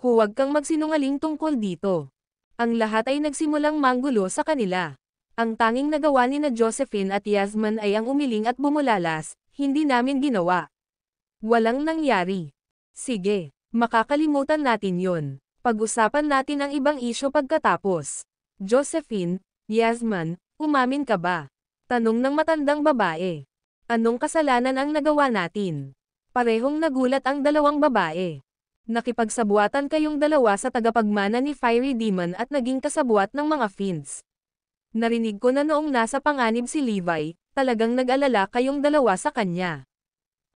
Huwag kang magsinungaling tungkol dito. Ang lahat ay nagsimulang manggulo sa kanila. Ang tanging nagawa ni na Josephine at Yasman ay ang umiling at bumulalas, hindi namin ginawa. Walang nangyari. Sige, makakalimutan natin yon. Pag-usapan natin ang ibang isyo pagkatapos. Josephine, Yasman, umamin ka ba? Tanong ng matandang babae. Anong kasalanan ang nagawa natin? Parehong nagulat ang dalawang babae. Nakipagsabuatan kayong dalawa sa tagapagmana ni Fiery Demon at naging kasabuat ng mga fiends. Narinig ko na noong nasa panganib si Levi, talagang nag-alala kayong dalawa sa kanya.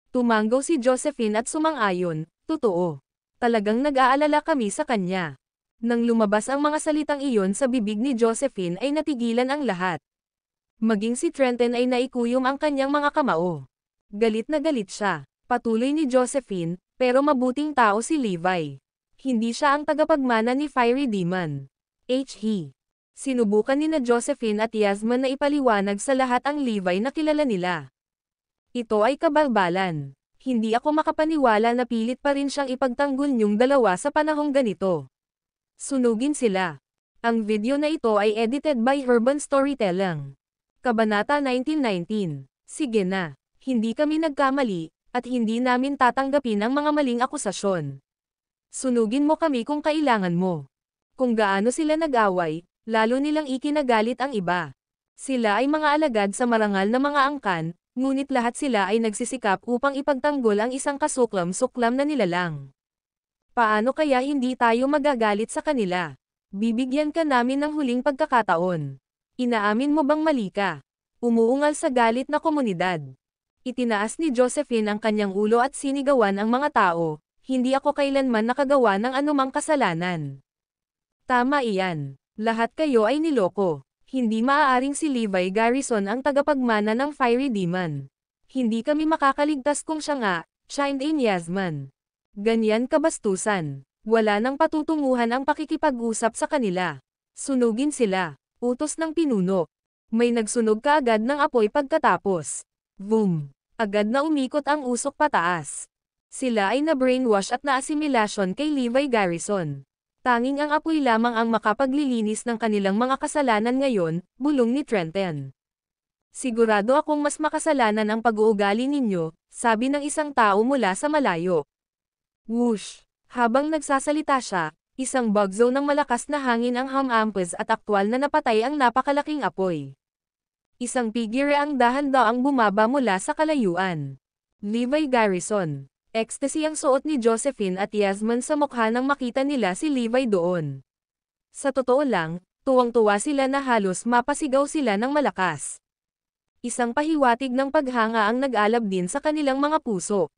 Tumanggaw si Josephine at sumang-ayon, totoo. Talagang nag-aalala kami sa kanya. Nang lumabas ang mga salitang iyon sa bibig ni Josephine ay natigilan ang lahat. Maging si Trenton ay naikuyom ang kanyang mga kamao. Galit na galit siya. Patuloy ni Josephine, pero mabuting tao si Levi. Hindi siya ang tagapagmana ni Fiery Demon. He. Sinubukan ni na Josephine at Yasman na ipaliwanag sa lahat ang Levi na kilala nila. Ito ay kabalbalan. Hindi ako makapaniwala na pilit pa rin siyang ipagtanggol niyong dalawa sa panahong ganito. Sunugin sila. Ang video na ito ay edited by Urban Storytelling. Kabanata 1919. Sige na. Hindi kami nagkamali, at hindi namin tatanggapin ang mga maling akusasyon. Sunugin mo kami kung kailangan mo. Kung gaano sila nag-away, lalo nilang ikinagalit ang iba. Sila ay mga alagad sa marangal na mga angkan, ngunit lahat sila ay nagsisikap upang ipagtanggol ang isang kasuklam-suklam na nilalang. Paano kaya hindi tayo magagalit sa kanila? Bibigyan ka namin ng huling pagkakataon. Inaamin mo bang mali ka? Umuungal sa galit na komunidad. Itinaas ni Josephine ang kanyang ulo at sinigawan ang mga tao, hindi ako kailanman nakagawa ng anumang kasalanan. Tama iyan. Lahat kayo ay niloko. Hindi maaaring si Levi Garrison ang tagapagmana ng Fiery Demon. Hindi kami makakaligtas kung siya nga, chimed in Yasman. Ganyan kabastusan. Wala nang patutunguhan ang pakikipag-usap sa kanila. Sunugin sila. Utos ng pinuno. May nagsunog kaagad ng apoy pagkatapos. Boom! Agad na umikot ang usok pataas. Sila ay na-brainwash at na-asimilasyon kay Levi Garrison. Tanging ang apoy lamang ang makapaglilinis ng kanilang mga kasalanan ngayon, bulong ni Trenton. Sigurado akong mas makasalanan ang pag-uugali ninyo, sabi ng isang tao mula sa malayo. Whoosh! Habang nagsasalita siya, isang bugzo ng malakas na hangin ang humampas at aktwal na napatay ang napakalaking apoy. Isang figure ang dahan-daang bumaba mula sa kalayuan. Levi Garrison. Ecstasy ang suot ni Josephine at Yasman sa mukha nang makita nila si Levi doon. Sa totoo lang, tuwang-tuwa sila na halos mapasigaw sila ng malakas. Isang pahiwatig ng paghanga ang nag-alab din sa kanilang mga puso.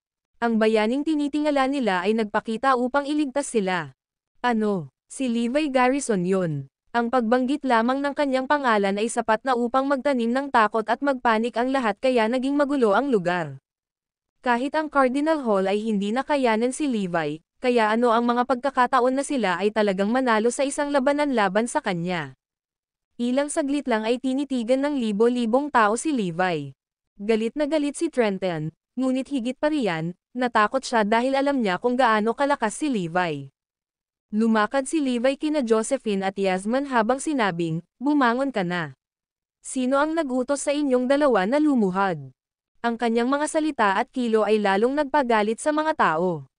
Ang bayaning tinitingala nila ay nagpakita upang iligtas sila. Ano? Si Levi Garrison yun. Ang pagbanggit lamang ng kanyang pangalan ay sapat na upang magtanim ng takot at magpanik ang lahat kaya naging magulo ang lugar. Kahit ang Cardinal Hall ay hindi nakayanan si Levi, kaya ano ang mga pagkakataon na sila ay talagang manalo sa isang labanan laban sa kanya. Ilang saglit lang ay tinitigan ng libo-libong tao si Levi. Galit na galit si Trenton, ngunit higit pa riyan, natakot siya dahil alam niya kung gaano kalakas si Levi. Lumakad si Levi kina Josephine at Yasmin habang sinabing, "Bumangon ka na. Sino ang nagutos sa inyong dalawa na lumuhad?" Ang kanyang mga salita at kilo ay lalong nagpagalit sa mga tao.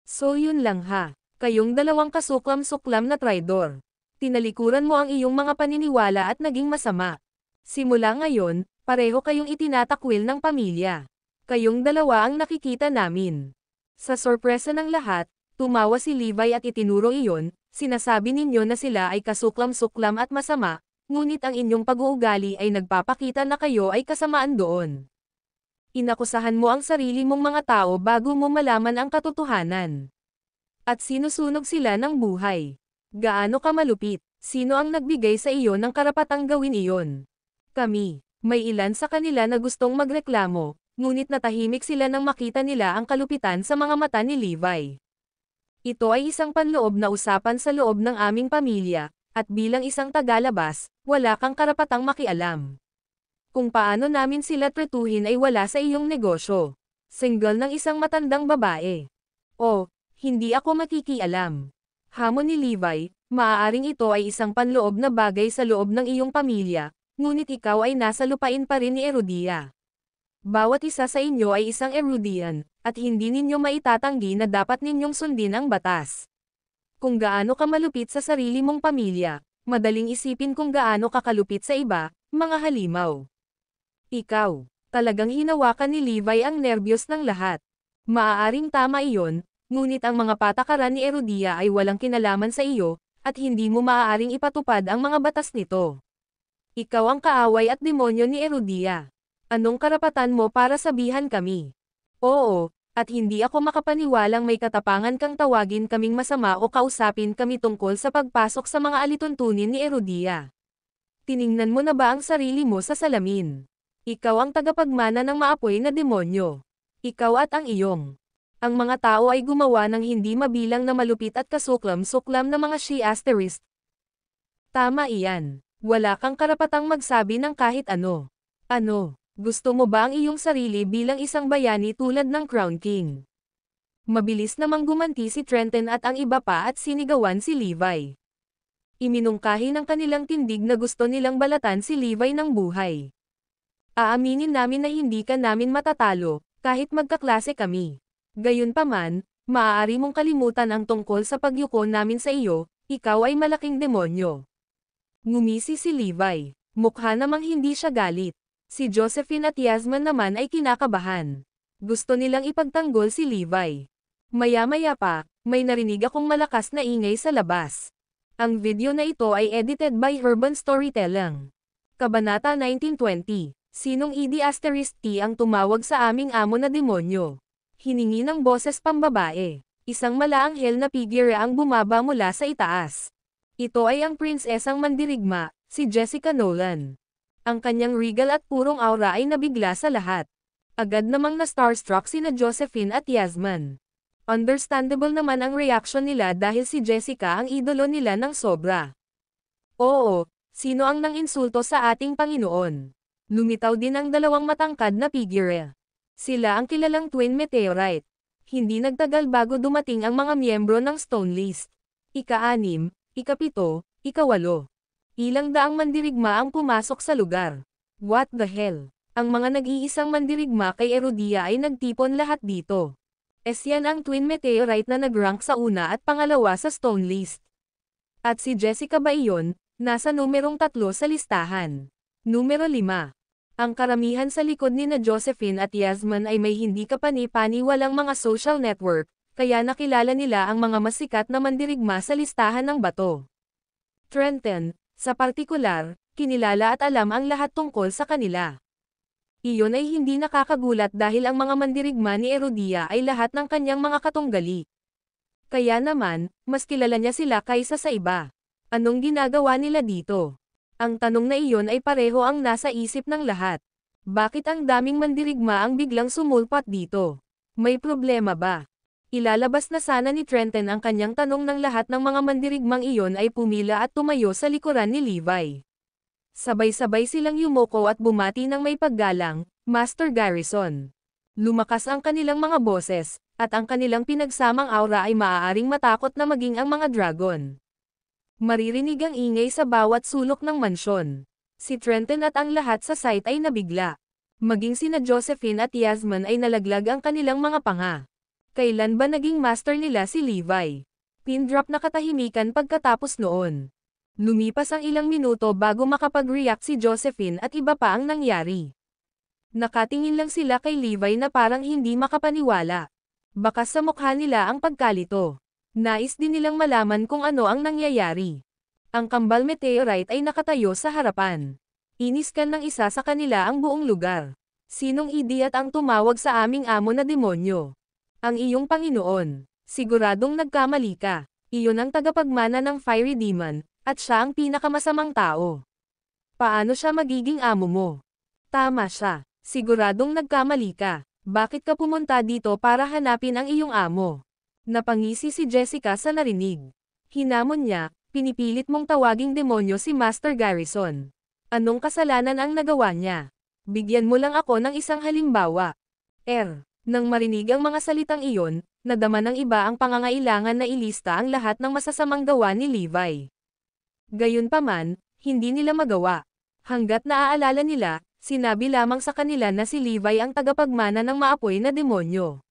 "So yun lang ha, kayong dalawang kasuklam-suklam na traidor. Tinalikuran mo ang iyong mga paniniwala at naging masama. Simula ngayon, pareho kayong itinatakwil ng pamilya. Kayong dalawa ang nakikita namin." Sa sorpresa ng lahat, tumawa si Levi at itinuro iyon, "Sinasabi ninyo na sila ay kasuklam-suklam at masama, ngunit ang inyong pag-uugali ay nagpapakita na kayo ay kasamaan doon. Inakusahan mo ang sarili mong mga tao bago mo malaman ang katotohanan. At sinusunog sila ng buhay. Gaano ka malupit? Sino ang nagbigay sa iyo ng karapatang gawin iyon?" "Kami." May ilan sa kanila na gustong magreklamo, ngunit natahimik sila nang makita nila ang kalupitan sa mga mata ni Levi. "Ito ay isang panloob na usapan sa loob ng aming pamilya, at bilang isang tagalabas, wala kang karapatang makialam. Kung paano namin sila tretuhin ay wala sa iyong negosyo." Single ng isang matandang babae. "Oh, hindi ako makikialam." Hamon ni Levi, "Maaaring ito ay isang panloob na bagay sa loob ng iyong pamilya, ngunit ikaw ay nasa lupain pa rin ni Erudia. Bawat isa sa inyo ay isang Erudian, at hindi ninyo maitatanggi na dapat ninyong sundin ang batas. Kung gaano ka malupit sa sarili mong pamilya, madaling isipin kung gaano ka kalupit sa iba, mga halimaw." Ikaw. Talagang hinawakan ni Levi ang nerbiyos ng lahat. Maaaring tama iyon, ngunit ang mga patakaran ni Erudia ay walang kinalaman sa iyo, at hindi mo maaaring ipatupad ang mga batas nito. Ikaw ang kaaway at demonyo ni Erudia. Anong karapatan mo para sabihan kami? Oo, at hindi ako makapaniwalang may katapangan kang tawagin kaming masama o kausapin kami tungkol sa pagpasok sa mga alituntunin ni Erudia. Tiningnan mo na ba ang sarili mo sa salamin? Ikaw ang tagapagmana ng maapoy na demonyo. Ikaw at ang iyong. Ang mga tao ay gumawa ng hindi mabilang na malupit at kasuklam-suklam na mga she-asterist. Tama iyan. Wala kang karapatang magsabi ng kahit ano. Ano? Gusto mo ba ang iyong sarili bilang isang bayani tulad ng Crown King? Mabilis namang gumanti si Trenton at ang iba pa at sinigawan si Levi. Iminungkahi ng kanilang tindig na gusto nilang balatan si Levi ng buhay. "Aaminin namin na hindi ka namin matatalo, kahit magkaklase kami. Gayunpaman, maaari mong kalimutan ang tungkol sa pagyuko namin sa iyo, ikaw ay malaking demonyo." Ngumisi si Levi. Mukha namang hindi siya galit. Si Josephine at Yasmin naman ay kinakabahan. Gusto nilang ipagtanggol si Levi. Maya-maya pa, may narinig akong malakas na ingay sa labas. Ang video na ito ay edited by Urban Storytelling. Kabanata 1920. Sinong ED*T ang tumawag sa aming amo na demonyo? Hiningi ng boses pambabae. Isang malaanghel na figure ang bumaba mula sa itaas. Ito ay ang prinsesang mandirigma, si Jessica Nolan. Ang kanyang regal at purong aura ay nabigla sa lahat. Agad namang na-starstruck sina Josephine at Yasmin. Understandable naman ang reaksyon nila dahil si Jessica ang idolo nila ng sobra. Oo, sino ang nang-insulto sa ating Panginoon? Lumitaw din ang dalawang matangkad na figure. Sila ang kilalang twin meteorite. Hindi nagtagal bago dumating ang mga miyembro ng Stone List. Ika-6, ika-7, ika-8. Ilang daang mandirigma ang pumasok sa lugar. What the hell? Ang mga nag-iisang mandirigma kay Erudia ay nagtipon lahat dito. Yan ang twin meteorite na nag-rank sa una at pangalawa sa Stone List. At si Jessica ba iyon, nasa numerong 3 sa listahan. Numero 5. Ang karamihan sa likod ni na Josephine at Yasmin ay may hindi kapani-paniwalang mga social network, kaya nakilala nila ang mga masikat na mandirigma sa listahan ng bato. Trenton, sa partikular, kinilala at alam ang lahat tungkol sa kanila. Iyon ay hindi nakakagulat dahil ang mga mandirigma ni Herodia ay lahat ng kanyang mga katunggali. Kaya naman, mas kilala niya sila kaysa sa iba. Anong ginagawa nila dito? Ang tanong na iyon ay pareho ang nasa isip ng lahat. Bakit ang daming mandirigma ang biglang sumulpat dito? May problema ba? Ilalabas na sana ni Trenton ang kanyang tanong ng lahat ng mga mandirigmang iyon ay pumila at tumayo sa likuran ni Levi. Sabay-sabay silang yumoko at bumati ng may paggalang, Master Garrison. Lumakas ang kanilang mga boses, at ang kanilang pinagsamang aura ay maaaring matakot na maging ang mga dragon. Maririnig ang ingay sa bawat sulok ng mansyon. Si Trenton at ang lahat sa site ay nabigla. Maging sina Josephine at Yasmin ay nalaglag ang kanilang mga panga. Kailan ba naging master nila si Levi? Pin-drop na katahimikan pagkatapos noon. Lumipas ang ilang minuto bago makapag-react si Josephine at iba pa ang nangyari. Nakatingin lang sila kay Levi na parang hindi makapaniwala. Baka sa mukha nila ang pagkalito. Nais din nilang malaman kung ano ang nangyayari. Ang kambal meteorite ay nakatayo sa harapan. Iniskan ng isa sa kanila ang buong lugar. Sinong idiot ang tumawag sa aming amo na demonyo? Ang iyong Panginoon. Siguradong nagkamali ka. Iyon ang tagapagmana ng Fiery Demon, at siya ang pinakamasamang tao. Paano siya magiging amo mo? Tama siya. Siguradong nagkamali ka. Bakit ka pumunta dito para hanapin ang iyong amo? Napangisi si Jessica sa narinig. Hinamon niya, pinipilit mong tawaging demonyo si Master Garrison. Anong kasalanan ang nagawa niya? Bigyan mo lang ako ng isang halimbawa. Nang marinig ang mga salitang iyon, nadama ng iba ang pangangailangan na ilista ang lahat ng masasamang gawa ni Levi. Gayunpaman, hindi nila magawa. Hanggat naaalala nila, sinabi lamang sa kanila na si Levi ang tagapagmana ng maapoy na demonyo.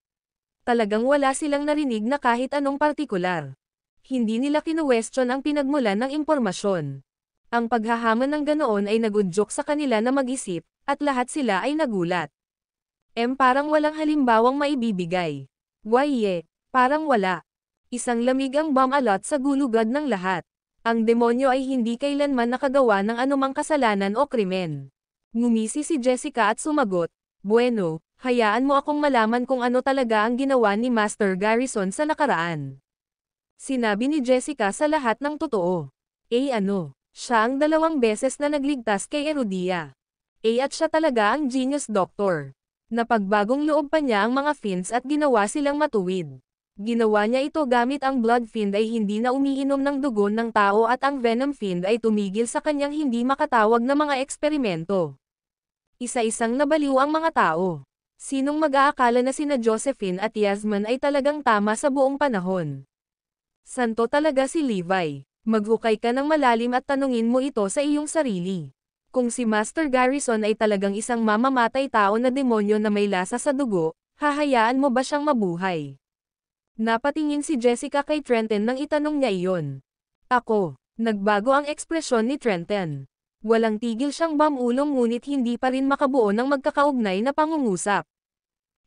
Talagang wala silang narinig na kahit anong partikular. Hindi nila kinuwestiyon ang pinagmulan ng impormasyon. Ang paghahamon ng ganoon ay nagudyok sa kanila na mag-isip, at lahat sila ay nagulat. Parang walang halimbawang maibibigay. Parang wala. Isang lamig ang bomb-alot sa gulugad ng lahat. Ang demonyo ay hindi kailanman nakagawa ng anumang kasalanan o krimen. Ngumisi si Jessica at sumagot, "Bueno, hayaan mo akong malaman kung ano talaga ang ginawa ni Master Garrison sa nakaraan." Sinabi ni Jessica sa lahat ng totoo. Siya ang 2 beses na nagligtas kay Herodia. At siya talaga ang genius doctor. Napagbagong loob pa niya ang mga fiends at ginawa silang matuwid. Ginawa niya ito gamit ang Blood Fiend ay hindi na umiinom ng dugo ng tao at ang Venom Fiend ay tumigil sa kanyang hindi makatawag na mga eksperimento. Isa-isang nabaliw ang mga tao. Sinong mag-aakala na sina Josephine at Yasmin ay talagang tama sa buong panahon? Santo talaga si Levi. Maghukay ka ng malalim at tanungin mo ito sa iyong sarili. Kung si Master Garrison ay talagang isang mamamatay tao na demonyo na may lasa sa dugo, hahayaan mo ba siyang mabuhay? Napatingin si Jessica kay Trenton nang itanong niya iyon. Nagbago ang ekspresyon ni Trenton. Walang tigil siyang bamulong ngunit hindi pa rin makabuo ng magkakaugnay na pangungusap.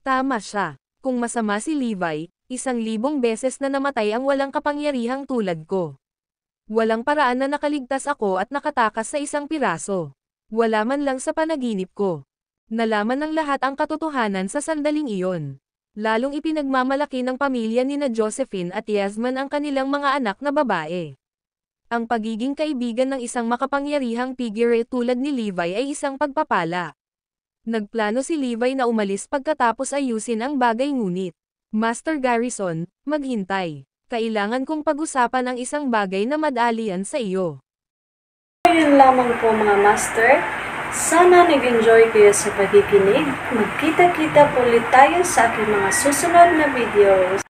Tama siya. Kung masama si Levi, 1,000 beses na namatay ang walang kapangyarihang tulad ko. Walang paraan na nakaligtas ako at nakatakas sa isang piraso. Wala man lang sa panaginip ko. Nalaman ng lahat ang katotohanan sa sandaling iyon. Lalong ipinagmamalaki ng pamilya nina Josephine at Yasmin ang kanilang mga anak na babae. Ang pagiging kaibigan ng isang makapangyarihang figure tulad ni Levi ay isang pagpapala. Nagplano si Levi na umalis pagkatapos ayusin ang bagay ngunit, Master Garrison, maghintay. Kailangan kong pag-usapan ang isang bagay na madalian sa iyo. Yun lamang po mga master. Sana nag-enjoy kayo sa pakikinig. Magkita-kita po ulit tayo sa aking mga susunod na videos.